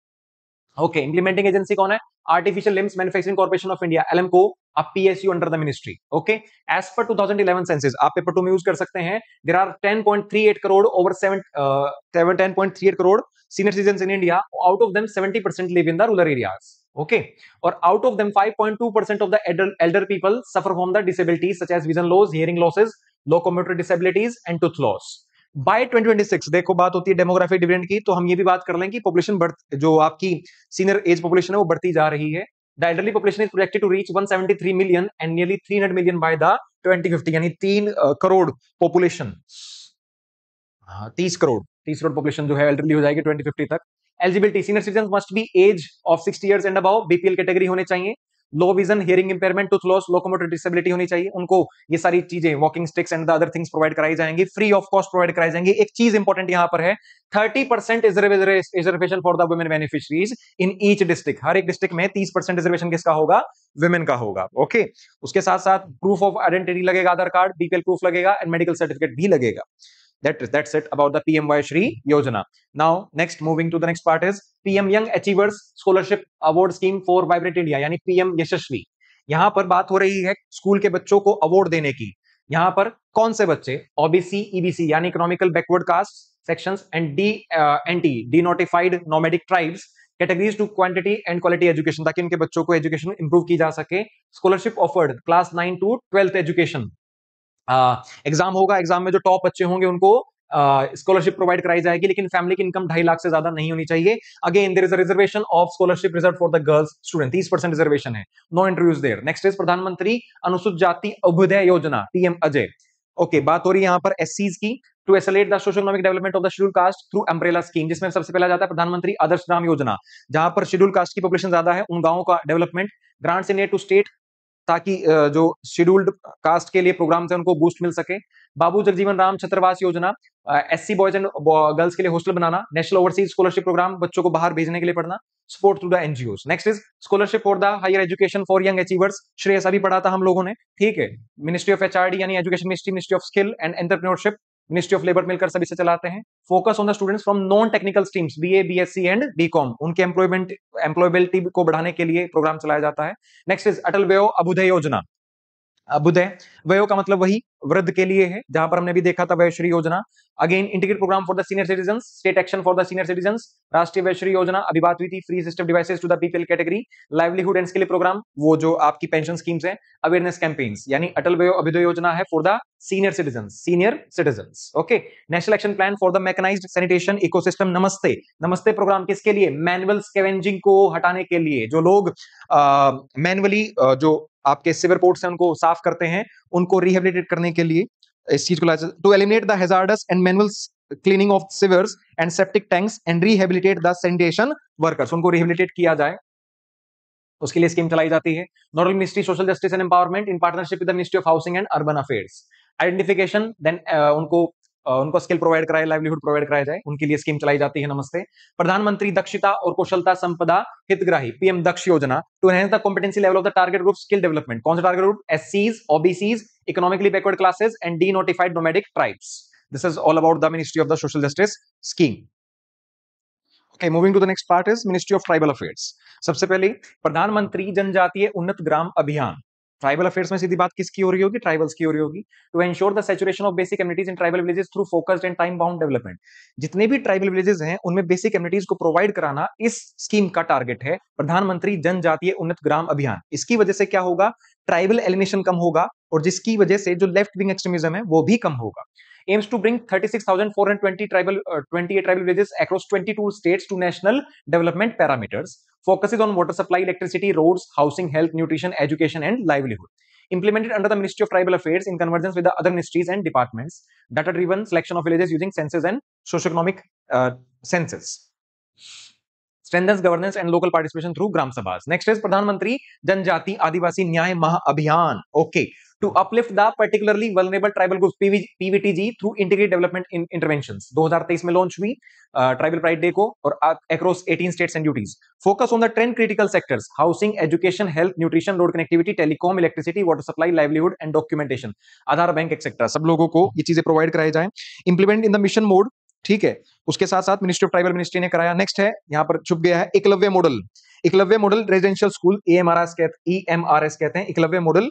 ओके, इंप्लीमेंटिंग एजेंसी कौन है, artificial limbs manufacturing corporation of India, ALIMCO, a PSU under the ministry। Okay, as per 2011 census, आप पेपर 2 में यूज कर सकते हैं, there are 10.38 crore over 10.38 crore senior citizens in India, out of them 70% live in the rural areas। Okay, और out of them 5.2% of the elder people suffer from the disabilities such as vision loss, hearing losses, locomotor disabilities and tooth loss। By 2026 देखो, बात होती है डेमोग्राफिक डिविडेंड की, तो हम ये भी बात कर लें कि पॉपुलेशन जो आपकी सीनियर एज पॉपुलेशन है वो बढ़ती जा रही है। The elderly population is projected to reach 173 million and nearly 300 million by the 2050, यानी 3 करोड़ पॉपुलेशन, 30 करोड़ पॉपुलेशन जो है एल्डरली हो जाएगी 2050 तक। Eligibility, senior citizen must be age of 60 years and above, BPL category होने चाहिए, low vision, hearing impairment, tooth loss, locomotor disability होनी चाहिए, उनको ये सारी चीजें walking sticks and the other things provide कराई जाएंगी, फ्री ऑफ कॉस्ट प्रोवाइड कराई जाएंगी। एक चीज इंपॉर्टेंट यहां पर है, 30% reservation for the women beneficiaries in each district, हर एक डिस्ट्रिक्ट में 30% रिजर्वेशन किसका होगा, वुमेन का होगा। ओके, उसके साथ साथ प्रूफ ऑफ आइडेंटिटी लगेगा, आधार कार्ड, बीपीएल प्रूफ लगेगा एंड मेडिकल सर्टिफिकेट भी लगेगा। That's it about the PM Shri Yojana. Now, next, moving to the next part is PM Young Achievers Scholarship Award Scheme for Vibrant India, यानी PM यशस्वी। यहां पर बात हो रही है स्कूल के बच्चों को अवार्ड देने की। यहां पर कौन से बच्चे, ओबीसी, ईबीसी यानी economical backward caste sections and NT denotified nomadic tribes categories to quantity and quality education, ताकि उनके बच्चों को एजुकेशन इंप्रूव की जा सके। Scholarship offered class 9 to 12th education. Exam होगा, एग्जाम में जो टॉप बच्चे होंगे उनको स्कॉलरशिप प्रोवाइड कराई जाएगी, लेकिन फैमिली की इनकम 2.5 लाख से ज्यादा नहीं होनी चाहिए। Again there is a reservation of scholarship reserve for the girls student, 30% reservation है, no interviews there. Next is प्रधानमंत्री अनुसूचित जाति अभ्युदय योजना, पीएम अजय। ओके, बात हो रही है यहां पर एससीज की, to accelerate the social economic development of the scheduled caste through umbrella scheme, जिसमें सबसे पहला जाता है प्रधानमंत्री आदर्श ग्राम योजना, जहां पर शेड्यूल कास्ट की पॉपुलेशन ज्यादा है उन गांवों का development, grants in aid to state, ताकि जो शेड्यूल्ड कास्ट के लिए प्रोग्राम्स है उनको बूस्ट मिल सके। बाबू जगजीवन राम छात्रावास योजना, एससी बॉयज एंड गर्ल्स के लिए हॉस्टल बनाना, नेशनल ओवरसीज स्कॉलरशिप प्रोग्राम, बच्चों को बाहर भेजने के लिए पढ़ना, support through the NGOs. Next is scholarship for the higher education for young achievers, Shreyas अभी पढ़ा था हम लोगों ने, ठीक है। मिनिस्ट्री ऑफ एचआरडी यानी education ministry, ministry of skill and entrepreneurship, ministry of labour मिलकर सभी से चलाते हैं। Focus on the students from non technical streams, BA, BSc and BCom, उनके एम्प्लॉयबिलिटी को बढ़ाने के लिए प्रोग्राम चलाया जाता है। नेक्स्ट इज अटल व्यय अभ्युदय योजना, अभ्युदय वयो का मतलब वही वृद्ध के लिए है, जहां पर हमने भी देखा था Vayoshri Yojana. Again integrated programme for the senior citizens, state action for the senior citizens, Rashtriya Vayoshri Yojana अभी बात हुई थी, free assistive devices to the people category, livelihood and skill programme, वो जो आपकी पेंशन स्कीम्स है, अवेयरनेस कैंपेन्स यानी अटल वयो अभ्युदय योजना है for the senior citizens. Okay, national action plan for the mechanised sanitation ecosystem, Namaste Namaste programme किसके लिए, मैनुअल स्कैवेंजिंग को हटाने के लिए, जो लोग मैनुअली जो आपके सिवर पोर्ट्स हैं उनको साफ करते हैं, उनको रिहेबिलिटेट करने के लिए इस चीज को to eliminate the hazardous and manual cleaning of sewers and septic tanks and rehabilitate the sanitation workers, उनको रिहेबिलिटेट किया जाए, उसके लिए स्कीम चलाई जाती है। Normal ministry social justice and empowerment in partnership with the ministry of housing and urban affairs, identification then उनको स्किल प्रोवाइड कराए, लाइवलीहुड प्रोवाइड कराया जाए, उनके लिए स्कीम चलाई जाती है, नमस्ते। प्रधानमंत्री दक्षता और कुशलता संपदा हितग्राही PM Daksh Yojana to enhance the competency level of the target group skill development, कौन सा टारगेट ग्रुप, एससीज, OBCs, economically backward classes and denotified nomadic tribes. This is all about the ministry of the social justice scheme. Okay, moving to the next part is Ministry of Tribal Affairs. सबसे पहले प्रधानमंत्री जनजातीय उन्नत ग्राम अभियान, ट्राइबल अफेयर्स में सीधी बात किसकी हो रही होगी, ट्राइबल्स की हो रही होगी। To ensure the saturation of basic communities in tribal villages through focused and time bound development, जितने भी ट्राइबल विलेजेस हैं उनमें बेसिक कम्युनिटीज को प्रोवाइड कराना इस स्कीम का टारगेट है, प्रधानमंत्री जनजातीय उन्नत ग्राम अभियान। इसकी वजह से क्या होगा, ट्राइबल एलिमिनेशन कम होगा और जिसकी वजह से जो लेफ्ट विंग एक्सट्रीमिज्म है वो भी कम होगा। aims to bring 36,420 28 tribal villages across 22 states to national development parameters, focuses on water supply, electricity, roads, housing, health, nutrition, education and livelihood, implemented under the Ministry of Tribal Affairs in convergence with the other ministries and departments, data driven selection of villages using census and socioeconomic census, strengthens governance and local participation through gram sabhas. Next is Pradhan Mantri Janjati Adivasi Nyay Mahabhiyan, okay, to uplift the particularly vulnerable tribal groups, PVTG, through integrated development in interventions. 2023 में लॉन्च हुई ट्राइबल प्राइड डे को और across 18 states and duties. Focus on the 10 critical sectors: housing, education, health, nutrition, road connectivity, telecom, electricity, water supply, livelihood and documentation. Aadhaar bank etcetera, सब लोगों को ये चीजें प्रोवाइड कराई जाए। Implement in the mission mode, ठीक है। उसके साथ साथ मिनिस्ट्री ऑफ ट्राइबल मिनिस्ट्री ने कराया। नेक्स्ट है, यहाँ पर छुप गया है Eklavya model, Eklavya model residential school, EMRS कहते हैं, एकलव्य मॉडल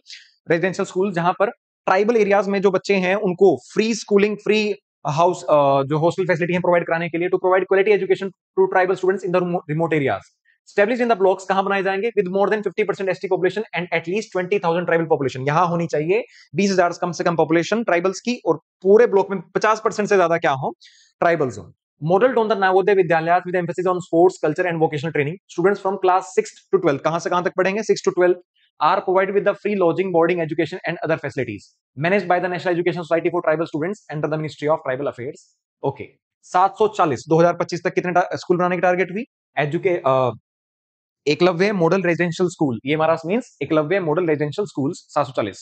रेजिडेंशियल स्कूल, जहां पर ट्राइबल एरियाज में जो बच्चे हैं उनको फ्री स्कूलिंग, फ्री हाउस जो हॉस्टल फैसिलिटी है प्रोवाइड कराने के लिए, to provide quality education to tribal students in the remote areas. Established in the blocks, कहां बनाए जाएंगे, with more than 50% ST population and at least 20,000 tribal population, यहां होनी चाहिए 20,000 कम से कम पॉपुलेशन ट्राइबल्स की, और पूरे ब्लॉक में 50% से ज्यादा क्या हो, ट्राइबल्स हो। Modeled on the Navodaya Vidyalayas with emphasis on sports, culture and vocational training. Students from class 6th to 12th, कहां से कहां तक पढ़ेंगे, 6 to 12, are provided with the free lodging, boarding, education and other facilities. Managed by the National Education Society for Tribal Students under the Ministry of Tribal Affairs. Okay. 740 2025 तक कितने स्कूल बनाने की टारगेट हुई, एकलव्य मॉडल रेजिडेंशियल स्कूल, ये हमारा means Eklavya model residential schools 740।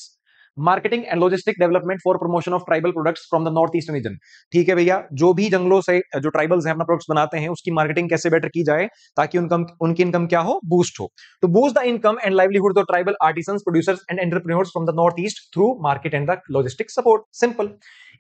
Marketing and logistic development for promotion of tribal products from the north eastern region, ठीक है भैया, जो भी जंगलों से जो ट्राइबल्स हैं अपना प्रोडक्ट्स बनाते हैं उसकी मार्केटिंग कैसे बेटर की जाए ताकि उनकी इनकम क्या हो, बूस्ट हो। To boost the income and livelihood of tribal artisans, producers and entrepreneurs from the north east through market and the logistic support, simple.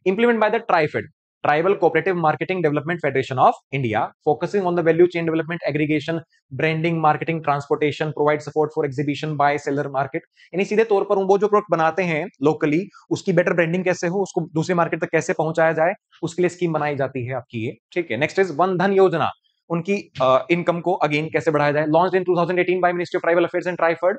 Implement by the TRIFED, Tribal Cooperative Marketing Development Federation of India, focusing on the value chain development, aggregation, branding, marketing, transportation, provide support for exhibition, buy, seller, market। यानी सीधे तौर पर वो जो प्रोडक्ट बनाते हैं लोकली उसकी बेटर ब्रांडिंग कैसे हो, उसको दूसरे मार्केट तक कैसे पहुंचाया जाए, उसके लिए स्कीम बनाई जाती है आपकी ये, ठीक है। नेक्स्ट इज वन धन योजना, उनकी इनकम को अगेन कैसे बढ़ाया जाए। Launched in 2018 by ministry of tribal affairs and TRIFED,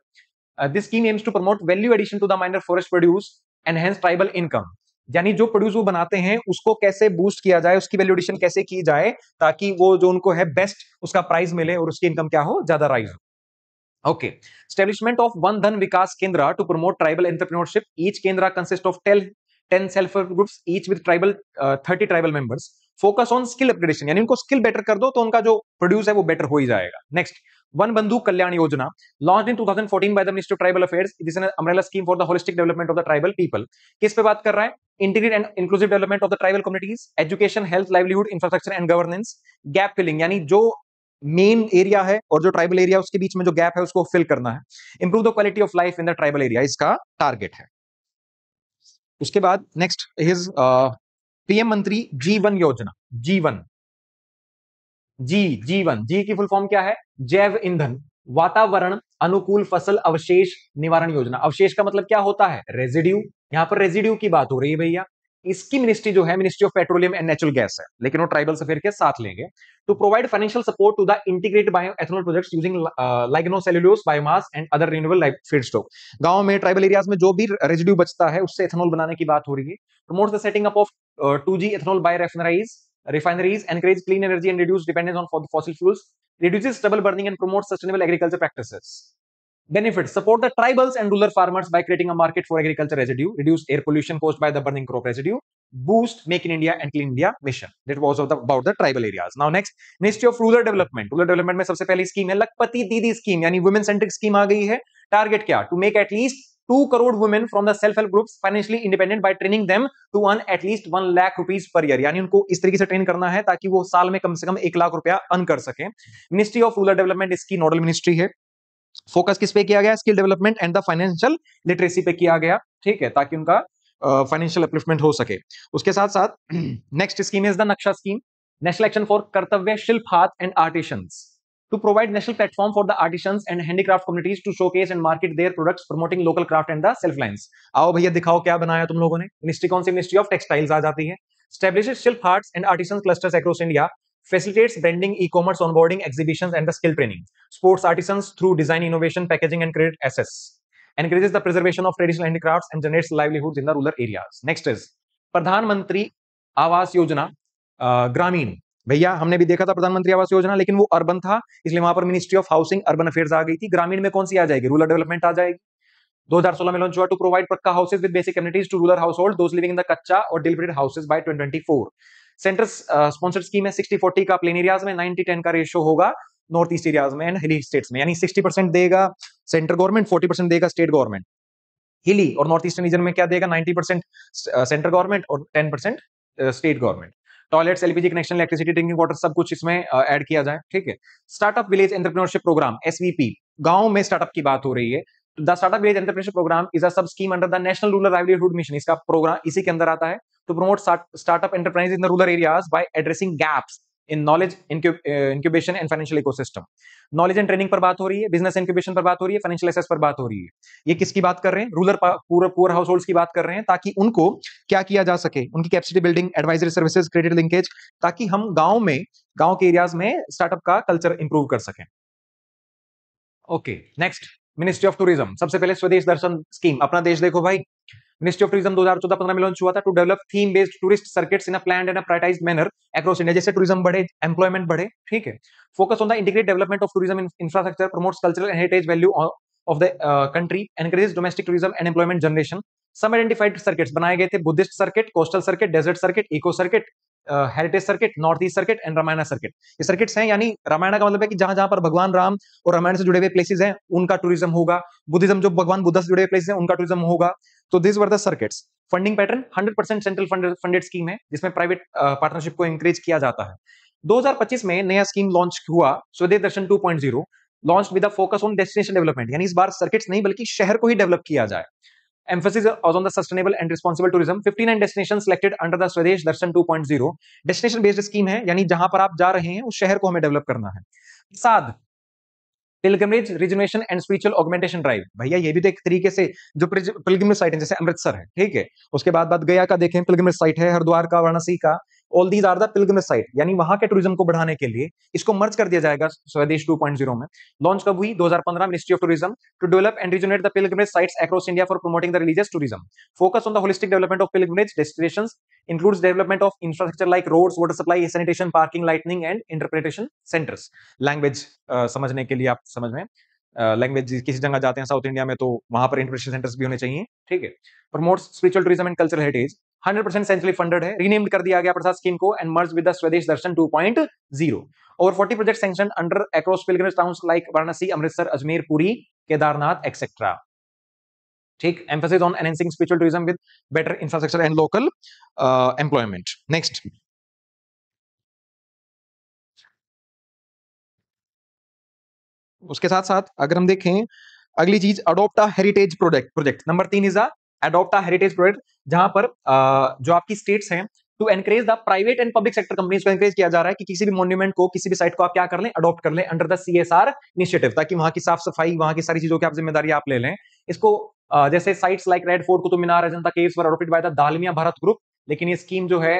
this scheme aims to promote value addition to the minor forest produce, enhance tribal income, यानी जो प्रोड्यूस वो बनाते हैं उसको कैसे बूस्ट किया जाए, उसकी वैल्यू एडिशन कैसे की जाए ताकि वो जो उनको है बेस्ट उसका प्राइस मिले और उसकी इनकम क्या हो, ज्यादा राइज हो। Okay, establishment of one Dhan Vikas Kendra to promote tribal entrepreneurship, each Kendra consist of 10 self help groups each with 30 tribal members, focus on skill upgradation, यानी उनको स्किल बेटर कर दो तो उनका जो प्रोड्यूस है वो बेटर हो ही जाएगा। Next, one Bandhu Kalyan Yojana, launched in 2014 by the ministry of tribal affairs, it is an umbrella scheme for the holistic development of the tribal people. किस पे बात कर रहा है, integrated and inclusive development of the tribal communities, education, health, livelihood, infrastructure and governance, gap filling, यानी जो मेन एरिया है और जो ट्राइबल एरिया उसके बीच में जो गैप है उसको फिल करना है, improve the quality of life in the tribal area, इसका टारगेट है। उसके बाद नेक्स्ट इज पीएम मंत्री जीवन योजना, जीवन जी की फुल फॉर्म क्या है, जैव ईंधन, वातावरण अनुकूल फसल अवशेष निवारण योजना। अवशेष का मतलब क्या होता है? रेजिड्यू। यहां पर रेजिड्यू की बात हो रही है भैया। इसकी मिनिस्ट्री जो है ministry of petroleum and natural gas है, लेकिन वो ट्राइबल अफेयर के साथ लेंगे। To provide financial support to the integrated bio ethanol projects using lignocellulose biomass and other renewable feedstock. गांव में ट्राइबल एरियाज में जो भी रेजिड्यू बचता है उससे एथेनॉल बनाने की बात हो रही है। Promotes the setting up of 2G ethanol bio refineries, encourage clean energy and reduce dependence on fossil fuels, reduces stubble burning and promotes sustainable agriculture practices. Benefits: support the tribals and rural farmers by creating a market for agriculture residue, reduce air pollution caused by the burning crop residue, boost Make in India and Clean India mission. That was about the tribal areas. Now next, Ministry of Rural Development. Rural Development में सबसे पहली स्कीम है लखपति दीदी स्कीम, यानी वुमेन सेंट्रिक स्कीम आ गई है। टारगेट क्या? To make at least 2 crore women from the self-help groups financially independent by training them to earn at least 1 lakh rupees per year, यानी उनको इस तरीके से ट्रेन करना है ताकि वो साल में कम से कम 1 लाख रुपया अर्न कर सके। मिनिस्ट्री ऑफ रूरल डेवलपमेंट इसकी नोडल मिनिस्ट्री है। फोकस किस पे किया गया? Skill development and the financial literacy पे किया गया, ठीक है, ताकि उनका फाइनेंशियल अपलिफ्टमेंट हो सके। उसके साथ साथ नेक्स्ट स्कीम इज द नक्शा स्कीम, नेशनल एक्शन फॉर कर्तव्य शिल्प हाथ and artisans, to provide national platform for the artisans and handicraft communities to showcase and market their products, promoting local craft and the self lines. आओ भैया दिखाओ क्या बनाया तुम लोगों ने। मिनिस्ट्री कौन सी? मिनिस्ट्री ऑफ टेक्सटाइल्स आ जाती है। Establishes शिल्प hearts and artisans clusters across India, facilitates branding, e-commerce, onboarding, exhibitions and the skill training, supports artisans through design, innovation, packaging and credit access, encourages the preservation of traditional handicrafts and generates livelihoods in the rural areas. Next is प्रधानमंत्री आवास योजना ग्रामीण। भैया हमने भी देखा था प्रधानमंत्री आवास योजना, लेकिन वो अर्बन था, इसलिए वहां पर ministry of housing urban affairs आ गई थी। ग्रामीण में कौन सी आ जाएगी? रूरल डेवलपमेंट आ जाएगी। 2016 में लॉन्च हुआ। To provide pucca houses with basic communities to rural house hold those living in the kutcha और dilapidated houses by 2024। Centre sponsored scheme है 60-40 का प्लेन एरियाज में, 90-10 का रेशियो होगा नॉर्थ ईस्ट एरियाज में एंड हिली स्टेट्स में, यानी 60% देगा सेंट्रल गवर्नमेंट, 40% देगा स्टेट गवर्नमेंट। हिली और नॉर्थ ईस्टर्न रीजन में क्या देगा? 90% सेंट्रल गवर्नमेंट और 10% state government. Toilets, LPG connection, electricity, drinking water सब कुछ इसमें ऐड किया जाए, ठीक है। Startup village entrepreneurship programme SVP, गांव में स्टार्टअप की बात हो रही है। The startup village entrepreneurship programme is a sub scheme under the national rural livelihood mission, इसका प्रोग्राम इसी के अंदर आता है। To promote startup enterprise in the rural areas by addressing gaps in knowledge incubation and financial ecosystem. Knowledge and training पर बात हो रही है, बिजनेस इंक्यूबेशन पर बात हो रही है, फाइनेंशियल एसेस पर बात हो रही है। ये किसकी बात कर रहे हैं? रूरल पुअर हाउस होल्ड्स की बात कर रहे हैं, ताकि उनको क्या किया जा सके, उनकी capacity building, advisory services, credit linkage, ताकि हम गांव के एरियाज में स्टार्टअप का कल्चर इंप्रूव कर सकें। Okay, next ministry of tourism. सबसे पहले स्वदेश दर्शन स्कीम, अपना देश देखो भाई। मिनिस्ट्री ऑफ टूरिज्म 2014-15 में लॉन्च हुआ था। To develop theme based tourist circuits in a planned and a prioritized manner across India, जैसे टूरिज्म बढ़े, एम्प्लॉयमेंट बढ़े, ठीक है। Focus on the integrated development of tourism infrastructure, promotes cultural and heritage value of the country, encourages domestic tourism and employment generation. Some identified circuits बनाए गए थे, Buddhist circuit, coastal circuit, desert circuit, eco circuit, heritage circuit, north east circuit and Ramayana circuit. ये सर्किट्स हैं, यानी रामायण का मतलब है कि जहां जहां पर भगवान राम और रामायण से जुड़े हुए प्लेसेस हैं उनका टूरिज्म होगा। बुद्धिज्म जो भगवान बुद्ध से जुड़े हुए प्लेसेस हैं उनका टूरिज्म होगा। तो this were the circuits. Funding pattern 100% central funded scheme है, जिसमें प्राइवेट पार्टनरशिप को इंकरेज किया जाता है। 2025 में नया स्कीम लॉन्च हुआ, स्वदेश Darshan 2.0, launch with a focus on destination development, यानी इस बार सर्किट्स नहीं बल्कि शहर को ही डेवलप किया जाए। Emphasis was on the sustainable and responsible tourism. 59 destinations selected under the Swadesh Darshan 2.0. Destination based scheme है, यानी जहां पर आप जा रहे हैं उस शहर को हमें डेवलप करना है। साथ pilgrimage rejuvenation and spiritual augmentation drive, भैया ये भी तो एक तरीके से जो पिलग्रिमेज साइट है, जैसे अमृतसर है, ठीक है, उसके बाद गया का देखें पिलग्रिमेज साइट है, हरिद्वार का, वाराणसी का, all these are the pilgrimage site, यानी वहां के टूरिज्म को बढ़ाने के लिए इसको मर्ज कर दिया जाएगा स्वदेश 2.0 में। लॉन्च कब हुई? 2015, ministry of tourism. To develop and rejuvenate the pilgrimage sites across India for promoting the religious tourism. Focus on the holistic development of pilgrimage destinations, includes development of infrastructure like roads, water supply, sanitation, parking, lightning and interpretation centres. Language समझने के लिए आप समझ में, लैंग्वेज किसी जगह जाते हैं साउथ इंडिया में तो वहां पर इंटरप्रिटेशन सेंटर्स भी होने चाहिए, ठीक है। Promotes spiritual tourism and cultural heritage, 100% centrally funded है, रीनेम्ड कर दिया गया प्रसाद स्कीम को and merge with the Swadesh Darshan 2.0। Over 40 project sanction under across pilgrimage towns like Varanasi, Amritsar, Ajmer, Puri, Kedarnath etcetera, ठीक। Emphasis on enhancing spiritual tourism with better infrastructure and local employment. Next, उसके साथ साथ अगर हम देखें अगली चीज, adopt a heritage project. Number 3 is adopt a heritage project, जहां पर जो आपकी स्टेट्स हैं to encourage the private and public sector companies को एनकरेज किया जा रहा है कि किसी भी मॉन्यूमेंट को, किसी भी साइट को आप क्या कर लें, अडॉप्ट कर लें अंडर द CSR इनिशिएटिव, ताकि वहां की साफ सफाई, वहां की सारी चीजों की आप जिम्मेदारी आप ले लें। इसको जैसे sites like Red Fort, Qutub Minar, Ajanta caves were adopted by the Dalmia Bharat group. लेकिन ये स्कीम जो है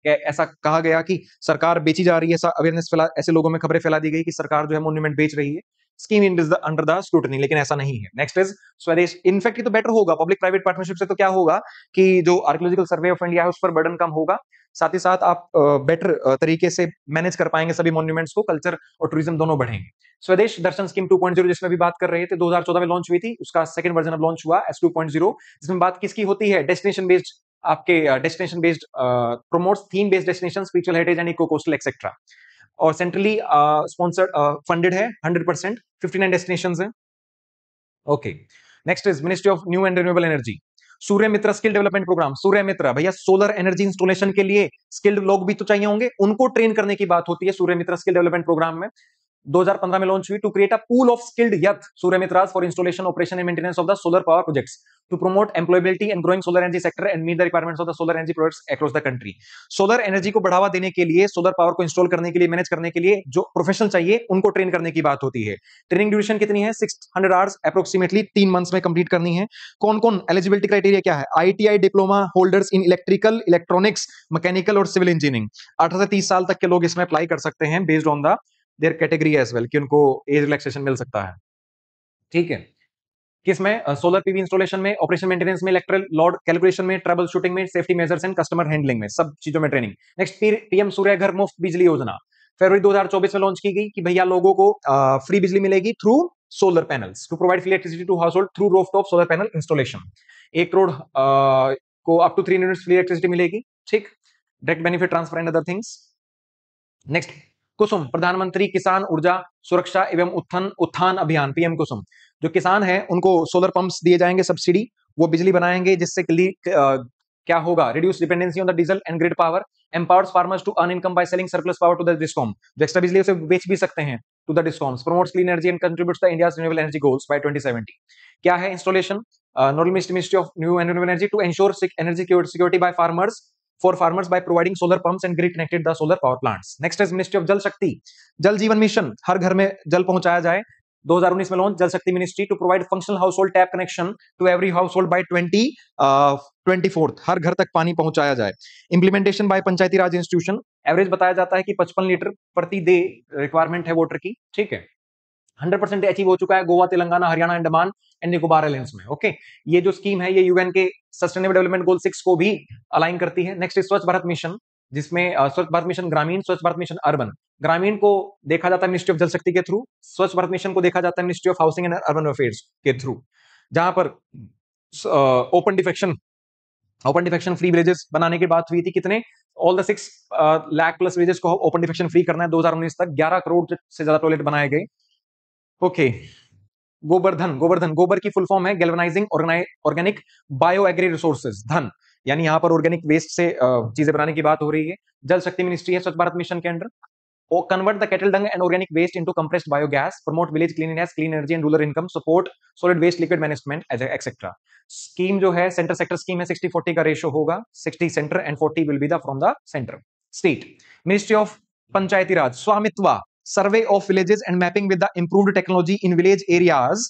ऐसा कहा गया कि सरकार बेची जा रही है, ऐसा अवेयरनेस फैला, ऐसे लोगों में खबरें फैला दी गई कि सरकार जो है मॉन्यूमेंट बेच रही है। Scheme in under the scrutiny, लेकिन ऐसा नहीं है। नेक्स्ट इज स्वदेश। इनफैक्ट ये तो बेटर होगा, पब्लिक प्राइवेट पार्टनरशिप से तो क्या होगा कि जो आर्कियोलॉजिकल सर्वे ऑफ इंडिया है उस पर बर्डन कम होगा, साथ ही साथ आप बेटर तरीके से मैनेज कर पाएंगे सभी मॉन्यूमेंट्स को, कल्चर और टूरिज्म दोनों बढ़ेंगे। स्वदेश दर्शन स्कीम 2.0 जिसमें भी बात कर रहे थे, 2014 में लॉन्च हुई थी, उसका सेकंड वर्जन अब लॉन्च हुआ एस 2.0, जिसमें बात किसकी होती है, डेस्टिनेशन बेस्ड, आपके destination based, promotes theme based destination, spiritual heritage and eco coastal etcetera, और सेंट्रली स्पॉन्सर्ड फंडेड है 100%, 59 डेस्टिनेशंस हैं। Okay, next is ministry of new and renewable energy, Surya Mitra skill development programme. Surya Mitra भैया सोलर एनर्जी इंस्टॉलेशन के लिए स्किल्ड लोग भी तो चाहिए होंगे, उनको ट्रेन करने की बात होती है Surya Mitra skill development programme में। 2015 में लॉन्च हुई, to create a pool of skilled youth Surya Mitras for installation, operation and maintenance of the solar power projects, to promote employability and growing solar energy sector and meet the requirements of the solar energy projects across the country. Solar energy को बढ़ावा देने के लिए, सोलर पावर को इंस्टॉल करने के लिए, मैनेज करने के लिए जो प्रोफेशनल चाहिए उनको ट्रेन करने की बात होती है। ट्रेनिंग ड्यूरेशन कितनी है, 600 आवर्स अप्रोक्सीमेटली 3 मंथ्स में कंप्लीट करनी है। कौन कौन एलिजिबिलिटी क्राइटेरिया क्या है, ITI diploma holders in electrical, electronics, mechanical और सिविल इंजीनियरिंग, 18 से 30 साल तक के लोग इसमें अप्लाई कर सकते हैं based on the their category as well, कि उनको एज रिलैक्सेशन मिल सकता है। ठीक है, किसमें, सोलर PV इंस्टॉलेशन में, ऑपरेशन मेंटेनेंस में, इलेक्ट्रिकल लोड कैलकुलेशन में, ट्रबल शूटिंग में, safety measures and customer handling में, सब चीजों में ट्रेनिंग। नेक्स्ट PM सूर्य घर मुफ्त बिजली योजना, फरवरी 2024 में लॉन्च की गई कि भैया लोगों को फ्री बिजली मिलेगी through solar panels, to provide free electricity to house hold through rooftop solar panel installation. 1 crore को up to 3 units free electricity मिलेगी। ठीक, direct benefit transfer and other things. Next, Kusum, प्रधानमंत्री किसान ऊर्जा सुरक्षा एवं उत्थान अभियान, PM कुसुम। जो किसान है उनको सोलर पंप्स दिए जाएंगे, सब्सिडी, वो बिजली बनाएंगे, जिससे क्या होगा, reduce dependency on the diesel and grid power, empowers farmers to earn income by selling surplus power to the discom, जो एक्स्ट्रा बिजली उसे बेच भी सकते हैं to the discoms, promotes clean energy and contributes the India's renewable energy goals by 2070। क्या है installation, normal ministry of new and renewable energy to ensure energy security by farmers, for farmers by providing solar pumps and grid connected the solar power plants. Next is Ministry of Jal Shakti, जल जीवन मिशन, हर घर में जल पहुंचाया जाए। 2019 में launch Jal Shakti ministry to provide functional household tap connection to every household by 2024, हर घर तक पानी पहुंचाया जाए। Implementation by Panchayati Raj institution, average बताया जाता है कि 55 लीटर प्रति डे रिक्वायरमेंट है वाटर की। ठीक है, 100% अचीव हो चुका है गोवा, तेलंगाना, हरियाणा, अंडमान एंड निकोबार आइलैंड्स में। ओके, ये जो स्कीम है ये UN के सस्टेनेबल डेवलपमेंट गोल 6 को भी अलाइन करती है। नेक्स्ट स्वच्छ भारत मिशन, जिसमें स्वच्छ भारत मिशन ग्रामीण, स्वच्छ भारत मिशन अर्बन। ग्रामीण को देखा जाता है मिनिस्ट्री ऑफ जल शक्ति के थ्रू, स्वच्छ भारत मिशन को देखा जाता है ministry of housing and urban affairs के थ्रू, जहां पर ओपन डिफेक्शन फ्री विलेजेस बनाने की बात हुई थी। कितने, all the 6 lakh plus villages को ओपन डिफेक्शन फ्री करना है 2019 तक। 11 करोड़ से ज्यादा टॉयलेट बनाए गए। ओके, गोबर की फुल फॉर्म है galvanizing organic bio agri resources, Dhan, यानी यहां पर ऑर्गेनिक वेस्ट से चीजें बनाने की बात हो रही है। जल शक्ति मिनिस्ट्री है स्वच्छ भारत मिशन के under. Convert the cattle dung and organic waste into compressed biogas, promote village cleanness, clean energy and rural income, support solid waste liquid management etcetera. Scheme जो है सेंटर सेक्टर स्कीम है, 60-40 का रेशियो होगा, 60 centre and 40 will be the from the centre. State ministry of Panchayati Raj, Swamitva, survey of villages and mapping with the improved technology in village areas.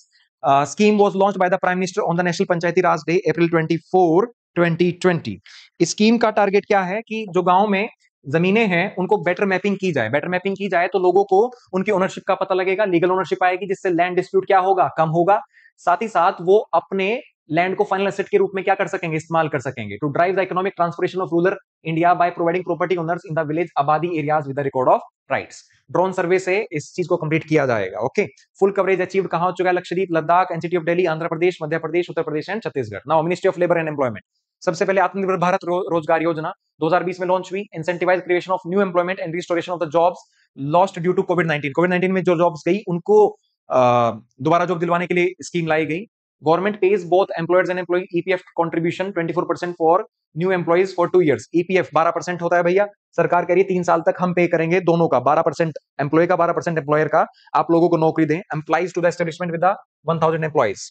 Scheme was launched by the Prime Minister on the National Panchayati Raj Day, April 24, 2020. इस स्कीम का टारगेट क्या है कि जो गांव में जमीनें हैं उनको बेटर मैपिंग की जाए। बेटर मैपिंग की जाए तो लोगों को उनकी ओनरशिप का पता लगेगा, लीगल ओनरशिप आएगी, जिससे लैंड डिस्प्यूट क्या होगा, कम होगा। साथ ही साथ वो अपने लैंड को फाइनल एसेट के रूप में क्या कर सकेंगे, इस्तेमाल कर सकेंगे। To drive the economic transformation of rural India by providing property owners in the village abadi areas with the record of rights. Drone survey से इस चीज को कंप्लीट किया जाएगा। ओके, फुल कवरेज अचीव्ड कहां हो चुका है, Lakshadweep, Ladakh, NCT of Delhi, Andhra Pradesh, Madhya Pradesh, Uttar Pradesh and Chhattisgarh. Now ministry of labour and employment, सबसे पहले आत्मनिर्भर भारत रोजगार योजना 2020 में लॉन्च हुई। Incentivize creation of new employment and restoration of the jobs lost due to कोविड-19 में जो जॉब्स गई उनको दोबारा जॉब दिलवाने के लिए स्कीम लाई गई। Government page both employers and employee EPF contribution 24% for new employees for 2 years। EPF 12% होता है भैया, सरकार कह रही है 3 साल तक हम पे करेंगे दोनों का, 12% एम्प्लॉय का, 12% एम्प्लॉयर का, आप लोगों को नौकरी दें। Employees to the establishment with 1000 employees.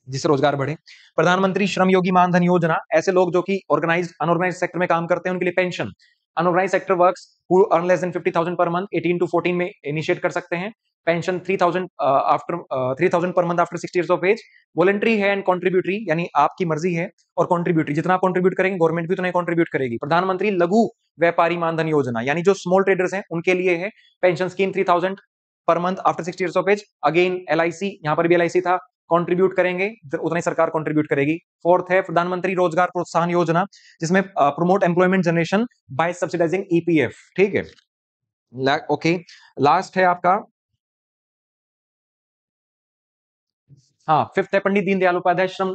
जिससे रोजगार बढ़े। प्रधानमंत्री श्रम योगी मानधन योजना, ऐसे लोग जो कि ऑर्गेनाइज अनऑर्गेनाइज सेक्टर में काम करते हैं उनके लिए pension. Unorganized sector workers who earn less than 50,000 per month 18 to 14 में इनिशिएट कर सकते हैं। Pension 3,000 after 3,000 per month after 60 years of age. Voluntary है एंड कॉन्ट्रीब्यूटरी, यानी आपकी मर्जी है, और कॉन्ट्रीब्यूटरी जितना आप कॉन्ट्रीब्यूट करेंगे गवर्नमेंट भी उतना कॉन्ट्रीब्यूट करेगी। प्रधानमंत्री लघु व्यापारी मानधन योजना, यानी जो स्मॉल ट्रेडर्स हैं उनके लिए है pension scheme 3,000 per month after 60 years of age. Again LIC, यहां पर भी एलआईसी था, कंट्रीब्यूट करेंगे उतना ही सरकार कंट्रीब्यूट करेगी। फोर्थ है प्रधानमंत्री रोजगार प्रोत्साहन योजना, जिसमें promote employment generation by subsidising EPF. ठीक है, ओके। लास्ट है आपका, हाँ, फिफ्थ है पंडित दीनदयाल उपाध्याय श्रम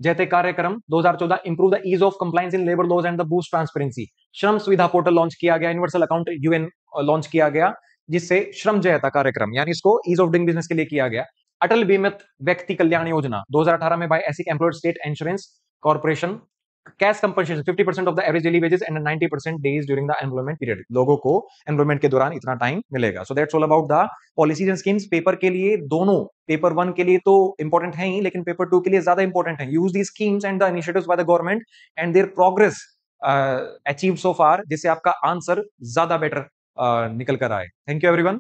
जयते कार्यक्रम 2014, improve the ease of compliance in labour laws and the boost transparency. Shram Suvidha portal launch किया गया, यूनिवर्सल अकाउंट यूएन लॉन्च किया गया, जिससे श्रम जयता कार्यक्रम यानी इसको ईज ऑफ डूइंग बिजनेस के लिए किया गया। अटल बीमित व्यक्ति कल्याण योजना 2018 में by ESIC employed state insurance corporation, cash compensation 50% of the average daily wages and 90% days during the employment period. लोगों को एम्प्लॉयमेंट के दौरान इतना टाइम मिलेगा। So that's all about the policies and schemes. Paper के लिए दोनों, पेपर 1 के लिए तो इंपॉर्टेंट है ही, लेकिन पेपर 2 के लिए ज्यादा इंपॉर्टेंट है। Use the schemes and the initiatives by the government and their progress achieve so far, जिससे आपका आंसर ज्यादा बेटर निकल कर आए। Thank you everyone.